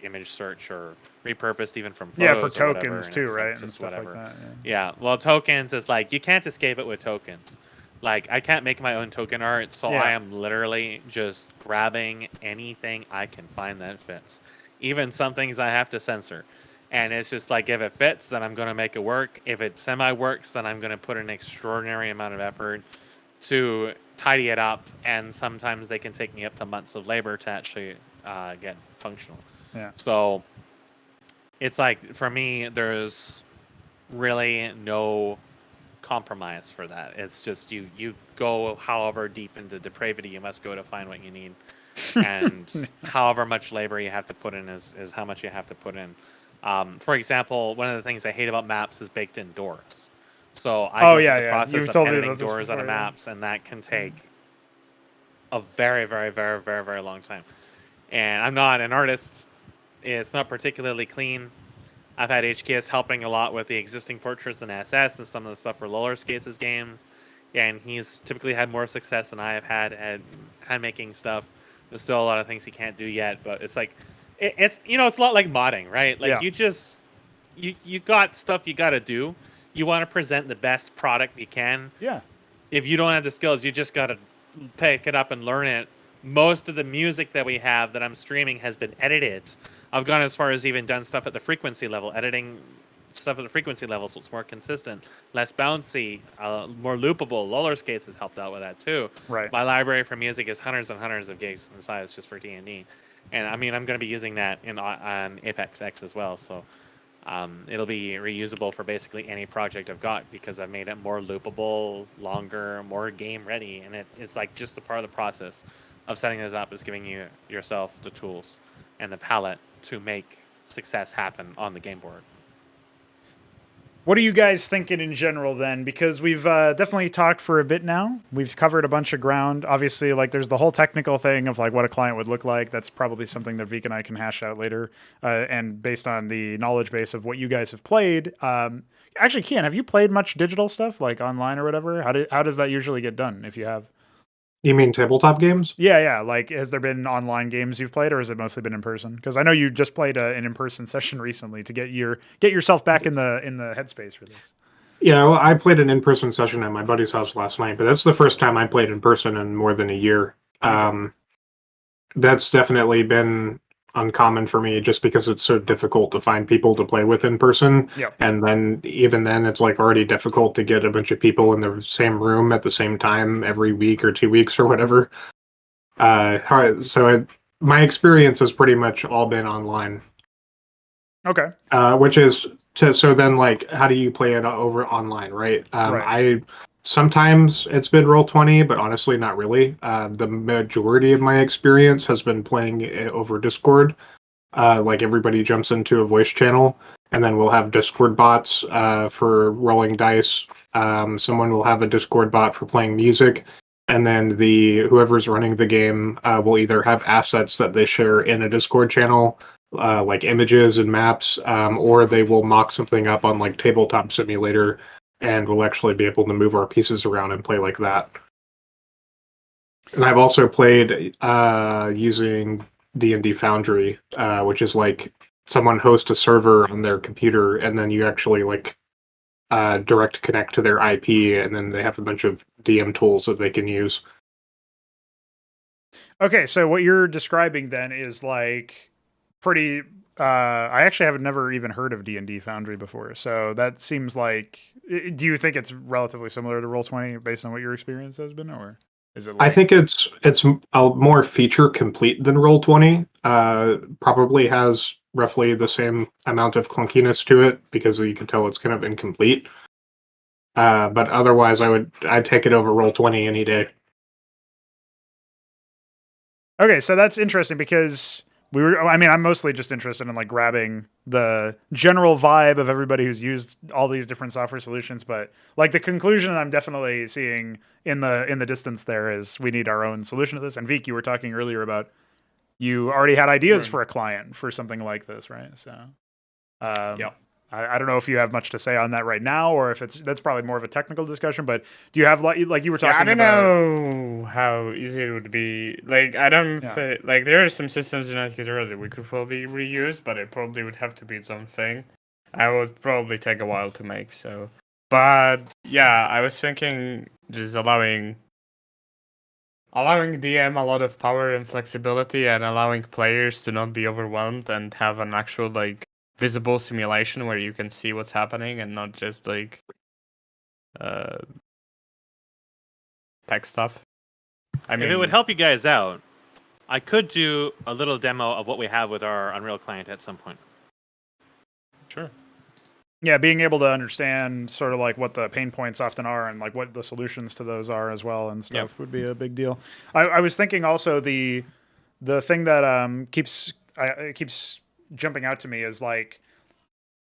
image search or repurposed even from photos. Yeah, for tokens too, right? And stuff whatever. Like that, yeah, well, tokens is like, you can't escape it with tokens. Like, I can't make my own token art, so I am literally just grabbing anything I can find that fits. Even some things I have to censor. And it's just like, if it fits, then I'm going to make it work. If it semi-works, then I'm going to put an extraordinary amount of effort to tidy it up. And sometimes they can take me up to months of labor to actually get functional. Yeah. So it's like, for me, there's really no compromise for that. It's just you go however deep into depravity you must go to find what you need. And however much labor you have to put in is how much you have to put in. For example, one of the things I hate about maps is baked in doors. So I go through the process of editing doors on maps, and that can take a very, very, very, very, very long time. And I'm not an artist. It's not particularly clean. I've had HKS helping a lot with the existing portraits in SS and some of the stuff for Lower Skates' games. And he's typically had more success than I have had at hand making stuff. There's still a lot of things he can't do yet, but it's like, it's a lot like modding, right? Like, you got stuff you got to do. You want to present the best product you can. Yeah. If you don't have the skills, you just got to pick it up and learn it. Most of the music that we have that I'm streaming has been edited. I've gone as far as even done stuff at the frequency level, editing stuff at the frequency level so it's more consistent, less bouncy, more loopable. Roller Skates has helped out with that too. Right. My library for music is hundreds and hundreds of gigs in size just for D&D. And I mean, I'm going to be using that on Apex X as well. So it'll be reusable for basically any project I've got, because I've made it more loopable, longer, more game ready. And it's like just a part of the process of setting this up is giving yourself the tools and the palette to make success happen on the game board. What are you guys thinking in general then? Because we've definitely talked for a bit now. We've covered a bunch of ground. Obviously, like, there's the whole technical thing of like what a client would look like. That's probably something that Vik and I can hash out later. And based on the knowledge base of what you guys have played, actually, Keyan, have you played much digital stuff like online or whatever? How does that usually get done if you have? You mean tabletop games? Yeah. Like, has there been online games you've played, or has it mostly been in person? Because I know you just played an in-person session recently to get yourself back in the headspace for this. Yeah, well, I played an in-person session at my buddy's house last night, but that's the first time I played in person in more than a year. Okay. That's definitely been uncommon for me just because it's so difficult to find people to play with in person. Yep. And then even then it's like already difficult to get a bunch of people in the same room at the same time every week or 2 weeks or whatever. My experience has pretty much all been online. Okay. Which is so then like how do you play it over online, right? Right. I sometimes it's been Roll20, but honestly not really. The majority of my experience has been playing it over Discord. Like everybody jumps into a voice channel, and then we'll have Discord bots for rolling dice. Someone will have a Discord bot for playing music, and then whoever's running the game will either have assets that they share in a Discord channel, like images and maps, or they will mock something up on like Tabletop Simulator, and we'll actually be able to move our pieces around and play like that. And I've also played using D&D Foundry, which is like someone hosts a server on their computer, and then you actually like direct connect to their IP, and then they have a bunch of DM tools that they can use. Okay, so what you're describing then is like pretty. I actually have never even heard of D&D Foundry before, so that seems like. Do you think it's relatively similar to Roll20 based on what your experience has been, or is it? Like... I think it's a more feature complete than Roll20. Probably has roughly the same amount of clunkiness to it because you can tell it's kind of incomplete. But otherwise, I'd take it over Roll20 any day. Okay, so that's interesting because I'm mostly just interested in like grabbing the general vibe of everybody who's used all these different software solutions, but like the conclusion I'm definitely seeing in the distance there is we need our own solution to this. And Vic, you were talking earlier about you already had ideas for a client for something like this, right? So, yeah. I don't know if you have much to say on that right now, or if that's probably more of a technical discussion. But do you have like you were talking? I don't know how easy it would be. Like I don't like there are some systems in Architecture that we could probably reuse, but it probably would have to be its own thing. I would probably take a while to make. So, but yeah, I was thinking just allowing DM a lot of power and flexibility, and allowing players to not be overwhelmed and have an actual like visible simulation where you can see what's happening and not just like text stuff. I mean, if it would help you guys out, I could do a little demo of what we have with our Unreal client at some point. Sure. Yeah, being able to understand sort of like what the pain points often are and like what the solutions to those are as well and stuff would be a big deal. I was thinking also the thing that keeps jumping out to me is like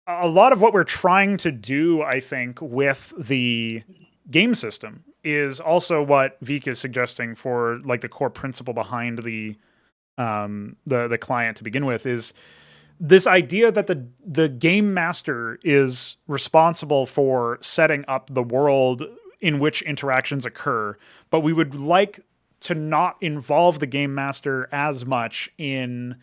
a lot of what we're trying to do, I think, with the game system is also what Vic is suggesting for like the core principle behind the client to begin with is this idea that the game master is responsible for setting up the world in which interactions occur, but we would like to not involve the game master as much in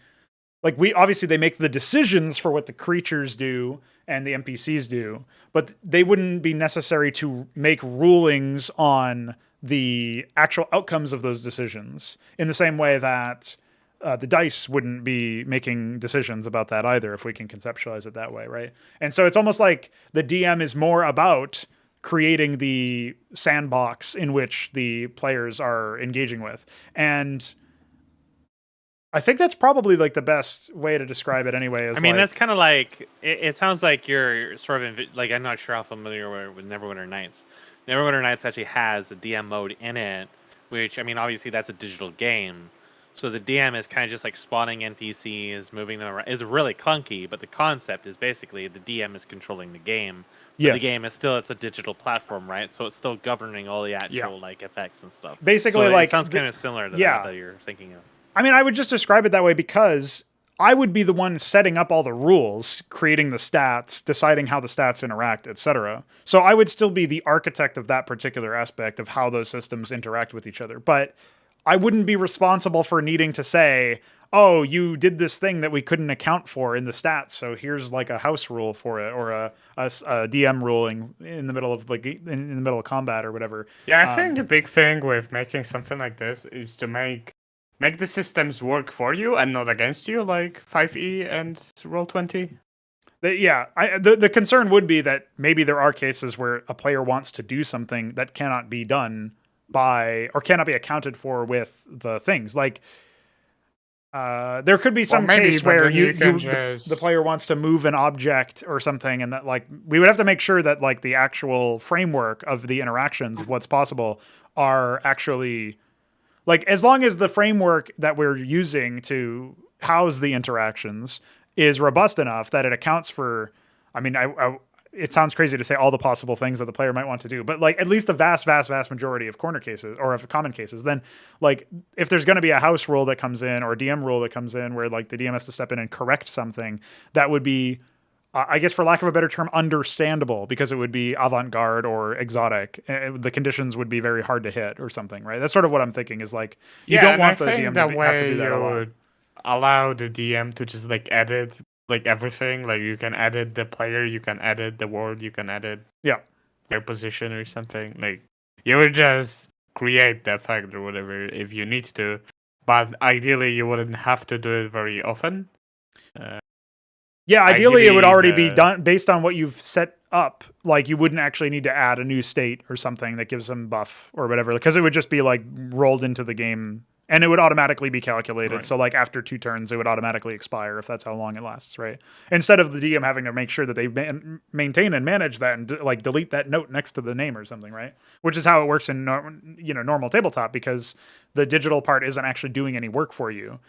like obviously they make the decisions for what the creatures do and the NPCs do, but they wouldn't be necessary to make rulings on the actual outcomes of those decisions in the same way that the dice wouldn't be making decisions about that either, if we can conceptualize it that way, right? And so it's almost like the DM is more about creating the sandbox in which the players are engaging with. And I think that's probably like the best way to describe it anyway. Is that's kind of like, it sounds like you're sort of, like, I'm not sure how familiar you are with Neverwinter Nights. Neverwinter Nights actually has a DM mode in it, which, obviously that's a digital game. So the DM is kind of just like spawning NPCs, moving them around. It's really clunky, but the concept is basically the DM is controlling the game. Yes. The game is still, it's a digital platform, right? So it's still governing all the actual like effects and stuff. Basically, so like it sounds kind of similar to that you're thinking of. I would just describe it that way because I would be the one setting up all the rules, creating the stats, deciding how the stats interact, etc. So I would still be the architect of that particular aspect of how those systems interact with each other. But I wouldn't be responsible for needing to say, oh, you did this thing that we couldn't account for in the stats, so here's like a house rule for it, or a DM ruling in the middle of in the middle of combat or whatever. Yeah, I think the big thing with making something like this is to make the systems work for you and not against you, like 5e and Roll20. The concern would be that maybe there are cases where a player wants to do something that cannot be done by, or cannot be accounted for with the things. Like, there could be some case where the player wants to move an object or something, and that, like, we would have to make sure that, like, the actual framework of the interactions of what's possible are actually, like, as long as the framework that we're using to house the interactions is robust enough that it accounts for, I mean, it sounds crazy to say all the possible things that the player might want to do, but like at least the vast majority of corner cases or of common cases, then like if there's going to be a house rule that comes in or a DM rule that comes in where like the DM has to step in and correct something, that would be, I guess for lack of a better term, understandable, because it would be avant-garde or exotic. The conditions would be very hard to hit or something, right? That's sort of what I'm thinking is like, you don't want the DM to have to do that a lot. Allow the DM to just like edit like everything. Like you can edit the player, you can edit the world, you can edit their position or something. Like you would just create the effect or whatever if you need to, but ideally you wouldn't have to do it very often. Ideally it would already be done based on what you've set up. Like you wouldn't actually need to add a new state or something that gives them buff or whatever, because it would just be like rolled into the game. And it would automatically be calculated. Right. So like after 2 turns, it would automatically expire if that's how long it lasts, right? Instead of the DM having to make sure that they maintain and manage that and like delete that note next to the name or something, right? Which is how it works in normal tabletop, because the digital part isn't actually doing any work for you.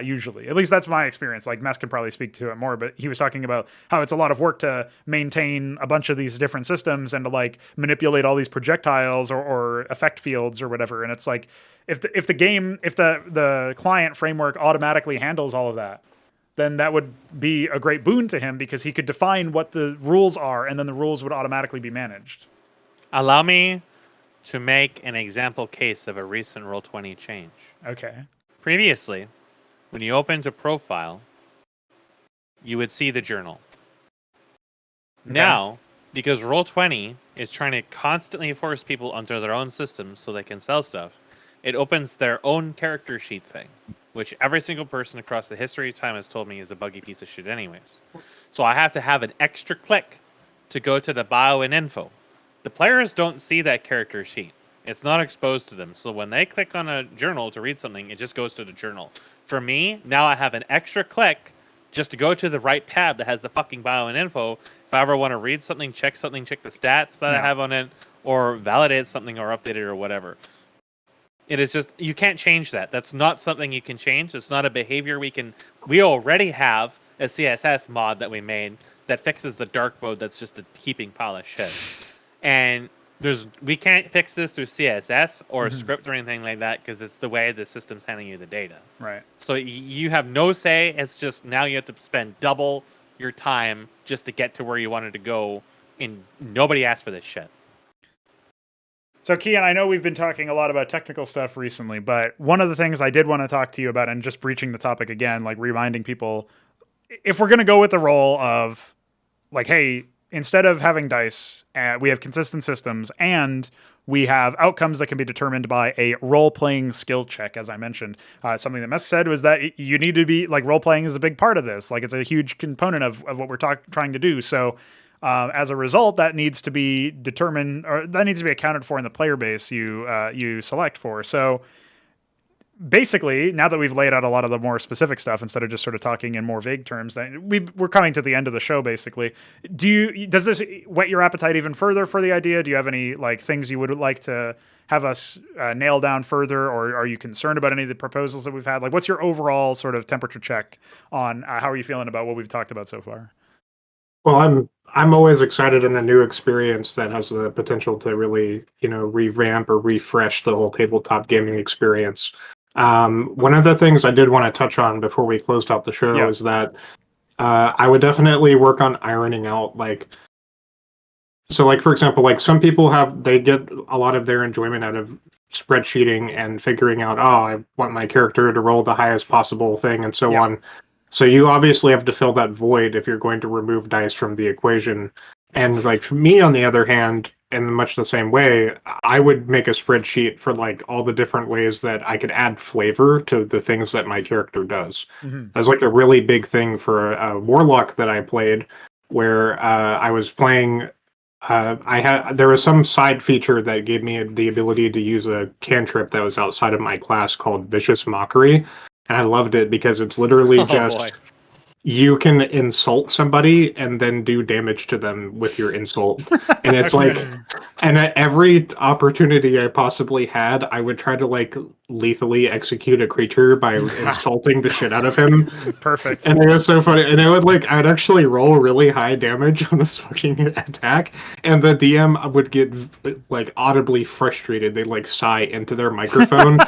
Usually, at least that's my experience. Like Mesk can probably speak to it more, but he was talking about how it's a lot of work to maintain a bunch of these different systems and to like manipulate all these projectiles or effect fields or whatever. And it's like, if the client framework automatically handles all of that, then that would be a great boon to him, because he could define what the rules are and then the rules would automatically be managed. Allow me to make an example case of a recent Roll20 change. Okay. Previously, when you opened a profile, you would see the journal. Okay. Now, because Roll20 is trying to constantly force people onto their own systems so they can sell stuff, it opens their own character sheet thing, which every single person across the history of time has told me is a buggy piece of shit anyways. So I have to have an extra click to go to the bio and info. The players don't see that character sheet. It's not exposed to them. So when they click on a journal to read something, it just goes to the journal. For me, now I have an extra click just to go to the right tab that has the fucking bio and info. If I ever want to read something, check the stats that I have on it, or validate something or update it or whatever. It is just, you can't change that. That's not something you can change. It's not a behavior we already have a CSS mod that we made that fixes the dark mode that's just a heaping pile of shit. And we can't fix this through CSS or script or anything like that, because it's the way the system's handing you the data. Right. So you have no say. It's just now you have to spend double your time just to get to where you wanted to go, and nobody asked for this shit. So, Keyan, I know we've been talking a lot about technical stuff recently, but one of the things I did want to talk to you about, and just breaching the topic again, like reminding people, if we're going to go with the role of, like, hey, instead of having dice, we have consistent systems, and we have outcomes that can be determined by a role-playing skill check, as I mentioned. Something that Mesk said was that you need to be, like, role-playing is a big part of this. Like, it's a huge component of what we're trying to do. So, as a result, that needs to be determined, or that needs to be accounted for in the player base you select for. So basically, now that we've laid out a lot of the more specific stuff, instead of just sort of talking in more vague terms, that we're coming to the end of the show, basically. Does this whet your appetite even further for the idea? Do you have any like things you would like to have us nail down further, or are you concerned about any of the proposals that we've had? Like, what's your overall sort of temperature check on how are you feeling about what we've talked about so far? Well, I'm always excited in a new experience that has the potential to really, revamp or refresh the whole tabletop gaming experience. One of the things I did want to touch on before we closed out the show Yeah. is that I would definitely work on ironing out so like for example, like some people they get a lot of their enjoyment out of spreadsheeting and figuring out, oh, I want my character to roll the highest possible thing and so Yeah. on. So you obviously have to fill that void if you're going to remove dice from the equation. And like for me, on the other hand, in much the same way, I would make a spreadsheet for like all the different ways that I could add flavor to the things that my character does. Mm-hmm. That's like a really big thing for a warlock that I played, where I was playing. There was some side feature that gave me the ability to use a cantrip that was outside of my class called Vicious Mockery, and I loved it because it's literally Oh just boy. you can insult somebody and then do damage to them with your insult. And it's Okay. like, and at every opportunity I possibly had, I would try to like lethally execute a creature by insulting the shit out of him. Perfect. And it was so funny. And I'd actually roll really high damage on this fucking attack. And the DM would get like audibly frustrated. They'd like sigh into their microphone.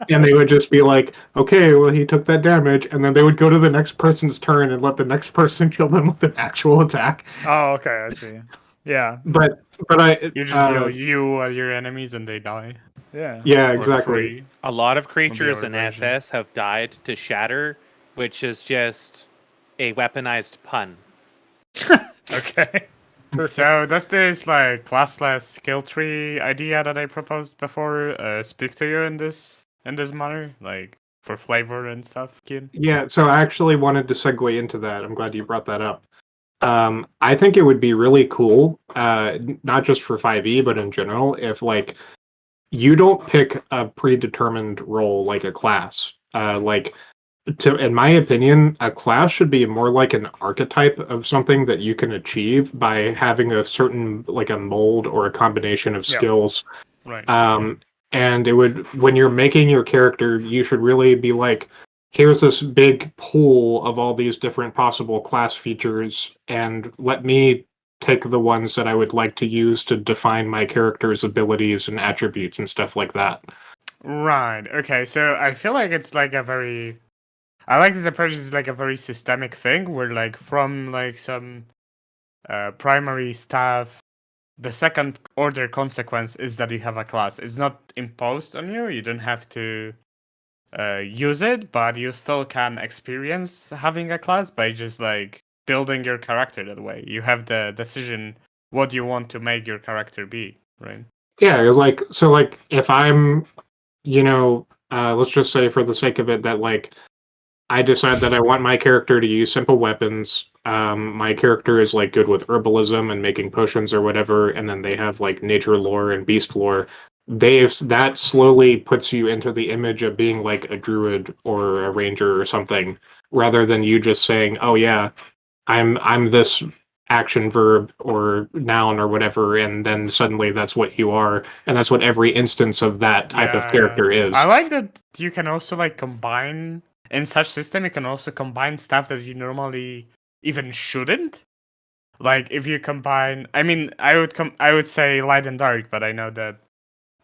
And they would just be like, okay, well, he took that damage. And then they would go to the next person's turn and let the next person kill them with an actual attack. Oh, okay, I see. Yeah. But I... You just yell, you are your enemies, and they die. Yeah. Yeah, Or exactly. free. A lot of creatures our in version. SS have died to shatter, which is just a weaponized pun. Okay. So does this like classless skill tree idea that I proposed before speak to you in this manner, like for flavor and stuff, Keyan? Yeah, so I actually wanted to segue into that. I'm glad you brought that up. I think it would be really cool, not just for 5e, but in general, if like you don't pick a predetermined role like a class. In my opinion, a class should be more like an archetype of something that you can achieve by having a certain like a mold or a combination of Yeah. skills. Right. And it would, when you're making your character, you should really be like, here's this big pool of all these different possible class features, and let me take the ones that I would like to use to define my character's abilities and attributes and stuff like that. Right. Okay. So I feel like it's like I like this approach. It's like a very systemic thing where, like, from like some primary stuff, the second order consequence is that you have a class. It's not imposed on you. You don't have to use it, but you still can experience having a class by just like building your character that way. You have the decision what you want to make your character be, right? Yeah, it's like, so like if I'm, let's just say for the sake of it that like I decide that I want my character to use simple weapons. My character is like good with herbalism and making potions or whatever, and then they have like nature lore and beast lore. That slowly puts you into the image of being like a druid or a ranger or something, rather than you just saying, "Oh yeah, I'm this action verb or noun or whatever," and then suddenly that's what you are, and that's what every instance of that type of character is. I like that you can also like combine in such system. You can also combine stuff that you normally even shouldn't. Like if you combine, I mean, I would say light and dark, but I know that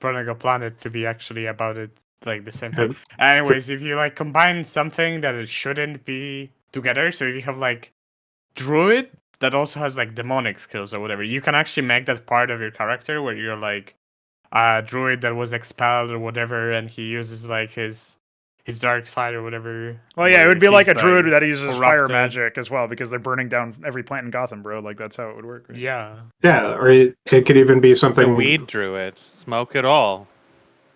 Pronago Planet to be actually about it like the same thing. Anyways, if you like combine something that it shouldn't be together, so if you have like druid that also has like demonic skills or whatever, you can actually make that part of your character where you're like a druid that was expelled or whatever, and he uses like his dark side or whatever. Well, yeah, it would be like a druid that uses fire corrupted. magic as well, because they're burning down every plant in Gotham, bro. Like, that's how it would work. Right? Yeah. Yeah, or it could even be something. The weed druid, smoke it all.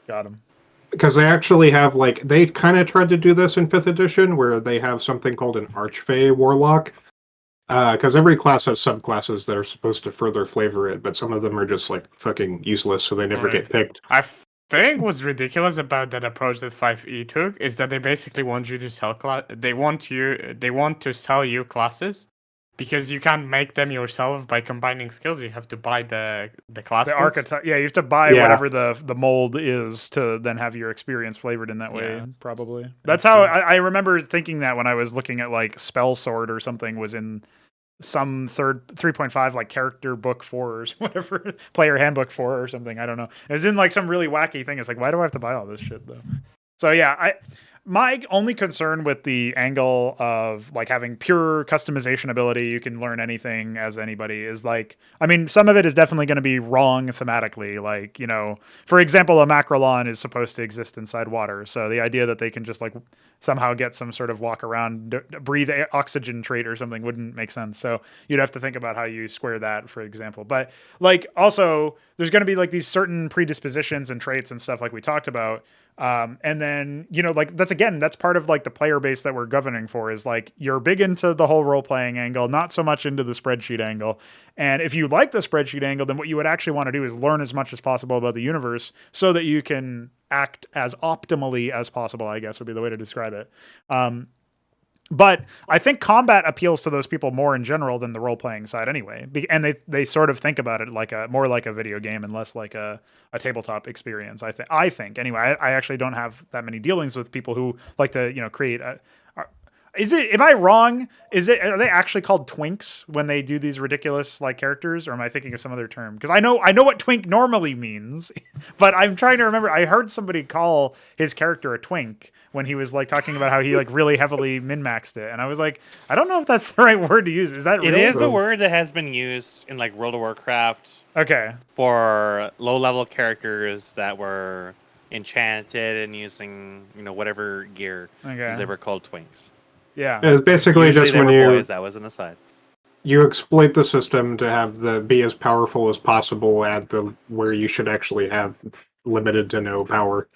Got him. Because they actually have like they kind of tried to do this in 5th edition, where they have something called an Archfey Warlock. Because every class has subclasses that are supposed to further flavor it, but some of them are just like fucking useless, so they never get picked. I think what's ridiculous about that approach that 5e took is that they basically want you to sell They want to sell you classes because you can't make them yourself by combining skills. You have to buy the class. The books. archetype. Yeah, you have to buy whatever the mold is to then have your experience flavored in that way. Probably. That's how I remember thinking that when I was looking at like Spell Sword or something was in some 3.5 like character book 4 or whatever, player handbook 4 or something. I don't know. It was in like some really wacky thing. It's like, why do I have to buy all this shit though? So yeah, my only concern with the angle of like having pure customization ability, you can learn anything as anybody, is like, I mean, some of it is definitely going to be wrong thematically. Like, for example, a macrolon is supposed to exist inside water. So the idea that they can just like somehow get some sort of walk around, breathe oxygen trait or something wouldn't make sense. So you'd have to think about how you square that, for example. But like also there's going to be like these certain predispositions and traits and stuff like we talked about. And then, like that's part of like the player base that we're governing for, is like, you're big into the whole role playing angle, not so much into the spreadsheet angle. And if you like the spreadsheet angle, then what you would actually want to do is learn as much as possible about the universe so that you can act as optimally as possible, I guess would be the way to describe it. But I think combat appeals to those people more in general than the role-playing side anyway. And they sort of think about it like more like a video game and less like a tabletop experience. I think anyway. I actually don't have that many dealings with people who like to create am I wrong? Are they actually called twinks when they do these ridiculous like characters, or am I thinking of some other term? Because I know what twink normally means, but I'm trying to remember. I heard somebody call his character a twink when he was like talking about how he like really heavily min-maxed it, and I was like, I don't know if that's the right word to use. Is that real? It is a word that has been used in like World of Warcraft. Okay. For low-level characters that were enchanted and using whatever gear, because they were called twinks. Yeah. It's basically Usually just they when were boys, that was an aside. You exploit the system to have be as powerful as possible at where you should actually have limited to no power.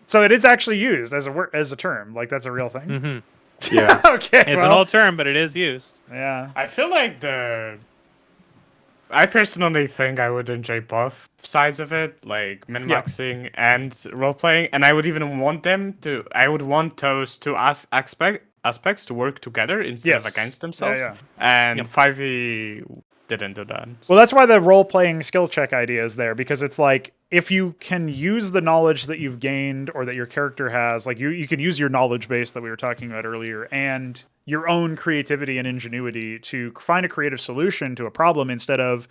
So it is actually used as a term. Like that's a real thing. Mm-hmm. Yeah. Okay. It's an old term, but it is used. Yeah. I feel like I personally think I would enjoy both sides of it, like min-maxing and role-playing, and I would even want I would want those two aspects to work together instead of against themselves. Yeah. And 5e didn't do that. Well, that's why the role-playing skill check idea is there, because it's like, if you can use the knowledge that you've gained or that your character has, like you can use your knowledge base that we were talking about earlier and your own creativity and ingenuity to find a creative solution to a problem instead of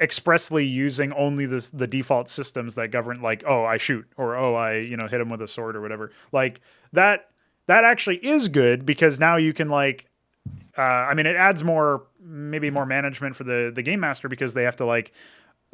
expressly using only the default systems that govern, like, oh, I shoot, or oh, I hit him with a sword or whatever. Like that actually is good, because now you can like it adds maybe more management for the game master, because they have to like,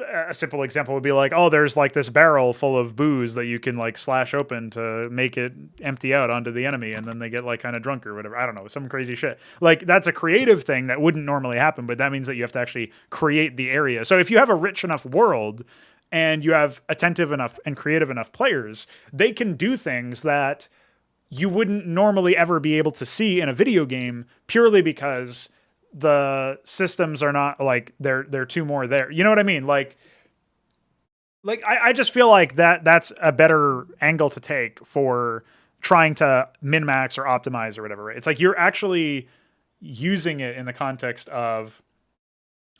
a simple example would be like, oh, there's like this barrel full of booze that you can like slash open to make it empty out onto the enemy, and then they get like kind of drunk or whatever. I don't know, some crazy shit. Like that's a creative thing that wouldn't normally happen, but that means that you have to actually create the area. So if you have a rich enough world and you have attentive enough and creative enough players, they can do things that you wouldn't normally ever be able to see in a video game, purely because the systems are not like they're two more there. You know what I mean? Like I just feel like that's a better angle to take for trying to min-max or optimize or whatever. Right? It's like you're actually using it in the context of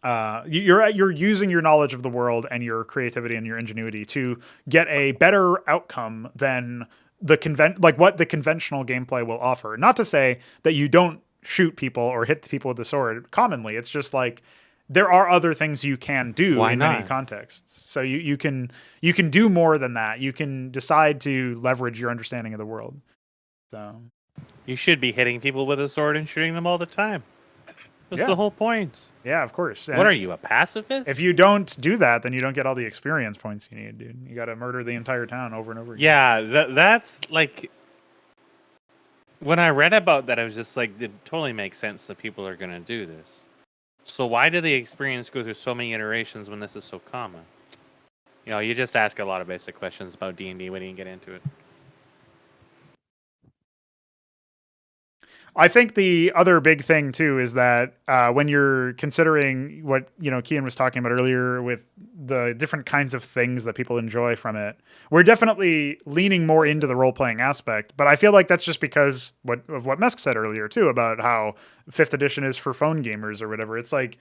you're using your knowledge of the world and your creativity and your ingenuity to get a better outcome than what the conventional gameplay will offer. Not to say that you don't shoot people or hit people with the sword commonly. It's just like there are other things you can do many contexts. So you can do more than that. You can decide to leverage your understanding of the world. So you should be hitting people with a sword and shooting them all the time. That's the whole point. Yeah, of course. And what are you, a pacifist? If you don't do that, then you don't get all the experience points you need, dude. You got to murder the entire town over and over again. Yeah, that's like, when I read about that, I was just like, it totally makes sense that people are going to do this. So why do the experience go through so many iterations when this is so common? You just ask a lot of basic questions about D&D when you get into it. I think the other big thing too is that when you're considering what Keyan was talking about earlier with the different kinds of things that people enjoy from it, we're definitely leaning more into the role-playing aspect. But I feel like that's just because of what Mesk said earlier too about how 5th edition is for phone gamers or whatever. It's like,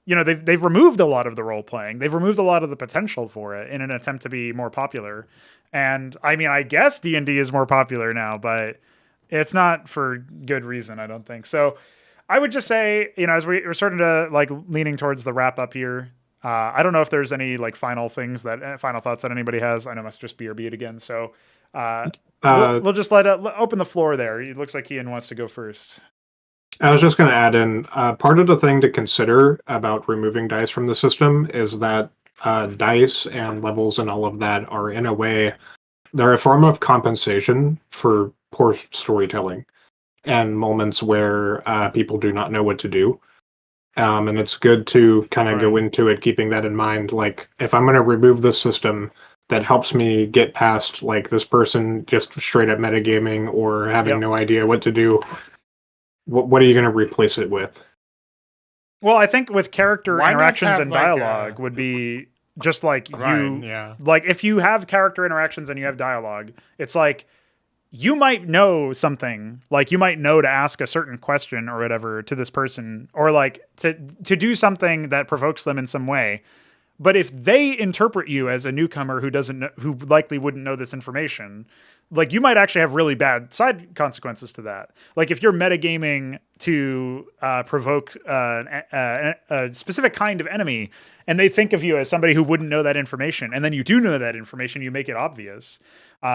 they've removed a lot of the role-playing. They've removed a lot of the potential for it in an attempt to be more popular. And I mean, I guess D&D is more popular now, but it's not for good reason, I don't think. So I would just say, as we're starting to like leaning towards the wrap up here, I don't know if there's any like final thoughts that anybody has. I know it must just be or be it again. So We'll just open the floor there. It looks like Keyan wants to go first. I was just going to add in part of the thing to consider about removing dice from the system is that dice and levels and all of that are, in a way, they're a form of compensation for poor storytelling and moments where people do not know what to do. And it's good to kind of go into it keeping that in mind. Like, if I'm going to remove this system that helps me get past, like, this person just straight up metagaming or having no idea what to do, what are you going to replace it with? Well, I think with character interactions and dialogue would be just like like if you have character interactions and you have dialogue, it's like you might know something, like you might know to ask a certain question or whatever to this person, or like to do something that provokes them in some way. But if they interpret you as a newcomer who likely wouldn't know this information, like you might actually have really bad side consequences to that. Like if you're metagaming to provoke a specific kind of enemy, and they think of you as somebody who wouldn't know that information, and then you do know that information, you make it obvious,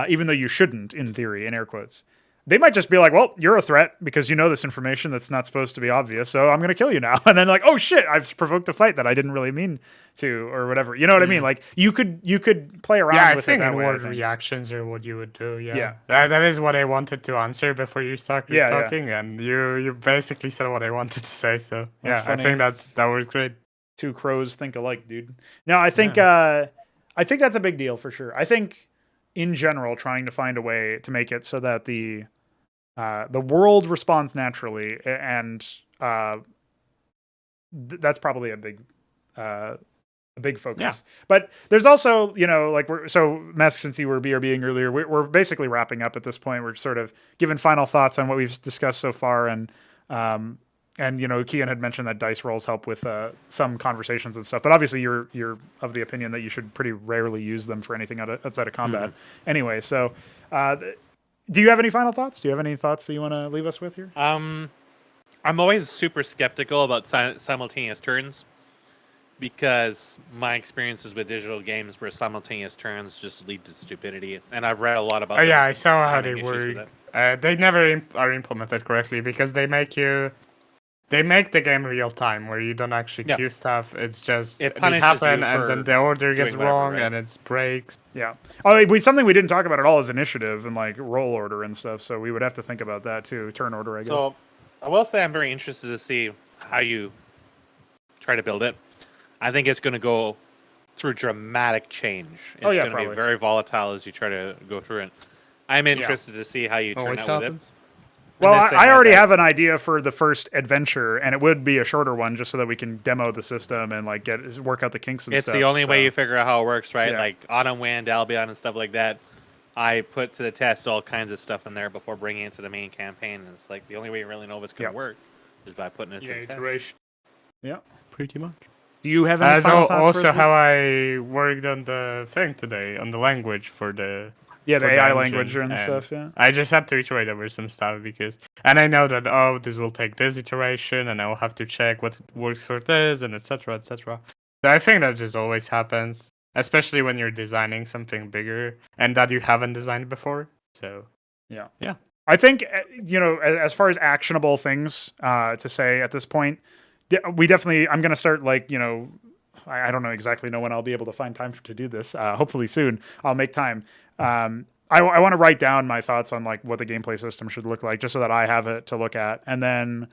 even though you shouldn't, in theory, in air quotes. They might just be like, well, you're a threat because you know this information that's not supposed to be obvious, so I'm going to kill you now. And then like, oh shit, I've provoked a fight that I didn't really mean to, or whatever. You know what I mean? Like you could play around with it that way. I think reactions are what you would do. Yeah. That is what I wanted to answer before you started talking, and you basically said what I wanted to say. So I think that was great. Two crows think alike, dude. No, I think that's a big deal for sure. I think in general, trying to find a way to make it so that the world responds naturally, and that's probably a big focus. Yeah. But there's also, like Mesk, since you were BRBing earlier, we're basically wrapping up at this point. We're sort of giving final thoughts on what we've discussed so far, and Keyan had mentioned that dice rolls help with some conversations and stuff. But obviously, you're of the opinion that you should pretty rarely use them for anything outside of combat. Mm-hmm. Anyway, so. Do you have any final thoughts? Do you have any thoughts that you want to leave us with here? I'm always super skeptical about simultaneous turns, because my experiences with digital games where simultaneous turns just lead to stupidity, and I've read a lot about. Oh yeah, I saw how they work. They never are implemented correctly because they make the game real time where you don't actually queue stuff. It's just it happen, and then the order gets wrong, and it breaks. Yeah. Something we didn't talk about at all is initiative and like roll order and stuff. So we would have to think about that too. Turn order, I guess. So I will say I'm very interested to see how you try to build it. I think it's going to go through dramatic change. It's going to be very volatile as you try to go through it. I'm interested to see how you turn out with it. Well, I already have an idea for the first adventure, and it would be a shorter one just so that we can demo the system and like work out the kinks and stuff. It's the only way you figure out how it works, right? Yeah. Like Autumn Wind, Albion, and stuff like that. I put to the test all kinds of stuff in there before bringing it to the main campaign, and it's like the only way you really know if it's going to work is by putting it to the test. Yeah, pretty much. Do you have any final thoughts? Also, how I worked on the thing today, on the language for the... Yeah, the AI language and stuff, yeah. I just had to iterate over some stuff and I know that, this will take this iteration, and I will have to check what works for this, and etc., etc. So I think that just always happens, especially when you're designing something bigger and that you haven't designed before. So, yeah. I think, as far as actionable things to say at this point, I'm going to start I don't know when I'll be able to find time to do this. Hopefully soon I'll make time. I want to write down my thoughts on like what the gameplay system should look like, just so that I have it to look at, and then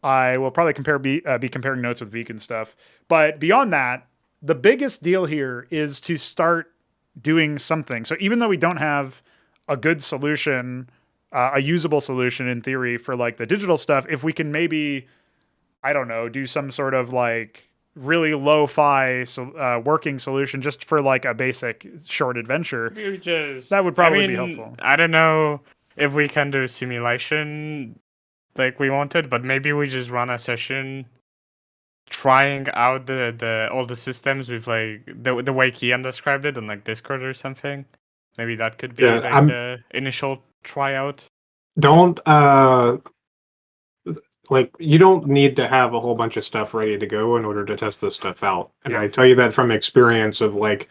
I will probably be comparing notes with Veek and stuff. But beyond that, the biggest deal here is to start doing something. So even though we don't have a good solution, a usable solution in theory for like the digital stuff, if we can maybe, I don't know, do some sort of like really lo-fi working solution just for like a basic short adventure, that would probably be helpful. I don't know if we can do simulation like we wanted, but maybe we just run a session trying out the all the systems with like the way Keyan described it on like Discord or something. Maybe that could be the initial tryout. Don't you don't need to have a whole bunch of stuff ready to go in order to test this stuff out. And I tell you that from experience of like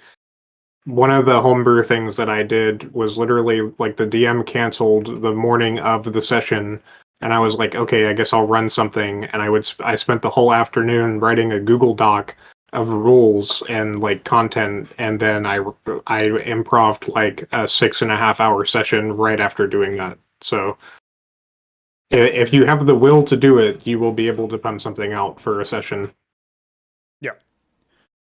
one of the homebrew things that I did was literally like the DM canceled the morning of the session, and I was like, okay, I guess I'll run something, and I spent the whole afternoon writing a Google Doc of rules and like content, and then I improv'd like a 6.5 hour session right after doing that. So if you have the will to do it, you will be able to pump something out for a session.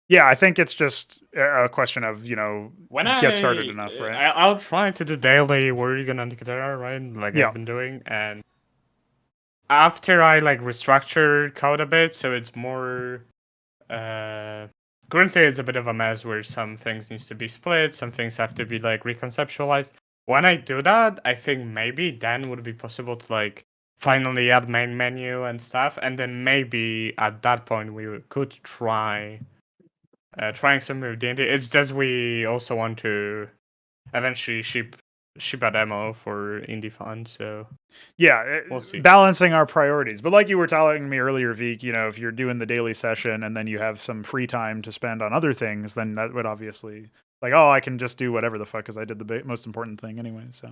Yeah, I think it's just a question of, get started enough, right? I'll try to do daily working on the guitar, right? Like Yeah. I've been doing, and after I like restructure code a bit, so it's more. Currently, it's a bit of a mess where some things needs to be split, some things have to be like reconceptualized. When I do that, I think maybe then would be possible to like finally add main menu and stuff, and then maybe at that point we could try. Trying some with D&D. It's just we also want to eventually ship a demo for indie fun. So yeah, we'll see. Balancing our priorities. But like you were telling me earlier, Veek, if you're doing the daily session and then you have some free time to spend on other things, then that would obviously like, I can just do whatever the fuck because I did the most important thing anyway. So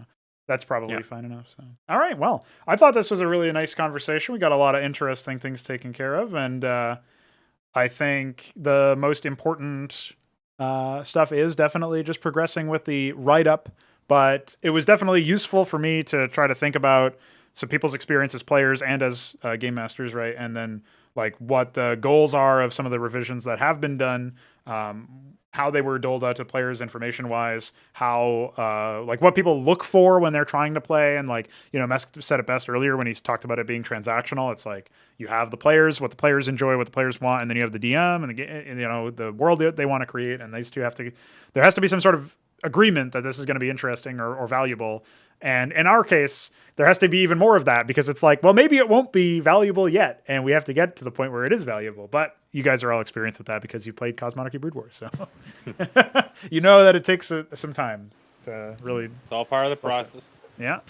that's probably fine enough. So all right, well, I thought this was a really nice conversation. We got a lot of interesting things taken care of, and I think the most important stuff is definitely just progressing with the write-up, but it was definitely useful for me to try to think about some people's experience as players and as game masters, right? And then like what the goals are of some of the revisions that have been done, how they were doled out to players information-wise, how like what people look for when they're trying to play, and like Mesk said it best earlier when he's talked about it being transactional. It's like you have the players, what the players enjoy, what the players want, and then you have the DM and the world that they want to create, and these two have to. There has to be some sort of agreement that this is going to be interesting or valuable. And in our case, there has to be even more of that because it's like, well, maybe it won't be valuable yet, and we have to get to the point where it is valuable. But you guys are all experienced with that because you played Cosmonarchy Brood War, so you know that it takes some time to really. It's all part of the process. Yeah.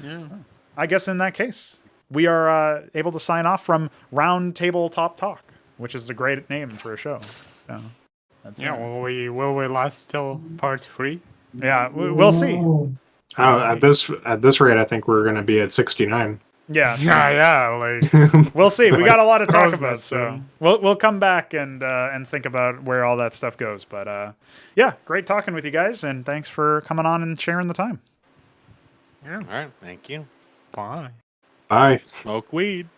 Yeah. I guess in that case, we are able to sign off from ROUNDTABLETOPTALK, which is a great name for a show. So that's will we last till part 3? Yeah, we'll see. At this rate, I think we're going to be at 69. Yeah, like we'll see. We got a lot to talk Close about, this, so we'll come back and think about where all that stuff goes. But yeah, great talking with you guys, and thanks for coming on and sharing the time. Yeah. All right, thank you. Bye. Bye. Smoke weed.